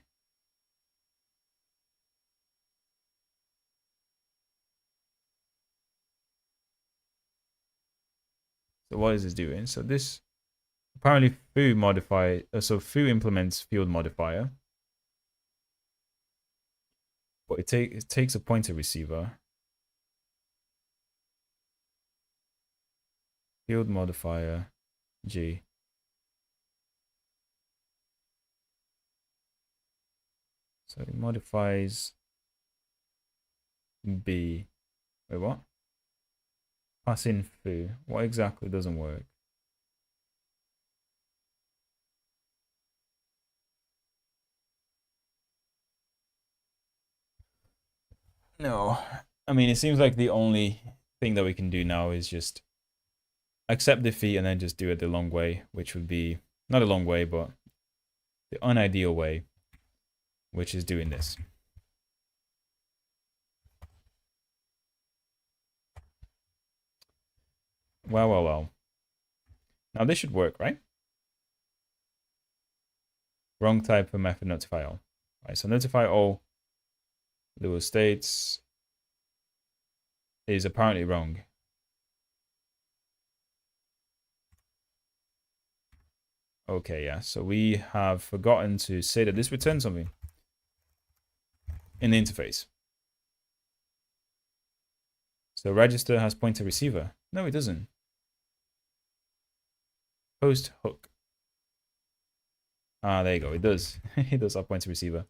S1: So what is this doing? So this apparently foo modify. So foo implements field modifier, but it takes a pointer receiver. Field modifier G. So it modifies B. Wait, what? Pass in foo. What exactly doesn't work? No. I mean, it seems like the only thing that we can do now is just accept defeat and then just do it the long way, which would be not a long way, but the unideal way, which is doing this. Well. Now this should work, right? Wrong type of method notify all. Right, so notify all Lua states is apparently wrong. Okay, yeah, so we have forgotten to say that this returns something in the interface. So register has pointer receiver. No, it doesn't. Post hook. Ah, there you go. It does. It does have pointer receiver.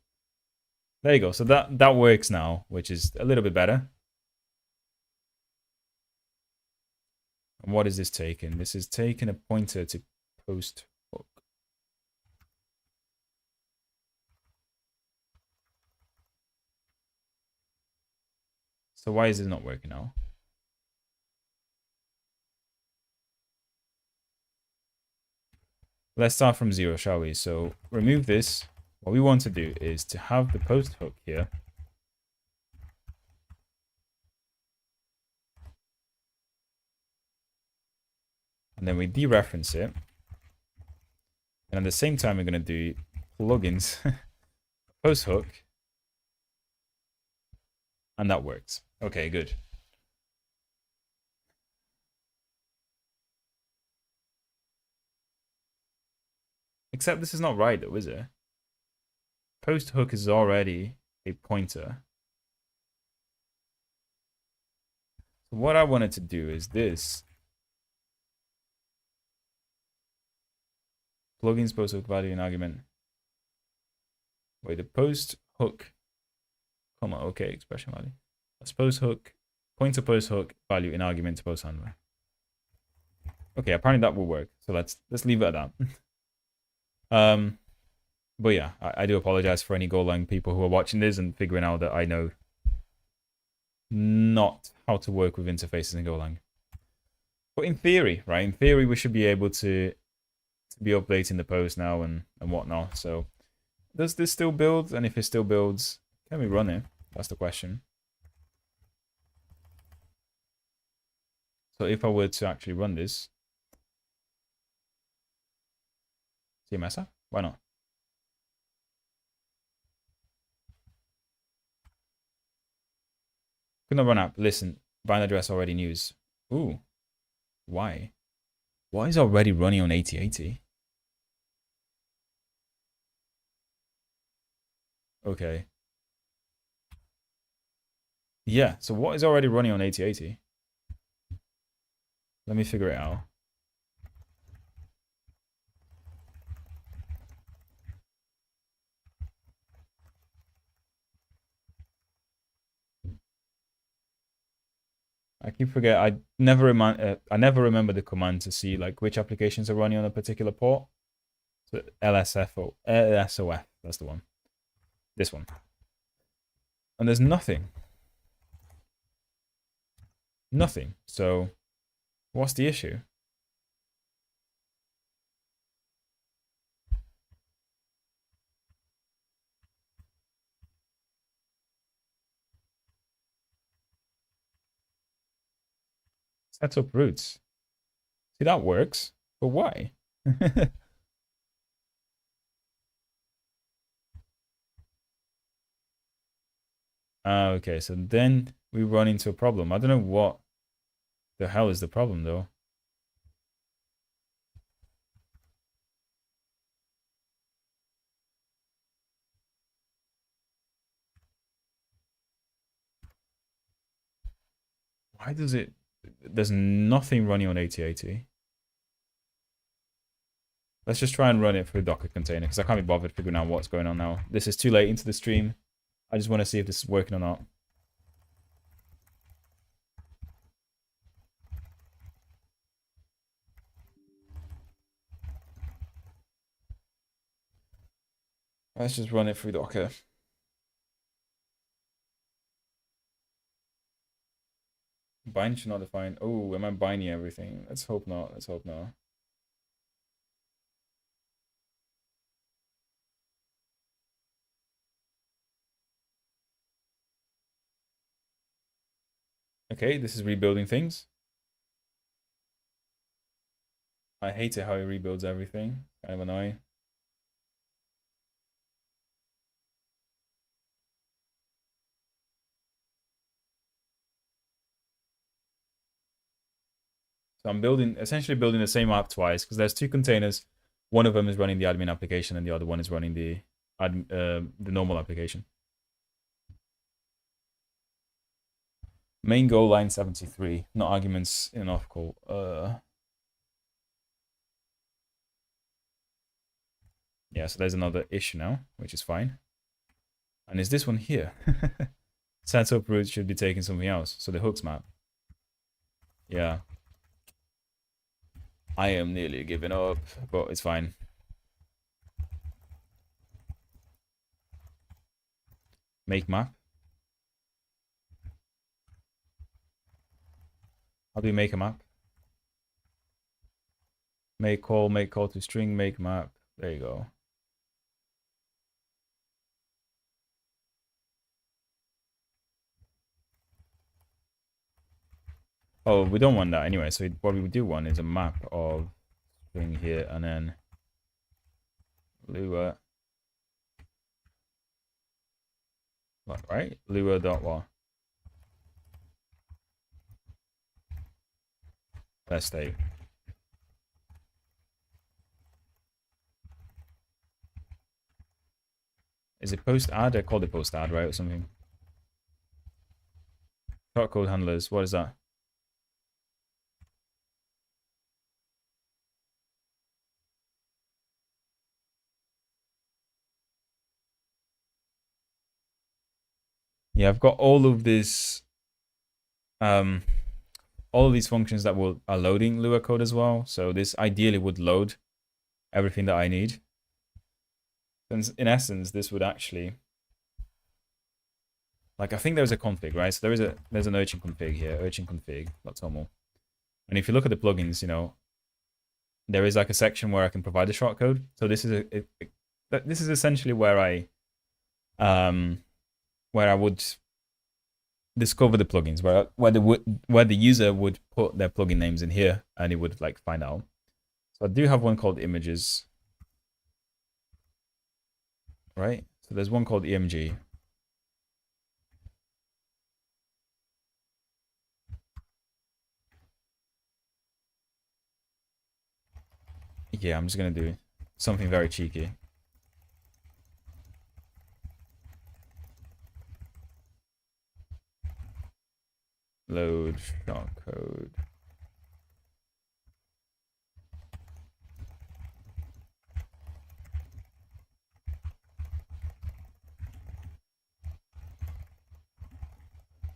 S1: There you go. So that works now, which is a little bit better. And what is this taking? This is taking a pointer to post hook. So why is this not working now? Let's start from 0, shall we? So remove this. What we want to do is to have the post hook here. And then we dereference it. And at the same time, we're going to do plugins, post hook. And that works. Okay, good. Except this is not right though, is it? Post hook is already a pointer. So what I wanted to do is this. Plugins post hook value in argument. Wait, the post hook, comma, okay, expression value. That's post hook, pointer post hook value in argument to post handler. Okay, apparently that will work. So let's leave it at that. But yeah, I do apologize for any Golang people who are watching this and figuring out that I know not how to work with interfaces in Golang. But in theory, right? In theory, we should be able to be updating the post now and whatnot. So does this still build? And if it still builds, can we run it? That's the question. So if I were to actually run this, CMS app, why not? Could not run app. Listen, bind address already news. Ooh, why? Why is already running on 8080? Okay. Yeah, so what is already running on 8080? Let me figure it out. I keep forgetting. I never remember the command to see like which applications are running on a particular port. So LSF or LSOF. That's the one. This one. And there's nothing. Nothing. So what's the issue? Set up routes. See, that works. But why? Okay, so then we run into a problem. I don't know what the hell is the problem, though. Why does it... There's nothing running on 8080. Let's just try and run it through Docker container, because I can't be bothered figuring out what's going on now. This is too late into the stream. I just want to see if this is working or not. Let's just run it through Docker. Bind should not define. Oh, am I binding everything? Let's hope not. Let's hope not. Okay, this is rebuilding things. I hate it how it rebuilds everything. Kind of annoying. So I'm essentially building the same app twice because there's two containers. One of them is running the admin application and the other one is running the normal application. Main goal line 73, not arguments in an off call. Yeah, so there's another issue now, which is fine. And is this one here? Setup route should be taking something else. So the hooks map. Yeah. I am nearly giving up, but it's fine. Make map. How do we make a map? Make call to string, make map. There you go. Oh, we don't want that anyway. So what we do want is a map of string here and then Lua. What, right? Lua dot what? Best state. Is it post add? I called it post add, right? Or something. Shortcode handlers. What is that? Yeah, I've got all of this, all of these functions that are loading Lua code as well. So this ideally would load everything that I need. And in essence, this would actually, like, I think there's a config, right? So there's an Urchin config here, Urchin config.toml. And if you look at the plugins, you know, there is like a section where I can provide the shortcode. So this is this is essentially where I would discover the plugins, where the user would put their plugin names in here, and it would like find out. So I do have one called images, right? So there's one called EMG. Yeah, I'm just gonna do something very cheeky. Load shortcode.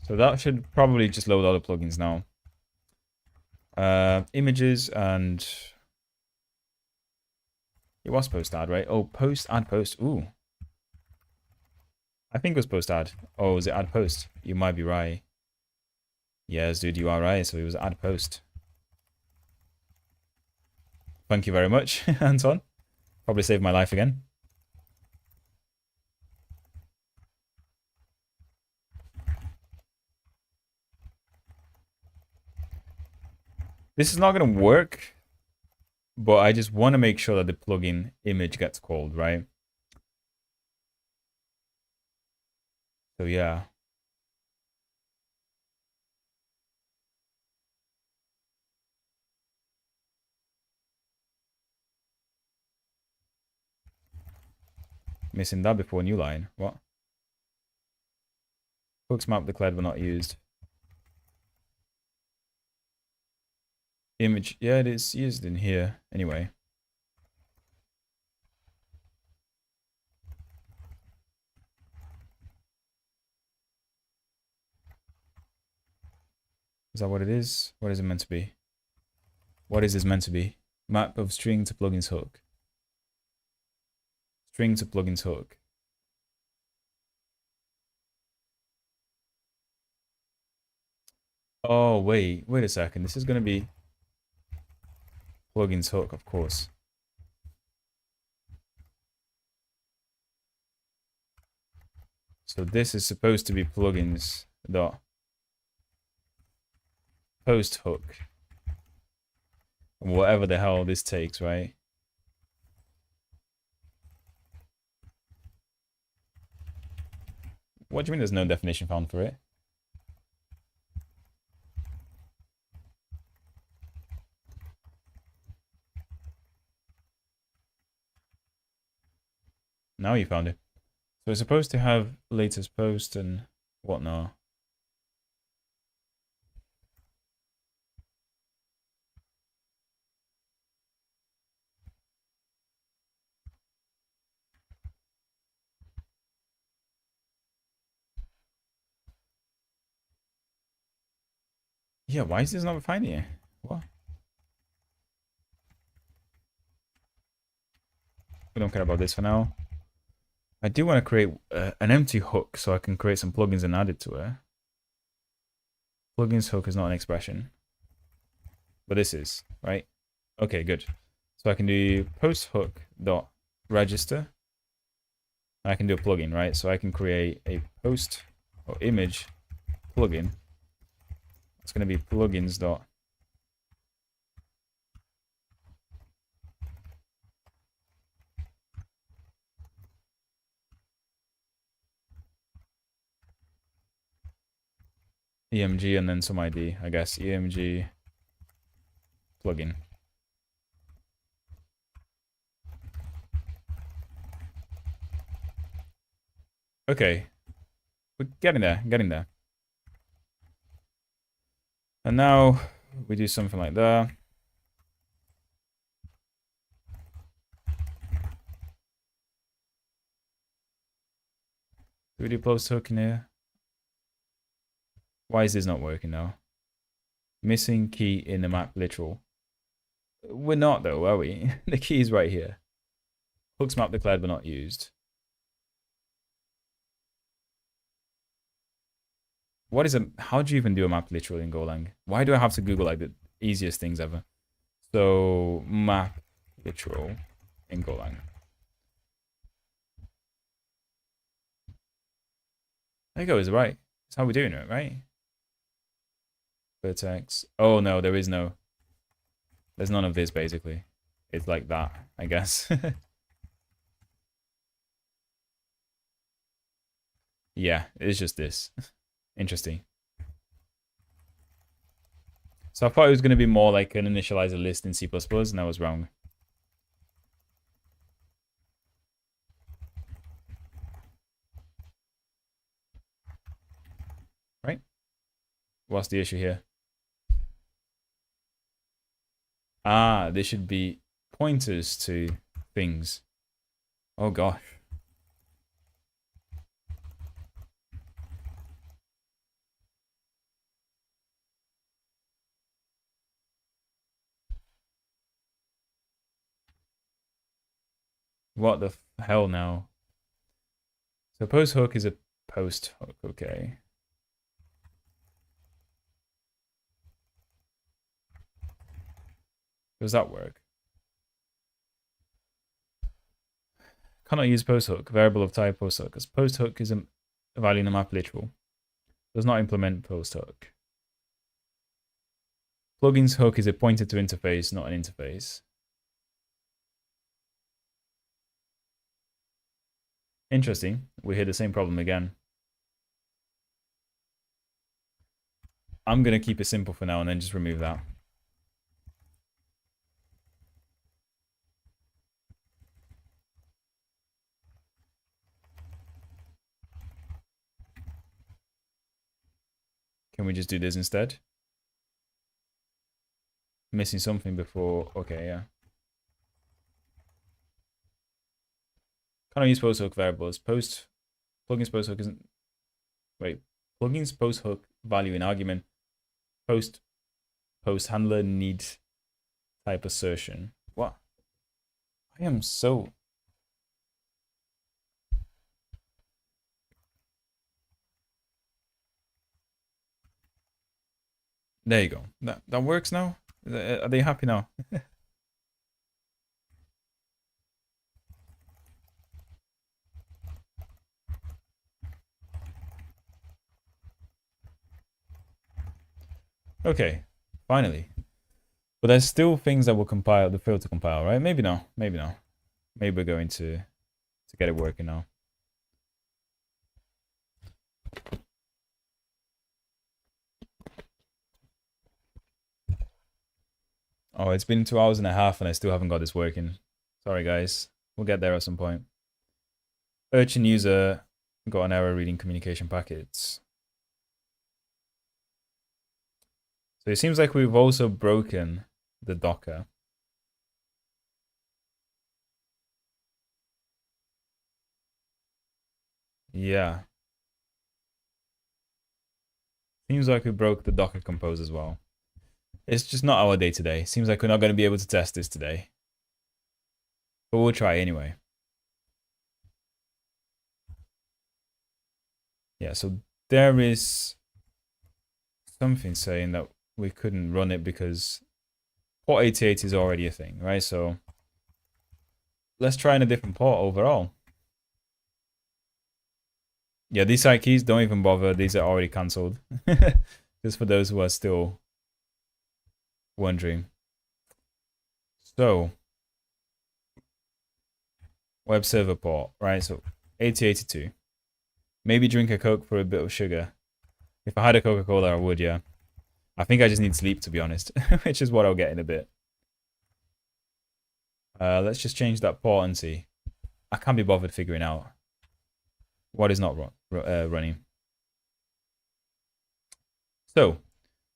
S1: So that should probably just load all the plugins now. Images and it was post add, right? Oh, post add post. Ooh, I think it was post add. Oh, was it add post? You might be right. Yes, dude, you are right. So it was add post. Thank you very much, Anton. Probably saved my life again. This is not going to work, but I just want to make sure that the plugin image gets called, right? So yeah. Missing that before new line. What? Hooks map declared but not used. Image. Yeah, it is used in here. Anyway. Is that what it is? What is it meant to be? What is this meant to be? Map of string to plugins hook. String to plugins hook. Oh, wait a second. This is going to be plugins hook, of course. So this is supposed to be plugins dot post hook. Whatever the hell this takes, right? What do you mean there's no definition found for it? Now you found it. So it's supposed to have latest post and whatnot. Yeah, why is this not finding it? What? We don't care about this for now. I do want to create an empty hook so I can create some plugins and add it to it. Plugins hook is not an expression. But this is, right? Okay, good. So I can do post hook dot register. I can do a plugin, right? So I can create a post or image plugin. It's going to be plugins dot emg and then some ID, I guess. Emg plugin. Okay. We're getting there, getting there. And now we do something like that. Do we do post hook in here? Why is this not working now? Missing key in the map literal. We're not though, are we? The key is right here. Hooks map declared but not used. What is a, how do you even do a map literal in Golang? Why do I have to Google like the easiest things ever? So map literal in Golang. There you go, is it right? That's how we're doing it, right? Vertex. Oh no, there is no. There's none of this basically. It's like that, I guess. Yeah, it's just this. Interesting. So I thought it was going to be more like an initializer list in C++, and I was wrong. Right? What's the issue here? Ah, there should be pointers to things. Oh gosh. What the hell now? So post hook is a post hook, okay. Does that work? Cannot use post hook, variable of type post hook, because post hook is a value in the map literal. Does not implement post hook. Plugins hook is a pointer to interface, not an interface. Interesting. We hit the same problem again. I'm going to keep it simple for now and then just remove that. Can we just do this instead? Missing something before. Okay, yeah. Can I use post hook variables? Plugins post hook isn't. Wait. Plugins post hook value in argument. Post handler need type assertion. What? I am so. There you go. That works now? Are they happy now? Okay, finally. But there's still things that will compile, the fail to compile, right? Maybe no, maybe no. Maybe we're going to get it working now. Oh, it's been 2 hours and a half and I still haven't got this working. Sorry, guys. We'll get there at some point. Urchin user got an error reading communication packets. So it seems like we've also broken the Docker. Yeah. Seems like we broke the Docker Compose as well. It's just not our day today. Seems like we're not going to be able to test this today. But we'll try anyway. Yeah, so there is something saying that we couldn't run it because port 88 is already a thing, right? So let's try in a different port overall. Yeah, these site keys, don't even bother. These are already cancelled. Just for those who are still wondering. So, web server port, right? So 8082. Maybe drink a Coke for a bit of sugar. If I had a Coca-Cola, I would, yeah. I think I just need sleep, to be honest, which is what I'll get in a bit. Let's just change that port and see. I can't be bothered figuring out what is not running. So,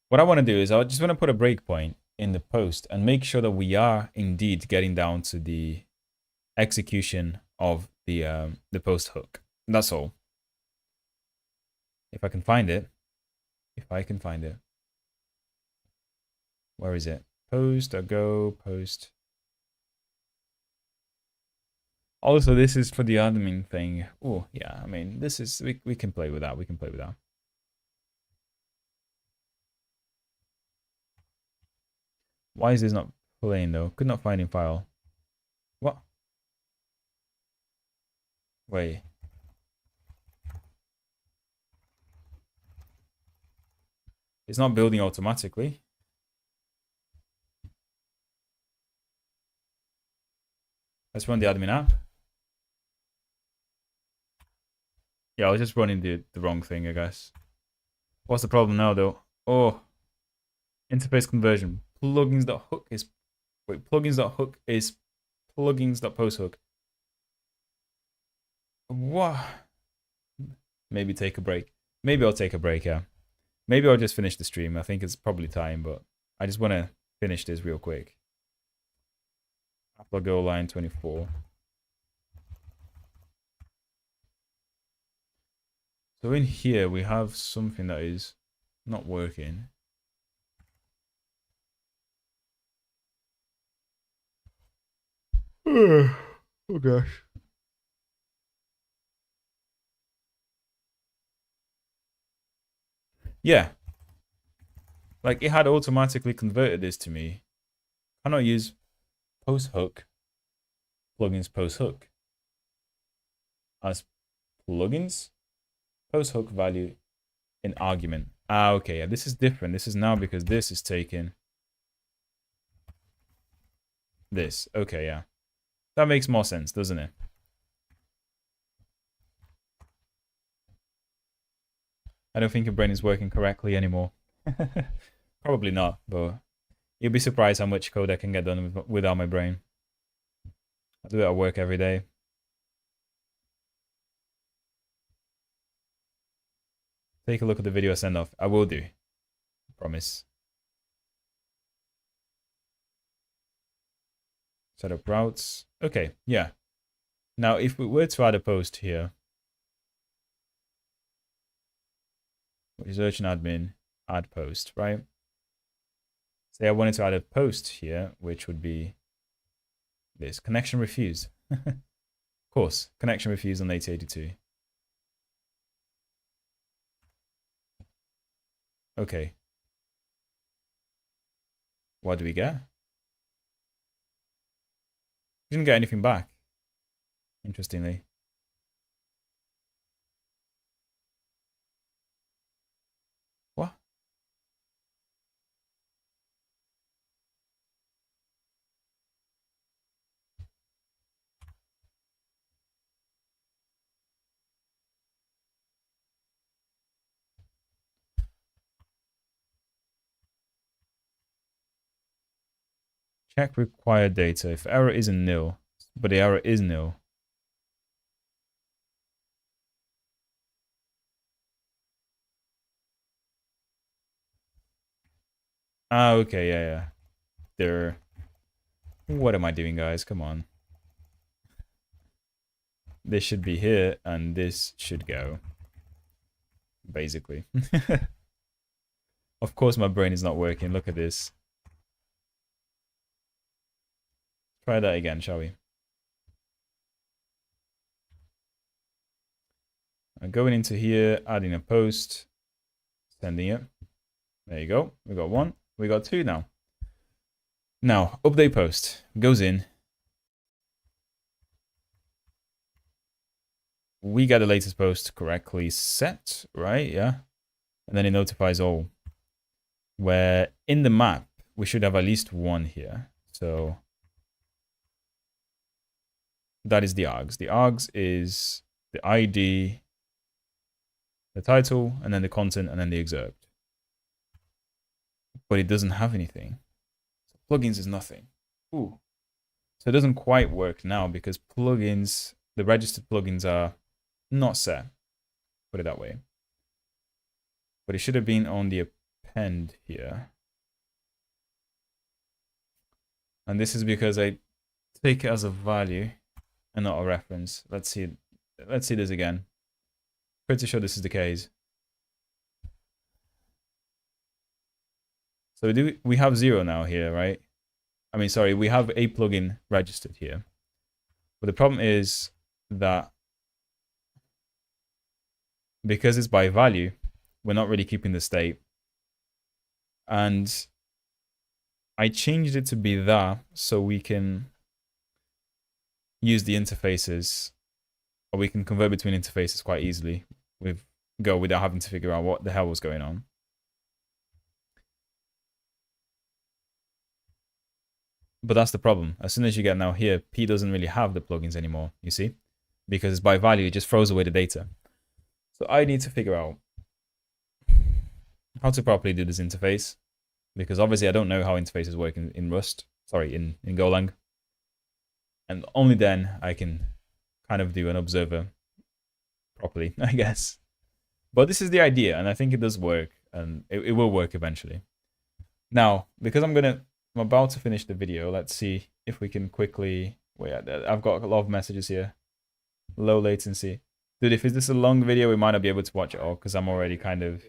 S1: what I want to do is I just want to put a breakpoint in the post and make sure that we are indeed getting down to the execution of the post hook. That's all. If I can find it. Where is it? Post, go, post. Also, this is for the admin thing. Oh, yeah, I mean, this is, we can play with that. We can play with that. Why is this not playing though? Could not find in file. What? Wait. It's not building automatically. Let's run the admin app. Yeah, I was just running the wrong thing, I guess. What's the problem now, though? Oh, interface conversion. Plugins.hook is... Wait, plugins.hook is plugins.posthook. What? Maybe take a break. Maybe I'll take a break, yeah. Maybe I'll just finish the stream. I think it's probably time, but I just want to finish this real quick. Upload go line 24. So in here, we have something that is not working. Oh gosh. Yeah, like it had automatically converted this to me. Cannot use post hook plugins post hook as plugins post hook value in argument. Ah, okay, yeah, this is different. This is now because this is taking this. Okay, yeah, that makes more sense, doesn't it? I don't think your brain is working correctly anymore. Probably not, but you'll be surprised how much code I can get done without my brain. I do it at work every day. Take a look at the video I send off. I will do. I promise. Set up routes. Okay, yeah. Now, if we were to add a post here, which is Urchin admin, add post, right? Say I wanted to add a post here, which would be this, connection refused. Of course, connection refused on 8082. Okay. What do we get? We didn't get anything back, interestingly. What? Check required data. If error isn't nil, but the error is nil. Ah, okay, yeah. There. What am I doing, guys? Come on. This should be here, and this should go. Basically. Of course my brain is not working. Look at this. Try that again, shall we? I'm going into here, adding a post, sending it. There you go. We got one. We got two now. Now, update post. Goes in. We get the latest post correctly set, right? Yeah. And then it notifies all. Where in the map, we should have at least one here. So that is the args. The args is the ID, the title, and then the content, and then the excerpt. But it doesn't have anything. So plugins is nothing. Ooh. So it doesn't quite work now because plugins, the registered plugins are not set. Put it that way. But it should have been on the append here. And this is because I take it as a value and not a reference. Let's see this again. Pretty sure this is the case. So we have 0 now here, right? I mean, sorry, we have a plugin registered here. But the problem is that because it's by value, we're not really keeping the state. And I changed it to be that so we can use the interfaces, or we can convert between interfaces quite easily with Go without having to figure out what the hell was going on. But that's the problem. As soon as you get now here, P doesn't really have the plugins anymore, you see? Because by value, it just throws away the data. So I need to figure out how to properly do this interface. Because obviously I don't know how interfaces work in Rust. Sorry, in Golang. And only then I can kind of do an observer properly, I guess. But this is the idea, and I think it does work, and it will work eventually. Now, because I'm about to finish the video, let's see if we can quickly... Wait, I've got a lot of messages here. Low latency. Dude, if this is a long video, we might not be able to watch it all, because I'm already kind of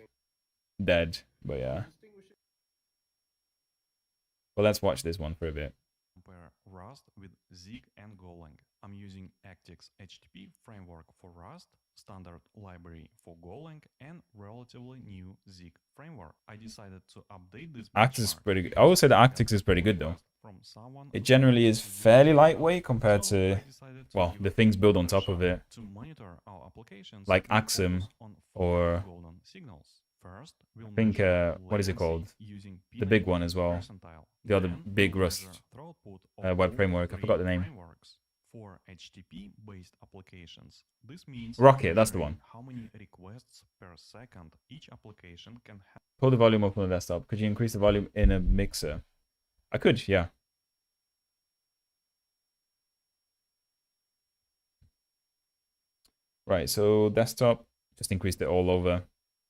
S1: dead, but yeah. Well, let's watch this one for a bit.
S2: Compare Rust with Zig and Golang. I'm using Actix HTTP framework for Rust, standard library for Golang, and relatively new Zig framework. I decided to update this
S1: Actix is
S2: benchmark
S1: pretty good. I
S2: because
S1: would say the
S2: I got
S1: Actix is pretty
S2: a
S1: good though.
S2: request from someone
S1: It
S2: who
S1: generally is
S2: wants to use
S1: fairly
S2: Java.
S1: lightweight compared
S2: So
S1: to,
S2: I decided to
S1: well,
S2: give
S1: the
S2: it
S1: things built on
S2: another
S1: top of
S2: shot.
S1: it,
S2: To monitor our applications,
S1: like
S2: we'll
S1: Axum
S2: focus on 4
S1: or
S2: golden signals. First,
S1: I
S2: we'll
S1: think,
S2: measure
S1: what is it
S2: latency
S1: called?
S2: using
S1: The big
S2: P90
S1: one as well.
S2: percentile.
S1: The other
S2: Then
S1: big
S2: we'll measure
S1: Rust
S2: throughput of
S1: web
S2: all
S1: framework. I
S2: 3
S1: forgot the name.
S2: frameworks. For HTTP-based applications, this means
S1: Rocket, that's the
S2: measuring
S1: one.
S2: how many requests per second each application can have.
S1: Pull the volume up on the desktop. Could you increase the volume in a mixer? I could, yeah. Right, so desktop, just increased it all over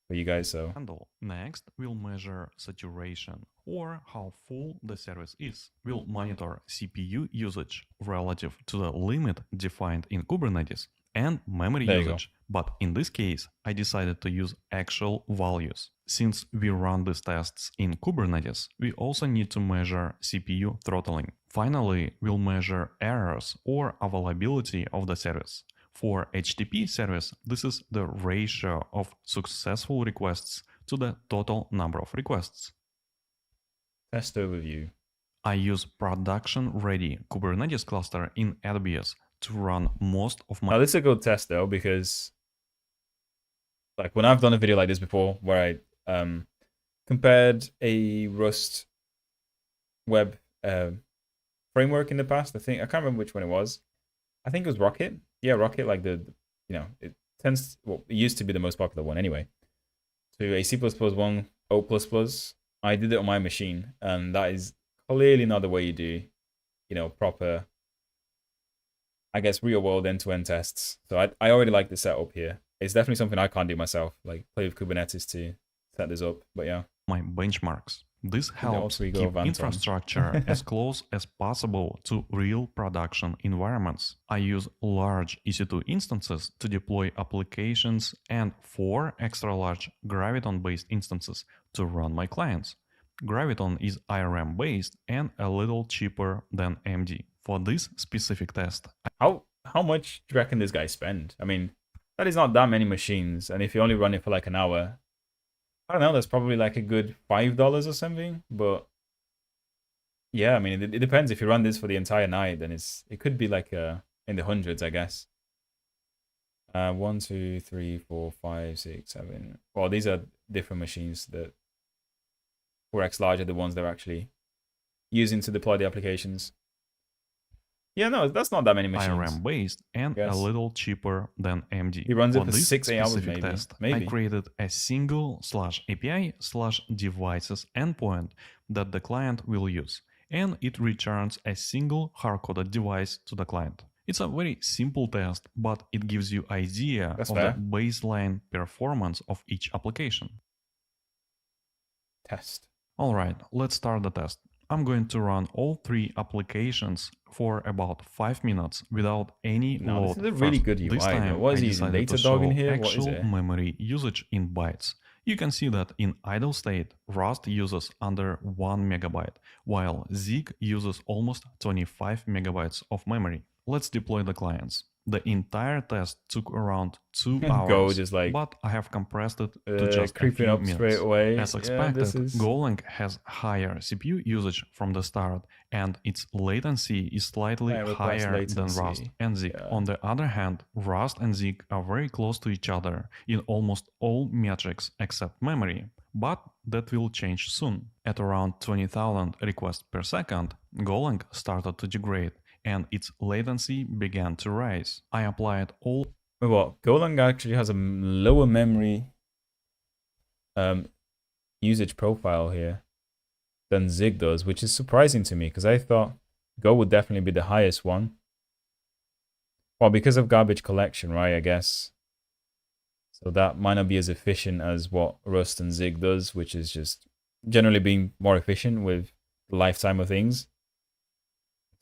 S1: for you guys, so.
S2: Handle. Next, we'll measure saturation, or how full the service is. We'll monitor CPU usage relative to the limit defined in Kubernetes and memory
S1: There you go.
S2: usage. But in this case, I decided to use actual values. Since we run these tests in Kubernetes, we also need to measure CPU throttling. Finally, we'll measure errors or availability of the service. For HTTP service, this is the ratio of successful requests to the total number of requests.
S1: Test overview.
S2: I use production-ready Kubernetes cluster in AWS to run most of my...
S1: Now this is a good test though, because like when I've done a video like this before, where I compared a Rust web framework in the past, I can't remember which one it was. I think it was Rocket. Yeah, Rocket, like it tends, well, it used to be the most popular one anyway. To a C++1 O++, I did it on my machine, and that is clearly not the way you do, proper, I guess, real world end-to-end tests. So I already like the setup here. It's definitely something I can't do myself, like play with Kubernetes to set this up, but yeah.
S2: My benchmarks. This helps keep
S1: Anton.
S2: infrastructure as close as possible to real production environments. I use large EC2 instances to deploy applications and 4 extra large Graviton-based instances to run my clients. Graviton is IRM based and a little cheaper than AMD. For this specific test,
S1: how much do you reckon this guy spend? I mean, that is not that many machines, and if you only run it for like an hour, I don't know, that's probably like a good $5 or something. But yeah, I mean, it depends. If you run this for the entire night, then it could be like in the hundreds, I guess. 1, 2, 3, 4, 5, 6, 7. Well, these are different machines. The 4x large are the ones they're actually using to deploy the applications. Yeah, no, that's not that many machines.
S2: IRM based and a little cheaper than AMD.
S1: He runs it for 6 hours, maybe.
S2: Test, I created a single /API/devices endpoint that the client will use, and it returns a single hard-coded device to the client. It's a very simple test, but it gives you idea of the baseline performance of each application.
S1: Test.
S2: All right, let's start the test. I'm going to run all 3 applications for about 5 minutes without any load.
S1: This is a really good UI.
S2: This time,
S1: what is
S2: I
S1: he using?
S2: decided to
S1: Datadog
S2: show
S1: in here?
S2: actual
S1: What is it?
S2: memory usage in bytes. You can see that in idle state, Rust uses under 1 megabyte, while Zig uses almost 25 megabytes of memory. Let's deploy the clients. The entire test took around 2 hours, but I have compressed it to just a few minutes.
S1: Straight away.
S2: As expected, Golang has higher CPU usage from the start, and its latency is slightly higher than Rust and Zig. Yeah. On the other hand, Rust and Zig are very close to each other in almost all metrics except memory. But that will change soon. At around 20,000 requests per second, Golang started to degrade, and its latency began to rise. I applied all...
S1: Well, Golang actually has a lower memory usage profile here than Zig does, which is surprising to me, because I thought Go would definitely be the highest one. Well, because of garbage collection, right, I guess. So that might not be as efficient as what Rust and Zig does, which is just generally being more efficient with the lifetime of things.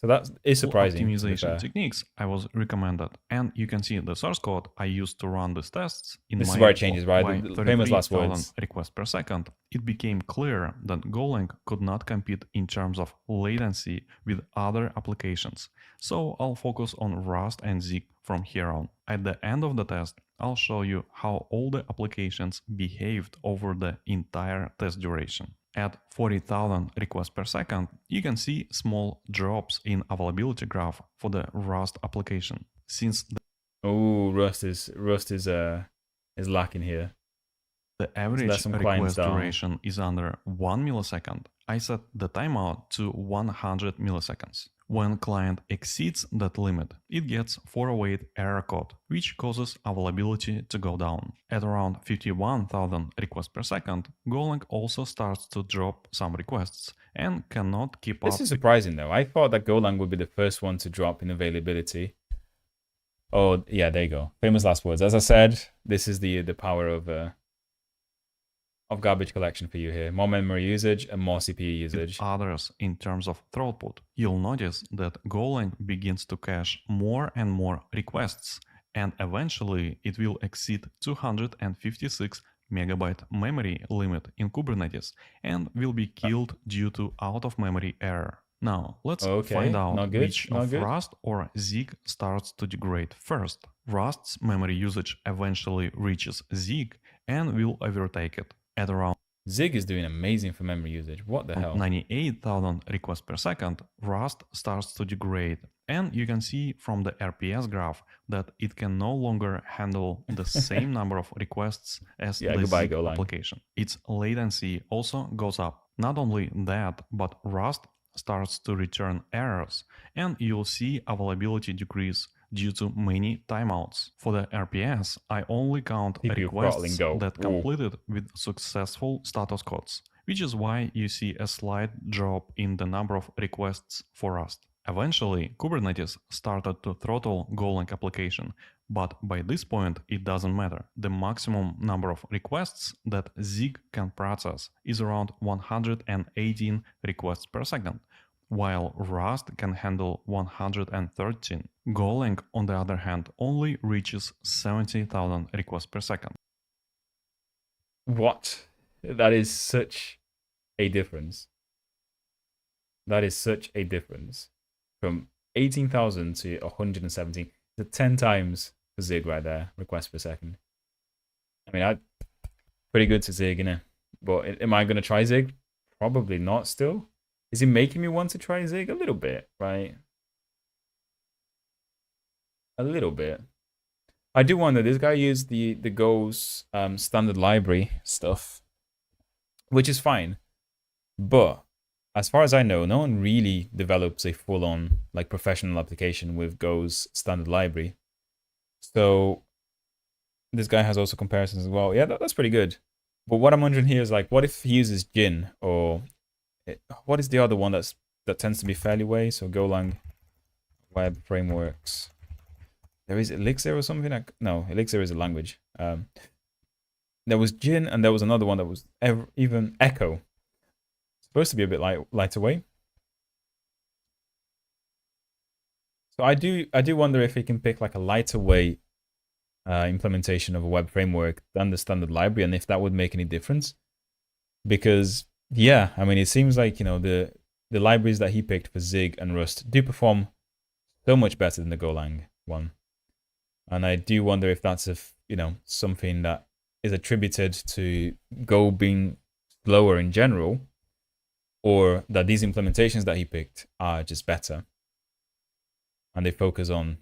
S1: So that is surprising.
S2: Optimization techniques I was recommended, and you can see the source code I used to run these tests in
S1: this
S2: my
S1: is where it changes, right?
S2: by
S1: The famous last words.
S2: requests per second. It became clear that Golang could not compete in terms of latency with other applications. So I'll focus on Rust and Zig from here on. At the end of the test, I'll show you how all the applications behaved over the entire test duration. At 40,000 requests per second, you can see small drops in availability graph for the Rust application. Since
S1: Rust is lacking here.
S2: The average request duration is under 1 millisecond. I set the timeout to 100 milliseconds. When client exceeds that limit, it gets 408 error code, which causes availability to go down. At around 51,000 requests per second, Golang also starts to drop some requests and cannot keep up.
S1: This is surprising though. I thought that Golang would be the first one to drop in availability. Oh yeah, there you go. Famous last words. As I said, this is the power of garbage collection for you here. More memory usage and more CPU usage.
S2: Others in terms of throughput. You'll notice that Golang begins to cache more and more requests, and eventually it will exceed 256 megabyte memory limit in Kubernetes and will be killed due to out-of-memory error. Now, let's find out which of Rust or Zig starts to degrade first. Rust's memory usage eventually reaches Zig and will overtake it. At around
S1: Zig is doing amazing for memory usage. What the hell?
S2: 98,000 requests per second, Rust starts to degrade. And you can see from the RPS graph that it can no longer handle the same number of requests as the Zig application. Its latency also goes up. Not only that, but Rust starts to return errors, and you'll see availability decrease due to many timeouts. For the RPS, I only count requests that completed with successful status codes, which is why you see a slight drop in the number of requests for Rust. Eventually, Kubernetes started to throttle Golang application, but by this point it doesn't matter. The maximum number of requests that Zig can process is around 118 requests per second, while Rust can handle 113. Golang, on the other hand, only reaches 70,000 requests per second.
S1: What? That is such a difference. That is such a difference. From 18,000 to 117. The 10 times for Zig right there, requests per second. I mean, pretty good to Zig, innit? But am I going to try Zig? Probably not still. Is he making me want to try Zig? A little bit, right? A little bit. I do wonder, this guy used the Go's standard library stuff, which is fine. But as far as I know, no one really develops a full-on like professional application with Go's standard library. So this guy has also comparisons as well. Yeah, that's pretty good. But what I'm wondering here is like, what if he uses Gin, or what is the other one that tends to be fairly way? So Golang web frameworks. There is Elixir or something. No, Elixir is a language. There was Gin, and there was another one that was even Echo. Supposed to be a bit lighter weight. So I do wonder if he can pick like a lighter weight implementation of a web framework than the standard library, and if that would make any difference. Because yeah, I mean, it seems like, you know, the libraries that he picked for Zig and Rust do perform so much better than the Golang one. And I do wonder if that's something that is attributed to Go being slower in general, or that these implementations that he picked are just better and they focus on,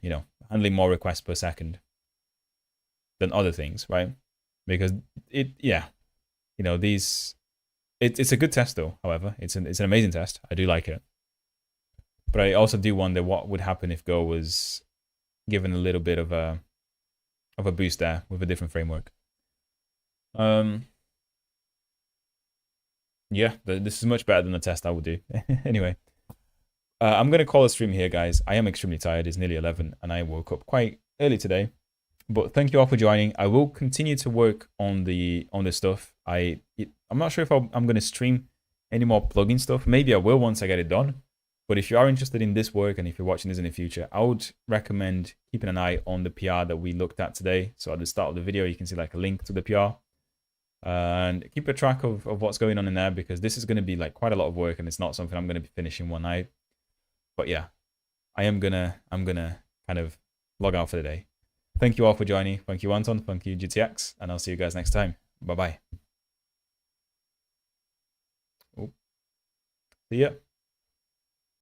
S1: handling more requests per second than other things, right? Because it's a good test though. However, it's an amazing test. I do like it, but I also do wonder what would happen if Go was given a little bit of a boost there with a different framework. Yeah, this is much better than the test I would do. Anyway, I'm going to call a stream here, guys. I am extremely tired. It's nearly 11, and I woke up quite early today. But thank you all for joining. I will continue to work on this stuff. I'm not sure if I'm going to stream any more plugin stuff. Maybe I will once I get it done. But if you are interested in this work and if you're watching this in the future, I would recommend keeping an eye on the PR that we looked at today. So at the start of the video, you can see like a link to the PR. And keep a track of what's going on in there, because this is going to be like quite a lot of work and it's not something I'm going to be finishing one night. But yeah, I'm gonna kind of log out for the day. Thank you all for joining. Thank you, Anton. Thank you, GTX. And I'll see you guys next time. Bye-bye. See ya.